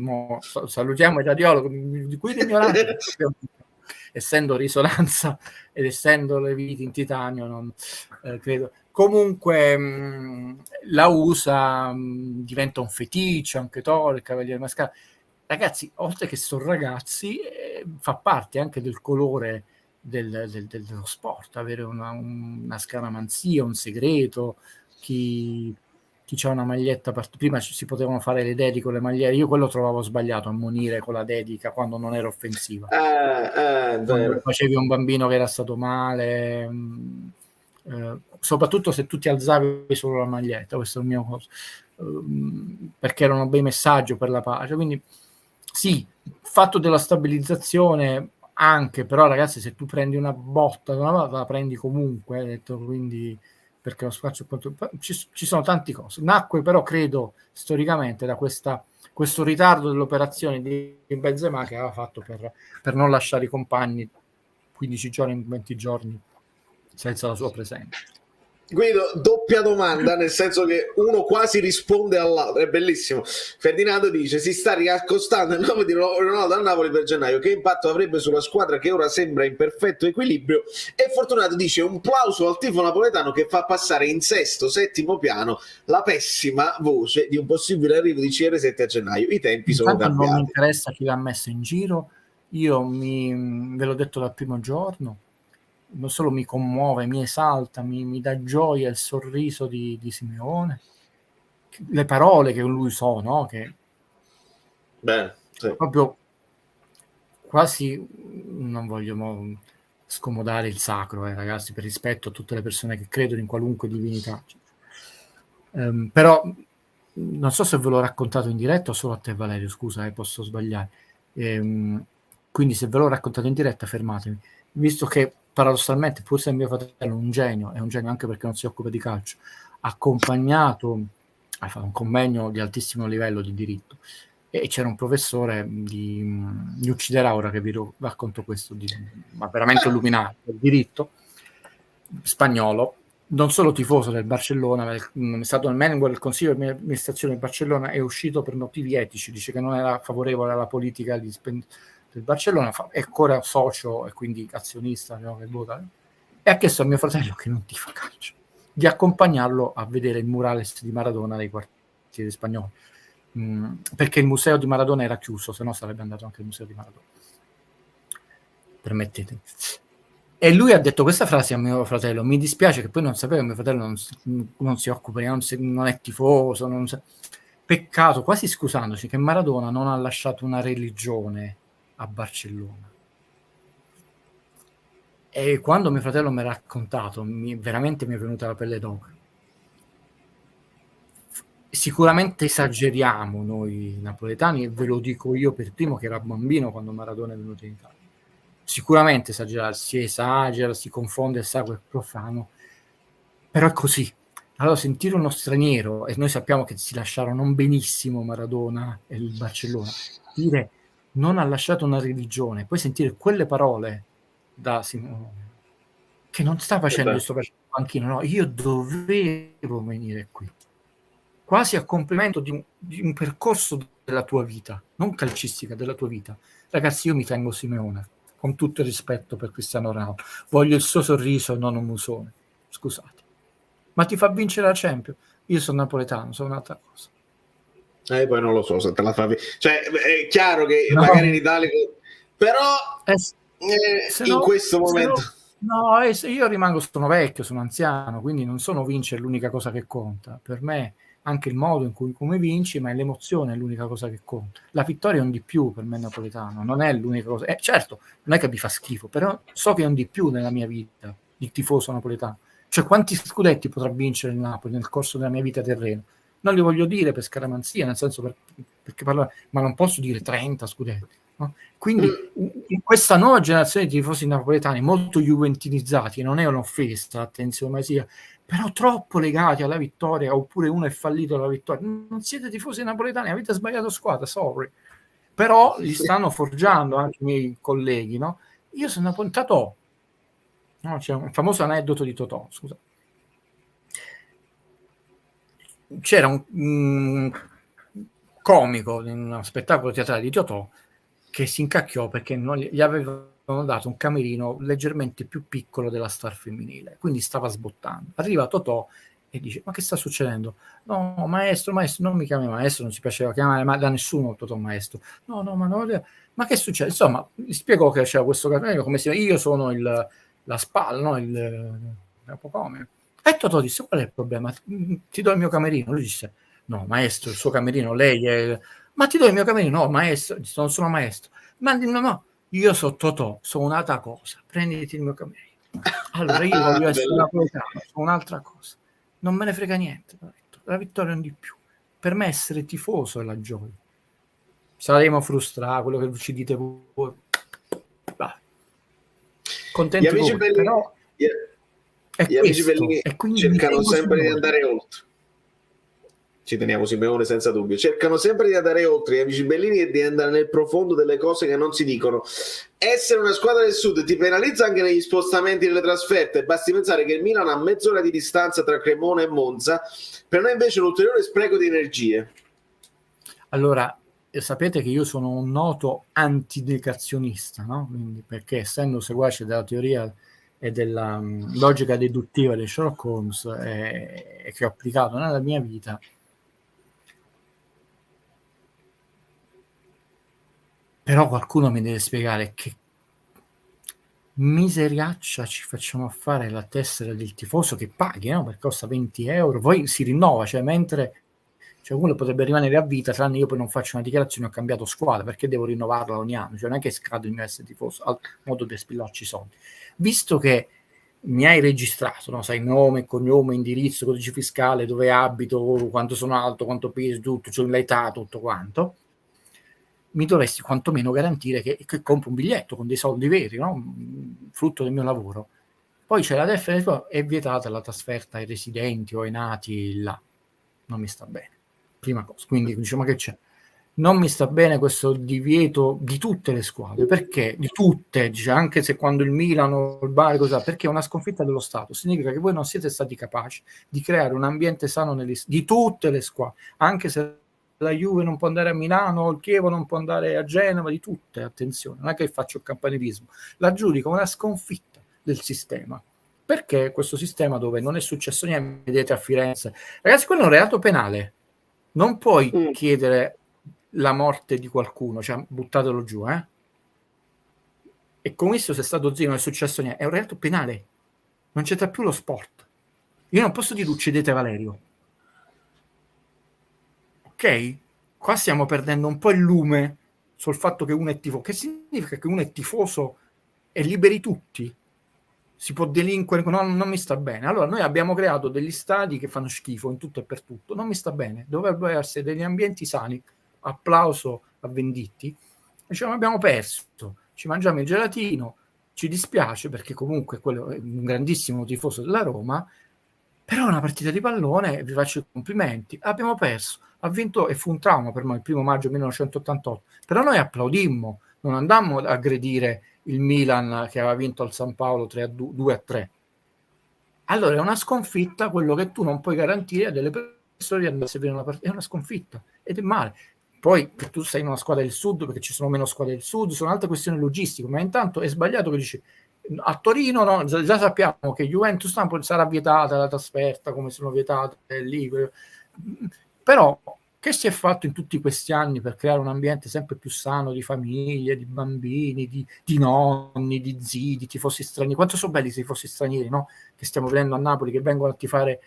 Speaker 3: salutiamo il radiologo di cui l'ignoranza. Essendo risonanza ed essendo le viti in titanio, non credo. Comunque la USA diventa un feticcio, anche Thor, il Cavaliere Mascaro. Ragazzi, oltre che sono ragazzi, fa parte anche del colore dello sport, avere una scaramanzia, un segreto, chi c'ha una maglietta, prima si potevano fare le dediche con le magliette, io quello trovavo sbagliato, ammonire con la dedica quando non era offensiva. Quando facevi un bambino che era stato male, soprattutto se tu ti alzavi solo la maglietta, questo è il mio cosa, perché era un bel messaggio per la pace. Quindi sì, fatto della stabilizzazione anche, però ragazzi, se tu prendi una botta la prendi comunque, detto, quindi perché lo spazio ci sono tante cose. Nacque però credo storicamente da questo ritardo dell'operazione di Benzema che aveva fatto per non lasciare i compagni 15 giorni, 20 giorni senza la sua presenza.
Speaker 1: Guido, doppia domanda, nel senso che uno quasi risponde all'altro, è bellissimo. Ferdinando dice: si sta riaccostando il nome di Ronaldo al Napoli per gennaio, che impatto avrebbe sulla squadra che ora sembra in perfetto equilibrio? E Fortunato dice: un plauso al tifo napoletano che fa passare in sesto, settimo piano la pessima voce di un possibile arrivo di CR7 a gennaio. I tempi sono cambiati.
Speaker 3: Non mi interessa chi l'ha messo in giro, io ve l'ho detto dal primo giorno, non solo mi commuove, mi esalta, mi dà gioia il sorriso di Simeone, le parole che lui no? Che
Speaker 1: sì.
Speaker 3: Proprio quasi, non voglio scomodare il sacro, ragazzi, per rispetto a tutte le persone che credono in qualunque divinità. Però non so se ve l'ho raccontato in diretta o solo a te, Valerio, scusa, posso sbagliare. Quindi se ve l'ho raccontato in diretta, fermatemi. Visto che paradossalmente, pur se mio fratello è un genio anche perché non si occupa di calcio, ha accompagnato a fare un convegno di altissimo livello di diritto, e c'era un professore mi ucciderà ora che vi racconto questo, ma veramente illuminato, del diritto spagnolo, non solo tifoso del Barcellona, è stato nel membro del consiglio di amministrazione del Barcellona, è uscito per motivi etici, dice che non era favorevole alla politica del Barcellona, è ancora socio e quindi azionista, che vota, e ha chiesto a mio fratello, che non tifa calcio, di accompagnarlo a vedere il murales di Maradona nei quartieri spagnoli, perché il museo di Maradona era chiuso, se no sarebbe andato anche il museo di Maradona, permettetemi. E lui ha detto questa frase a mio fratello: mi dispiace, che poi non sapeva che mio fratello non si occupa, non è tifoso, peccato, quasi scusandoci, che Maradona non ha lasciato una religione a Barcellona. E quando mio fratello mi ha raccontato, veramente mi è venuta la pelle d'oca. Sicuramente esageriamo noi napoletani, e ve lo dico io per primo, che era bambino quando Maradona è venuto in Italia. Sicuramente si esagera, si confonde il sacro e il profano, però è così. Allora, sentire uno straniero, e noi sappiamo che si lasciarono non benissimo Maradona e il Barcellona, dire non ha lasciato una religione, poi sentire quelle parole da Simone, che non sta facendo questo panchino, no, io dovevo venire qui, quasi a complimento di un percorso della tua vita, non calcistica, della tua vita. Ragazzi, io mi tengo Simeone, con tutto il rispetto per Cristiano Ronaldo, voglio il suo sorriso e non un musone, scusate. Ma ti fa vincere la Champions? Io sono napoletano, sono un'altra cosa.
Speaker 1: Poi non lo so se te la fa. Cioè, è chiaro che magari in Italia, però in questo momento.
Speaker 3: Io rimango, sono vecchio, sono anziano, quindi non sono vincere l'unica cosa che conta. Per me anche il modo in cui come vinci, ma è l'emozione è l'unica cosa che conta. La vittoria è un di più per me napoletano, non è l'unica cosa. Certo, non è che mi fa schifo, però so che è un di più nella mia vita, il tifoso napoletano. Cioè, quanti scudetti potrà vincere il Napoli nel corso della mia vita terrena? Non li voglio dire per scaramanzia, nel senso perché parlare, ma non posso dire 30 scudetti. No? Quindi in questa nuova generazione di tifosi napoletani molto juventinizzati, non è un'offesa, attenzione mai sia, però troppo legati alla vittoria, oppure uno è fallito alla vittoria, non siete tifosi napoletani, avete sbagliato squadra, sorry. Però li stanno forgiando anche i miei colleghi, no? Io sono Totò, no? C'è un famoso aneddoto di Totò, scusa. C'era un comico in uno spettacolo teatrale di Totò che si incacchiò perché non gli avevano dato un camerino leggermente più piccolo della star femminile, quindi stava sbottando. Arriva Totò e dice: ma che sta succedendo? No, maestro, non mi chiami maestro, non si piaceva chiamare ma da nessuno Totò maestro. No, ma che succede? Insomma, gli spiegò che c'era questo camerino, come si io sono la spalla, no? Il capocomio. E Totò disse: qual è il problema? Ti do il mio camerino. Lui disse: no, maestro, il suo camerino, lei è... Ma ti do il mio camerino? No, maestro, non sono maestro. Ma no, io sono Totò, sono un'altra cosa, prenditi il mio camerino. Allora io voglio essere napoletano, sono un'altra cosa. Non me ne frega niente, la vittoria è un di più. Per me essere tifoso è la gioia. Saremo frustrati, quello che ci dite voi. Contenti
Speaker 1: Gli amici
Speaker 3: voi,
Speaker 1: belli,
Speaker 3: però
Speaker 1: gli amici belli cercano sempre di andare oltre. Ci teniamo Simeone senza dubbio, cercano sempre di andare oltre gli amici bellini e di andare nel profondo delle cose che non si dicono. Essere una squadra del sud ti penalizza anche negli spostamenti e nelle trasferte. Basti pensare che il Milan ha mezz'ora di distanza tra Cremona e Monza, per noi invece è un ulteriore spreco di energie.
Speaker 3: Allora, sapete che io sono un noto antidecazionista, no? Quindi, perché essendo seguace della teoria e della logica deduttiva di Sherlock Holmes e che ho applicato nella mia vita, però qualcuno mi deve spiegare che miseriaccia ci facciamo fare la tessera del tifoso che paghi, no? Perché costa 20 euro, poi si rinnova, cioè mentre uno potrebbe rimanere a vita, tranne io poi non faccio una dichiarazione, ho cambiato squadra, perché devo rinnovarla ogni anno? Cioè non è che scade il mio essere tifoso, al modo di spillarci i soldi. Visto che mi hai registrato, no? Sai nome, cognome, indirizzo, codice fiscale, dove abito, quanto sono alto, quanto peso, tutto, cioè l'età, tutto quanto, mi dovresti quantomeno garantire che compro un biglietto con dei soldi veri, no? Frutto del mio lavoro. Poi c'è la DFS, è vietata la trasferta ai residenti o ai nati là. Non mi sta bene. Prima cosa. Quindi diciamo che c'è. Non mi sta bene questo divieto di tutte le squadre. Perché? Di tutte, dice, anche se quando il Milano, il Bari, cosa, perché è una sconfitta dello Stato. Significa che voi non siete stati capaci di creare un ambiente sano di tutte le squadre, anche se la Juve non può andare a Milano, il Chievo non può andare a Genova, di tutte, attenzione, non è che faccio il campanilismo, la giudico una sconfitta del sistema. Perché questo sistema dove non è successo niente, vedete a Firenze, ragazzi, quello è un reato penale, non puoi chiedere la morte di qualcuno, cioè buttatelo giù, e con questo se è stato zio non è successo niente, è un reato penale, non c'entra più lo sport. Io non posso dire uccidete Valerio, ok? Qua stiamo perdendo un po' il lume sul fatto che uno è tifoso. Che significa che uno è tifoso e liberi tutti? Si può delinquere? No, non mi sta bene. Allora noi abbiamo creato degli stadi che fanno schifo in tutto e per tutto. Non mi sta bene. Dovrebbero essere degli ambienti sani. Applauso a Venditti. Diciamo abbiamo perso. Ci mangiamo il gelatino. Ci dispiace perché comunque quello è un grandissimo tifoso della Roma. Però è una partita di pallone, vi faccio i complimenti, abbiamo perso, ha vinto e fu un trauma per noi il 1 maggio 1988, però noi applaudimmo, non andammo ad aggredire il Milan che aveva vinto al San Paolo 2-3. Allora è una sconfitta quello che tu non puoi garantire a delle persone di andare a seguire una partita, è una sconfitta ed è male. Poi che tu sei in una squadra del sud, perché ci sono meno squadre del sud, sono altre questioni logistiche, ma intanto è sbagliato che dici a Torino no, già sappiamo che Juventus Napoli sarà vietata la trasferta come sono vietate lì, però che si è fatto in tutti questi anni per creare un ambiente sempre più sano di famiglie, di bambini, di nonni, di zii, di tifosi stranieri? Quanto sono belli i tifosi stranieri, no? Che stiamo vedendo a Napoli, che vengono a tifare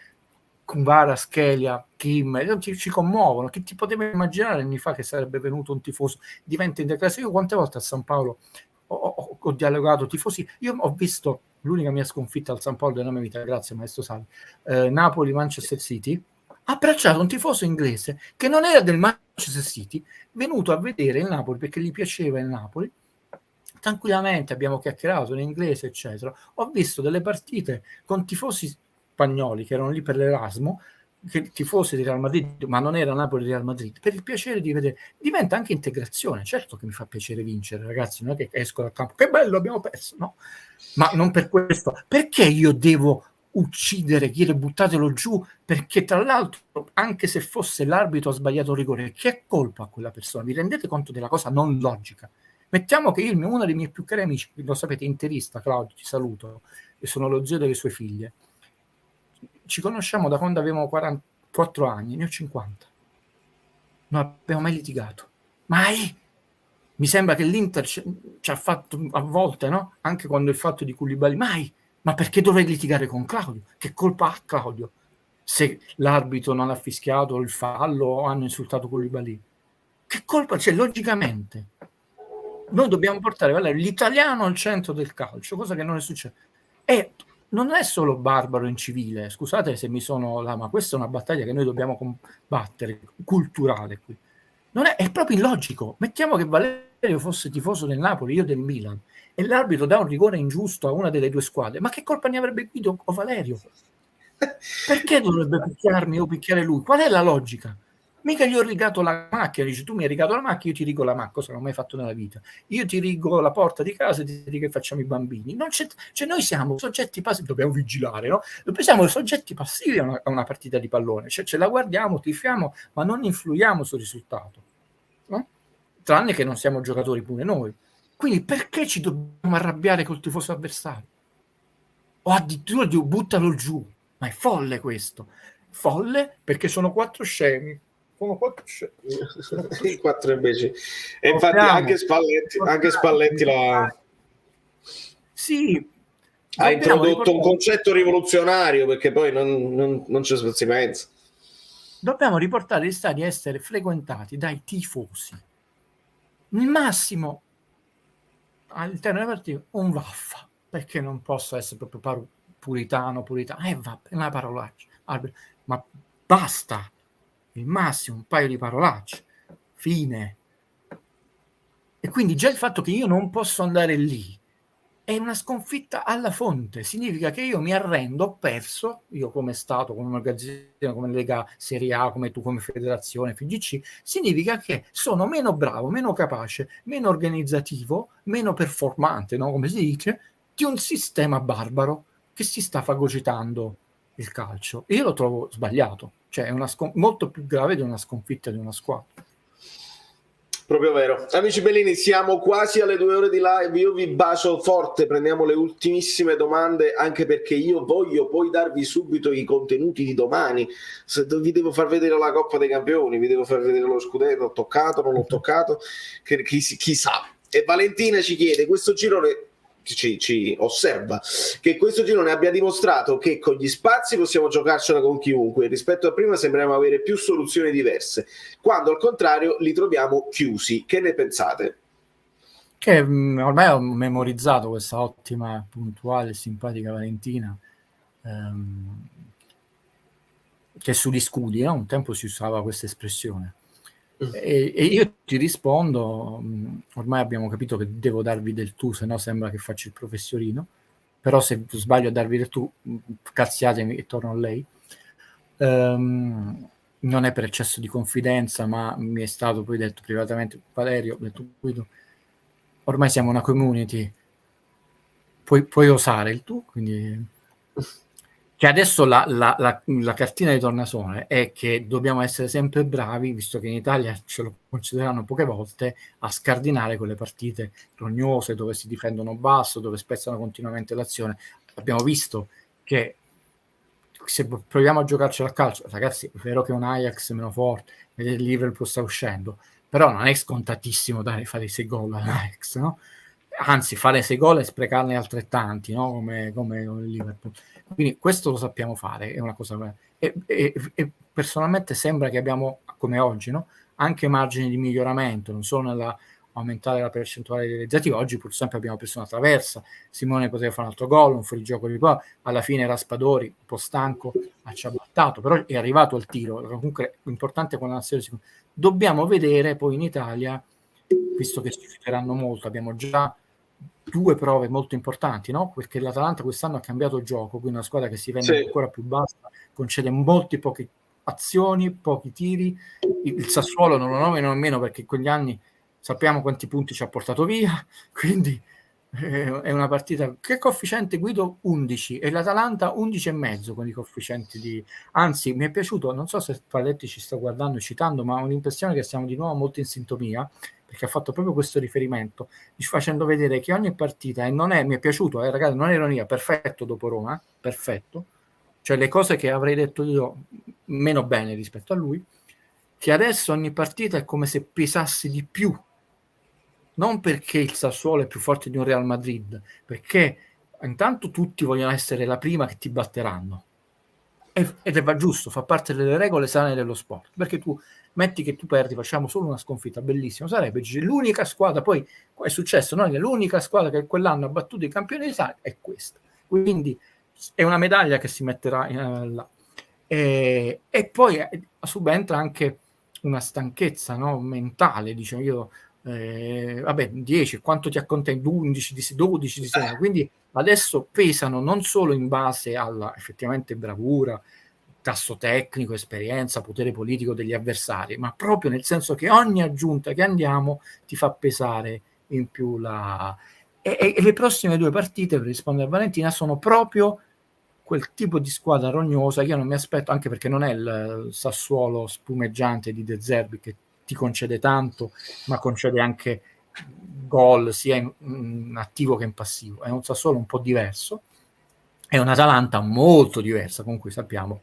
Speaker 3: Kuvara, Schelia, Kim, ci commuovono. Che ti potevi immaginare anni fa che sarebbe venuto un tifoso? Diventa integrazione. Io quante volte a San Paolo ho dialogato tifosi, io ho visto l'unica mia sconfitta al San Paolo della mia vita, grazie maestro Salvi, Napoli-Manchester City, ha abbracciato un tifoso inglese che non era del Manchester City, venuto a vedere il Napoli perché gli piaceva il Napoli, tranquillamente abbiamo chiacchierato in inglese eccetera. Ho visto delle partite con tifosi spagnoli che erano lì per l'Erasmo, che tifosi di Real Madrid, ma non era Napoli Real Madrid, per il piacere di vedere, diventa anche integrazione. Certo che mi fa piacere vincere, ragazzi, non è che esco dal campo, che bello abbiamo perso, no? Ma non per questo, perché io devo uccidere chi, buttatelo giù, perché tra l'altro anche se fosse l'arbitro ha sbagliato il rigore, che è colpa a quella persona? Vi rendete conto della cosa non logica? Mettiamo che io, uno dei miei più cari amici, lo sapete, interista, Claudio, ti saluto, e sono lo zio delle sue figlie, ci conosciamo da quando avevamo 44 anni, ne ho 50. Non abbiamo mai litigato. Mai! Mi sembra che l'Inter ci ha fatto a volte, no? Anche quando il fatto di Koulibaly, mai! Ma perché dovrei litigare con Claudio? Che colpa ha Claudio? Se l'arbitro non ha fischiato il fallo o hanno insultato Koulibaly. Che colpa c'è? Logicamente. Noi dobbiamo portare l'italiano al centro del calcio, cosa che non è successa. E non è solo barbaro in civile, scusate se mi sono là, ma questa è una battaglia che noi dobbiamo combattere, culturale qui. Non è proprio illogico. Mettiamo che Valerio fosse tifoso del Napoli, io del Milan, e l'arbitro dà un rigore ingiusto a una delle due squadre, ma che colpa ne avrebbe Guido o Valerio? Perché dovrebbe picchiarmi o picchiare lui? Qual è la logica? Mica gli ho rigato la macchina, dici tu mi hai rigato la macchina, io ti rigo la macchina, cosa non ho mai fatto nella vita. Io ti rigo la porta di casa e ti dico che facciamo i bambini. Non c'è, cioè noi siamo soggetti passivi, dobbiamo vigilare, no? Siamo soggetti passivi a una partita di pallone, cioè ce la guardiamo, tifiamo, ma non influiamo sul risultato, no? Tranne che non siamo giocatori pure noi. Quindi perché ci dobbiamo arrabbiare col tifoso avversario? O addirittura buttalo giù, ma è folle questo. Folle perché sono 4 scemi. Sono 4 scemi.
Speaker 1: 4 invece. E infatti anche Spalletti l'ha...
Speaker 3: Sì,
Speaker 1: ha introdotto un concetto rivoluzionario, perché poi non ci si pensa.
Speaker 3: Dobbiamo riportare gli stadi a essere frequentati dai tifosi. Il massimo all'interno della partita un vaffa, perché non posso essere proprio puritano, va, è una parolaccia. Ma basta, il massimo un paio di parolacce, fine. E quindi già il fatto che io non posso andare lì è una sconfitta alla fonte, significa che io mi arrendo, ho perso, io come Stato, come organizzazione, come Lega Serie A, come tu, come Federazione, FIGC, significa che sono meno bravo, meno capace, meno organizzativo, meno performante, no? Come si dice, di un sistema barbaro che si sta fagocitando il calcio. Io lo trovo sbagliato, cioè è molto più grave di una sconfitta di una squadra.
Speaker 1: Proprio vero. Amici bellini, siamo quasi alle 2 ore di live, io vi bacio forte, prendiamo le ultimissime domande, anche perché io voglio poi darvi subito i contenuti di domani. Se vi devo far vedere la Coppa dei Campioni, vi devo far vedere lo scudetto, l'ho toccato, non l'ho toccato, chi sa. E Valentina ci chiede, questo girone ci osserva che questo girone abbia dimostrato che con gli spazi possiamo giocarcela con chiunque, rispetto a prima sembriamo avere più soluzioni diverse, quando al contrario li troviamo chiusi. Che ne pensate?
Speaker 3: Che ormai ho memorizzato questa ottima, puntuale, simpatica Valentina, che sugli scudi, no? Un tempo si usava questa espressione. E io ti rispondo, ormai abbiamo capito che devo darvi del tu, se no sembra che faccio il professorino, però se sbaglio a darvi tu, cazziatemi e torno a lei. Non è per eccesso di confidenza, ma mi è stato poi detto privatamente, Valerio, ho detto, Guido, ormai siamo una community, puoi osare il tu, quindi che adesso la cartina di tornasole è che dobbiamo essere sempre bravi, visto che in Italia ce lo considerano poche volte, a scardinare quelle partite rognose dove si difendono basso, dove spezzano continuamente l'azione. Abbiamo visto che se proviamo a giocarcela a calcio, ragazzi, è vero che è un Ajax meno forte, il Liverpool sta uscendo, però non è scontatissimo fare i 6 gol all'Ajax, no? Anzi, fare 6 gol e sprecarne altrettanti, no? Come il Liverpool. Quindi questo lo sappiamo fare, è una cosa. E personalmente sembra che abbiamo, come oggi, no? Anche margini di miglioramento, non solo nella aumentare la percentuale realizzativa. Oggi pur sempre abbiamo preso una traversa, Simone poteva fare un altro gol, un fuorigioco di qua, alla fine Raspadori, un po' stanco, ha ciabattato, però è arrivato al tiro. Comunque l'importante è quando la serie dobbiamo vedere poi in Italia, visto che si fischeranno molto, abbiamo già 2 prove molto importanti, no? Perché l'Atalanta quest'anno ha cambiato gioco, quindi una squadra che si vende ancora più bassa, concede molti poche azioni, pochi tiri. Il Sassuolo non lo nomino nemmeno perché in quegli anni sappiamo quanti punti ci ha portato via, quindi è una partita. Che coefficiente, Guido? 11 e l'Atalanta 11,5 con i coefficienti anzi mi è piaciuto, non so se Paletti ci sta guardando e citando, ma ho l'impressione che siamo di nuovo molto in sintonia, perché ha fatto proprio questo riferimento, facendo vedere che ogni partita, e non è, mi è piaciuto, ragazzi, non è ironia, perfetto dopo Roma, perfetto, cioè le cose che avrei detto io meno bene rispetto a lui, che adesso ogni partita è come se pesasse di più, non perché il Sassuolo è più forte di un Real Madrid, perché intanto tutti vogliono essere la prima che ti batteranno, ed va giusto, fa parte delle regole sane dello sport, perché tu metti che tu perdi, facciamo solo una sconfitta, bellissimo, sarebbe l'unica squadra, poi è successo, noi l'unica squadra che quell'anno ha battuto i campioni d'Italia è questa, quindi è una medaglia che si metterà là. E poi subentra anche una stanchezza, no, mentale, diciamo io, vabbè, 10, quanto ti accontenti? 11 di 12 di sera, quindi adesso pesano non solo in base alla effettivamente bravura, tasso tecnico, esperienza, potere politico degli avversari, ma proprio nel senso che ogni aggiunta che andiamo ti fa pesare in più e le prossime 2 partite, per rispondere a Valentina, sono proprio quel tipo di squadra rognosa che io non mi aspetto, anche perché non è il Sassuolo spumeggiante di De Zerbi che ti concede tanto, ma concede anche gol sia in attivo che in passivo. È un Sassuolo un po' diverso, è un'Atalanta molto diversa, con cui sappiamo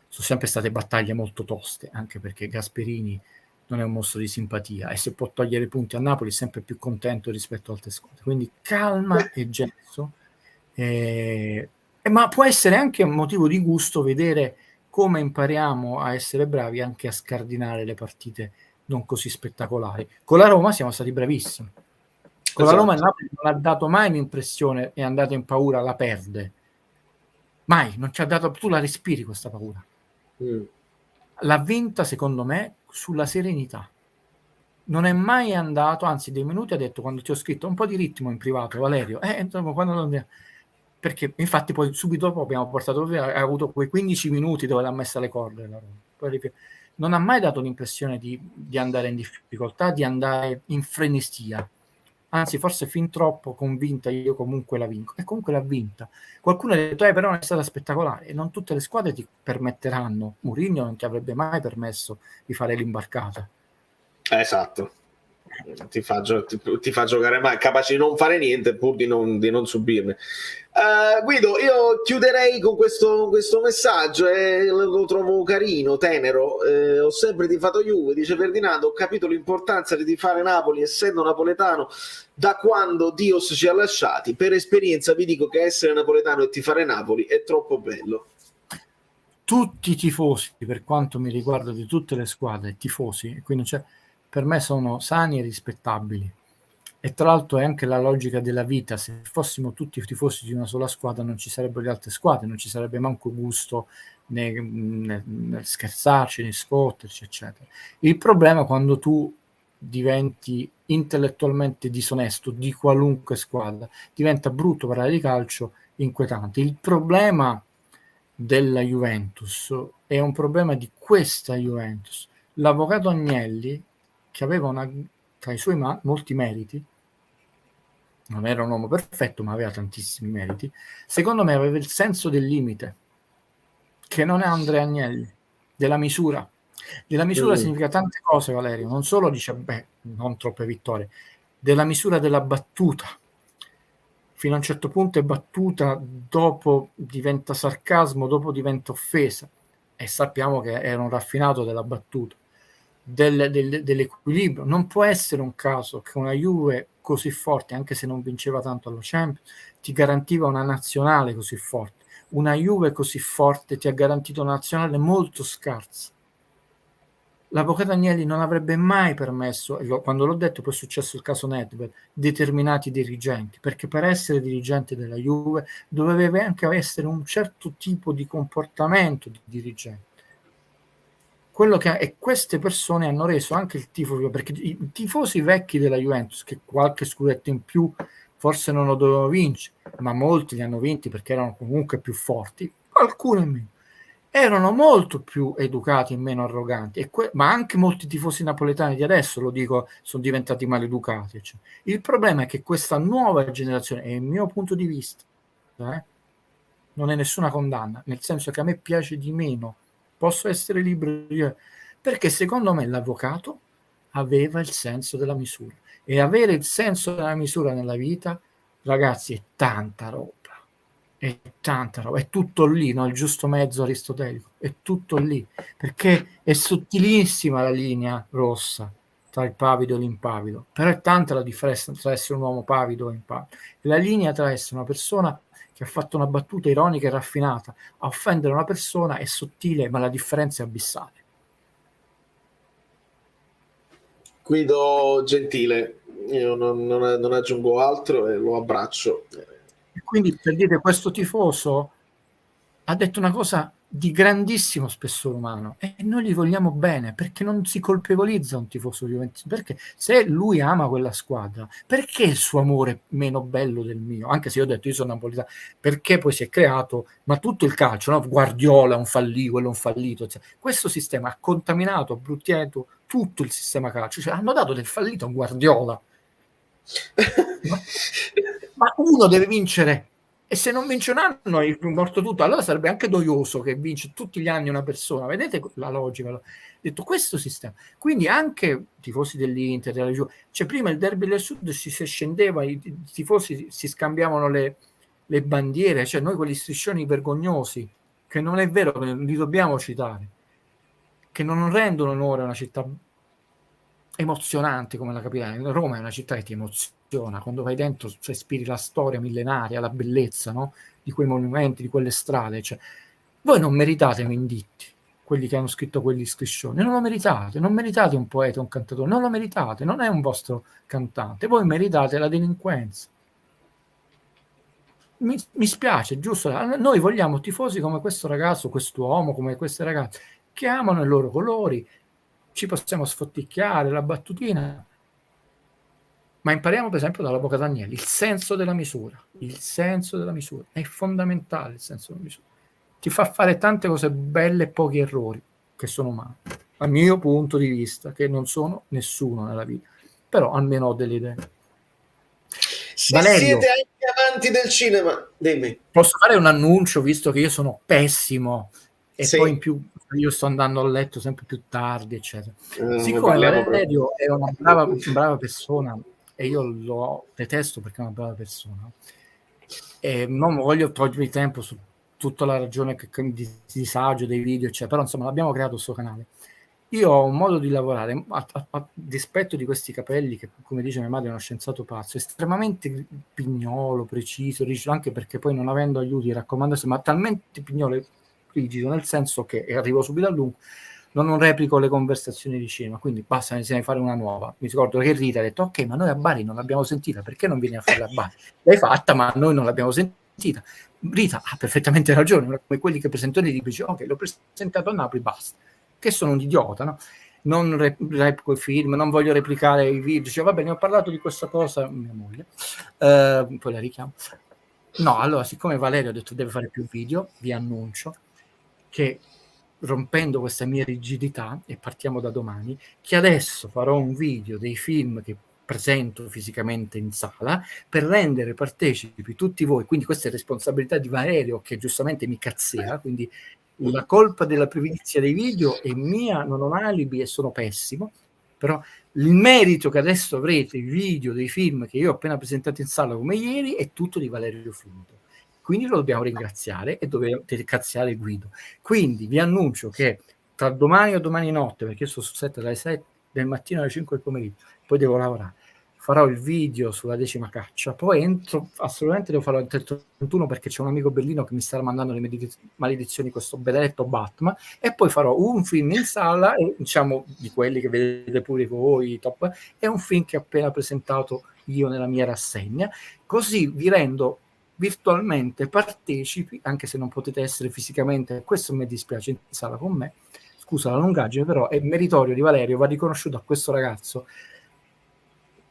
Speaker 3: sono sempre state battaglie molto toste, anche perché Gasperini non è un mostro di simpatia e se può togliere punti a Napoli è sempre più contento rispetto ad altre squadre. Quindi calma e gesso. Ma può essere anche un motivo di gusto vedere come impariamo a essere bravi anche a scardinare le partite non così spettacolari. Con la Roma siamo stati bravissimi. Con la Roma il Napoli non ha dato mai l'impressione è andato in paura, la perde. Mai, non ci ha dato, tu la respiri questa paura. L'ha vinta secondo me sulla serenità. Non è mai andato, anzi dei minuti ha detto quando ti ho scritto un po' di ritmo in privato, Valerio, perché infatti poi subito dopo abbiamo portato via, ha avuto quei 15 minuti dove l'ha messa le corde la Roma. Non ha mai dato l'impressione di andare in difficoltà, di andare in frenesia, anzi forse fin troppo convinta, io comunque la vinco, e comunque l'ha vinta. Qualcuno ha detto però è stata spettacolare, e non tutte le squadre ti permetteranno. Mourinho non ti avrebbe mai permesso di fare l'imbarcata.
Speaker 1: Esatto, ti fa giocare mai, capace di non fare niente pur di non subirne. Guido, io chiuderei con questo messaggio e lo trovo carino, tenero. Ho sempre tifato Juve, dice Ferdinando, ho capito l'importanza di tifare Napoli essendo napoletano da quando Dios ci ha lasciati. Per esperienza vi dico che essere napoletano e tifare Napoli è troppo bello.
Speaker 3: Tutti i tifosi, per quanto mi riguarda, di tutte le squadre, tifosi, quindi per me sono sani e rispettabili. E tra l'altro è anche la logica della vita: se fossimo tutti tifosi di una sola squadra non ci sarebbero le altre squadre, non ci sarebbe manco gusto nel scherzarci, nel scotterci, eccetera. Il problema è quando tu diventi intellettualmente disonesto di qualunque squadra, diventa brutto parlare di calcio inquietanti. Il problema della Juventus è un problema di questa Juventus. L'avvocato Agnelli, che aveva tra i suoi molti meriti, non era un uomo perfetto, ma aveva tantissimi meriti, secondo me aveva il senso del limite, che non è Andrea Agnelli, della misura. Della misura significa tante cose, Valerio, non solo dice, non troppe vittorie, della misura della battuta. Fino a un certo punto è battuta, dopo diventa sarcasmo, dopo diventa offesa, e sappiamo che era un raffinato della battuta, dell'equilibrio. Non può essere un caso che una Juve così forte, anche se non vinceva tanto allo Champions, ti garantiva una nazionale così forte. Una Juve così forte ti ha garantito una nazionale molto scarsa. L'avvocato Agnelli non avrebbe mai permesso, quando l'ho detto, poi è successo il caso Nedved, determinati dirigenti, perché per essere dirigente della Juve doveva anche essere un certo tipo di comportamento di dirigente. Quello che e queste persone hanno reso anche il tifo, perché i tifosi vecchi della Juventus, che qualche scudetto in più forse non lo dovevano vincere, ma molti li hanno vinti perché erano comunque più forti, alcuni meno, erano molto più educati e meno arroganti, ma anche molti tifosi napoletani di adesso, lo dico, sono diventati maleducati. Cioè. Il problema è che questa nuova generazione, è il mio punto di vista, non è nessuna condanna, nel senso che a me piace di meno, posso essere libero, perché secondo me l'avvocato aveva il senso della misura, e avere il senso della misura nella vita, ragazzi, è tanta roba. È tanta roba, è tutto lì, no? Il giusto mezzo aristotelico, è tutto lì, perché è sottilissima la linea rossa tra il pavido e l'impavido, però è tanta la differenza tra essere un uomo pavido e impavido. La linea tra essere una persona che ha fatto una battuta ironica e raffinata a offendere una persona è sottile, ma la differenza è abissale.
Speaker 1: Guido gentile, io non aggiungo altro e lo abbraccio.
Speaker 3: E quindi, per dire, questo tifoso ha detto una cosa di grandissimo spessore umano e noi gli vogliamo bene, perché non si colpevolizza un tifoso Juventus, perché se lui ama quella squadra, perché il suo amore è meno bello del mio? Anche se io ho detto io sono napoletano, perché poi si è creato, ma tutto il calcio, no? Guardiola è un fallito, quello è un fallito, cioè, questo sistema ha contaminato, abbruttiato tutto il sistema calcio, cioè, hanno dato del fallito a Guardiola. ma uno deve vincere, e se non vince un anno è morto tutto. Allora sarebbe anche noioso che vince tutti gli anni una persona. Vedete la logica? Ho detto questo sistema. Quindi anche tifosi dell'Inter, della Juve, cioè prima il derby del Sud si scendeva, i tifosi si scambiavano le bandiere, cioè noi quegli striscioni vergognosi, che non è vero, che li dobbiamo citare, che non rendono onore a una città emozionante come la capitale. Roma è una città che ti emoziona, quando vai dentro respiri la storia millenaria, la bellezza, no? Di quei monumenti, di quelle strade. Cioè, voi non meritate Venditti, quelli che hanno scritto quegli scriscioni, non lo meritate, non meritate un poeta, un cantatore, non lo meritate, non è un vostro cantante, voi meritate la delinquenza. Mi spiace, giusto? Noi vogliamo tifosi come questo ragazzo, quest'uomo, come queste ragazze, che amano i loro colori, ci possiamo sfotticchiare la battutina, ma impariamo per esempio dall'avvocato Agnelli il senso della misura. Il senso della misura è fondamentale. Il senso della misura ti fa fare tante cose belle e pochi errori che sono umani, dal mio punto di vista, che non sono nessuno nella vita, però almeno ho delle idee.
Speaker 1: Se
Speaker 3: Valerio,
Speaker 1: siete anche amanti del cinema, dimmi.
Speaker 3: Posso fare un annuncio, visto che io sono pessimo e
Speaker 1: sì.
Speaker 3: Poi in più io sto andando a letto sempre più tardi, eccetera. Siccome Valerio è una brava persona e io lo detesto perché è una brava persona, e non voglio togliermi tempo su tutta la ragione che di disagio dei video, eccetera, però insomma l'abbiamo creato il suo canale. Io ho un modo di lavorare a dispetto di questi capelli che, come dice mia madre, è uno scienziato pazzo, estremamente pignolo, preciso, rigido, anche perché poi non avendo aiuti raccomandarsi, ma talmente pignolo e rigido, nel senso che, e arrivo subito a lungo, non replico le conversazioni di cinema, quindi basta iniziare a fare una nuova. Mi ricordo che Rita ha detto ok, ma noi a Bari non l'abbiamo sentita, perché non vieni a farla a Bari? L'hai fatta, ma noi non l'abbiamo sentita. Rita ha perfettamente ragione, come quelli che presentano i libri, dice ok, l'ho presentato a Napoli, basta, che sono un idiota, no? Non replico i film, non voglio replicare i video, dice va bene, ho parlato di questa cosa, mia moglie, poi la richiamo. No, allora, siccome Valerio ha detto deve fare più video, vi annuncio che, rompendo questa mia rigidità, e partiamo da domani, che adesso farò un video dei film che presento fisicamente in sala per rendere partecipi tutti voi. Quindi questa è responsabilità di Valerio, che giustamente mi cazzea, quindi la colpa della previdizia dei video è mia, non ho alibi e sono pessimo, però il merito che adesso avrete i video dei film che io ho appena presentato in sala come ieri è tutto di Valerio Finto. Quindi lo dobbiamo ringraziare e dovete ringraziare Guido. Quindi vi annuncio che tra domani o domani notte, perché io sto su 7 dalle 7 del mattino alle 5 del pomeriggio, poi devo lavorare, farò il video sulla 10ª caccia, poi entro, assolutamente devo farlo entro il 31 perché c'è un amico bellino che mi sta mandando le maledizioni con questo benedetto Batman, e poi farò un film in sala, diciamo di quelli che vedete pure voi, top, e un film che ho appena presentato io nella mia rassegna, così vi rendo virtualmente partecipi, anche se non potete essere fisicamente, questo mi dispiace, in sala con me, scusa la lungaggine, però è meritorio di Valerio, va riconosciuto a questo ragazzo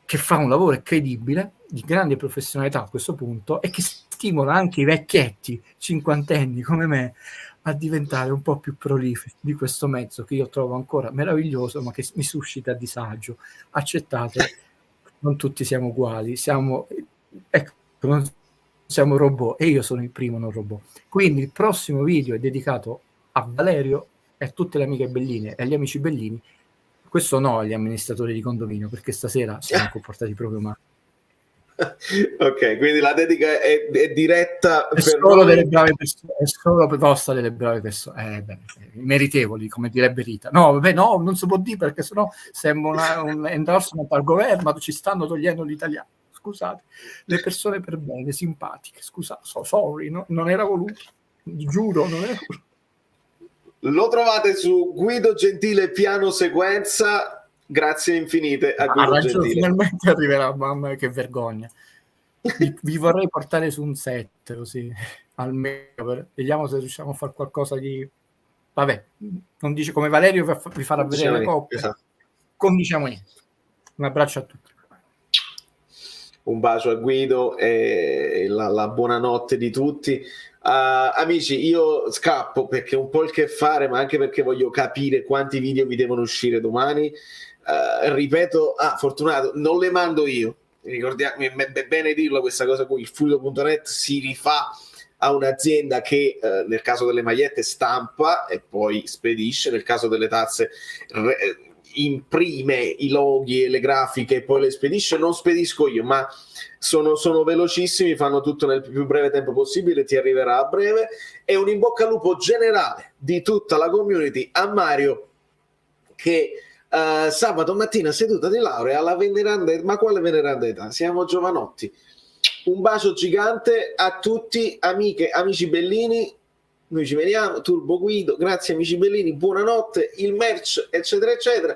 Speaker 3: che fa un lavoro incredibile, di grande professionalità a questo punto, e che stimola anche i vecchietti cinquantenni come me a diventare un po' più prolifici di questo mezzo che io trovo ancora meraviglioso, ma che mi suscita disagio. Accettate, non tutti siamo uguali, siamo, ecco, non siamo robot, e io sono il primo non robot. Quindi il prossimo video è dedicato a Valerio e a tutte le amiche belline e agli amici bellini. Questo no agli amministratori di condominio, perché stasera si sono comportati proprio male.
Speaker 1: Ok, quindi la dedica è diretta
Speaker 3: È
Speaker 1: per
Speaker 3: solo
Speaker 1: noi.
Speaker 3: delle brave persone, è solo per vostra delle brave persone, meritevoli, come direbbe Rita. No, vabbè, no, non si può dire perché sennò sembra un endorsement al governo, ci stanno togliendo l'italiano. Scusate, le persone per bene, simpatiche, scusate, sorry, no, non era voluto, giuro, non era voluto.
Speaker 1: Lo trovate su Guido Gentile piano sequenza. Grazie infinite a Guido Gentile.
Speaker 3: Finalmente arriverà, mamma che vergogna. Vi vorrei portare su un set così, almeno vediamo se riusciamo a fare qualcosa di... Vabbè, non dice come Valerio vi farà vedere le coppie.
Speaker 1: Esatto.
Speaker 3: Non diciamo niente. Un abbraccio a tutti.
Speaker 1: Un bacio a Guido e la buonanotte di tutti. Amici, io scappo perché ho un po' il che fare, ma anche perché voglio capire quanti video mi devono uscire domani. Ripeto, Fortunato, non le mando io. Ricordiamo, è bene dirlo questa cosa qui, il fluido.net si rifà a un'azienda che nel caso delle magliette stampa e poi spedisce, nel caso delle tazze imprime i loghi e le grafiche e poi le spedisce. Non spedisco io, ma sono velocissimi, fanno tutto nel più breve tempo possibile, ti arriverà a breve. E un in bocca al lupo generale di tutta la community a Mario, che sabato mattina seduta di laurea alla veneranda, ma quale veneranda età? Siamo giovanotti. Un bacio gigante a tutti, amiche, amici bellini. Noi ci vediamo, Turbo Guido, grazie amici bellini, buonanotte, il merch eccetera eccetera,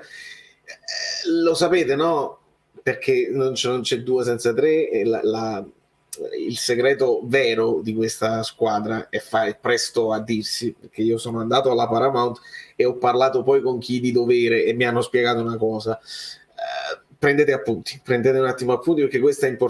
Speaker 1: lo sapete, no? Perché non c'è due senza tre, il segreto vero di questa squadra è presto a dirsi, perché io sono andato alla Paramount e ho parlato poi con chi di dovere e mi hanno spiegato una cosa. Prendete appunti, prendete un attimo appunti perché questa è importante.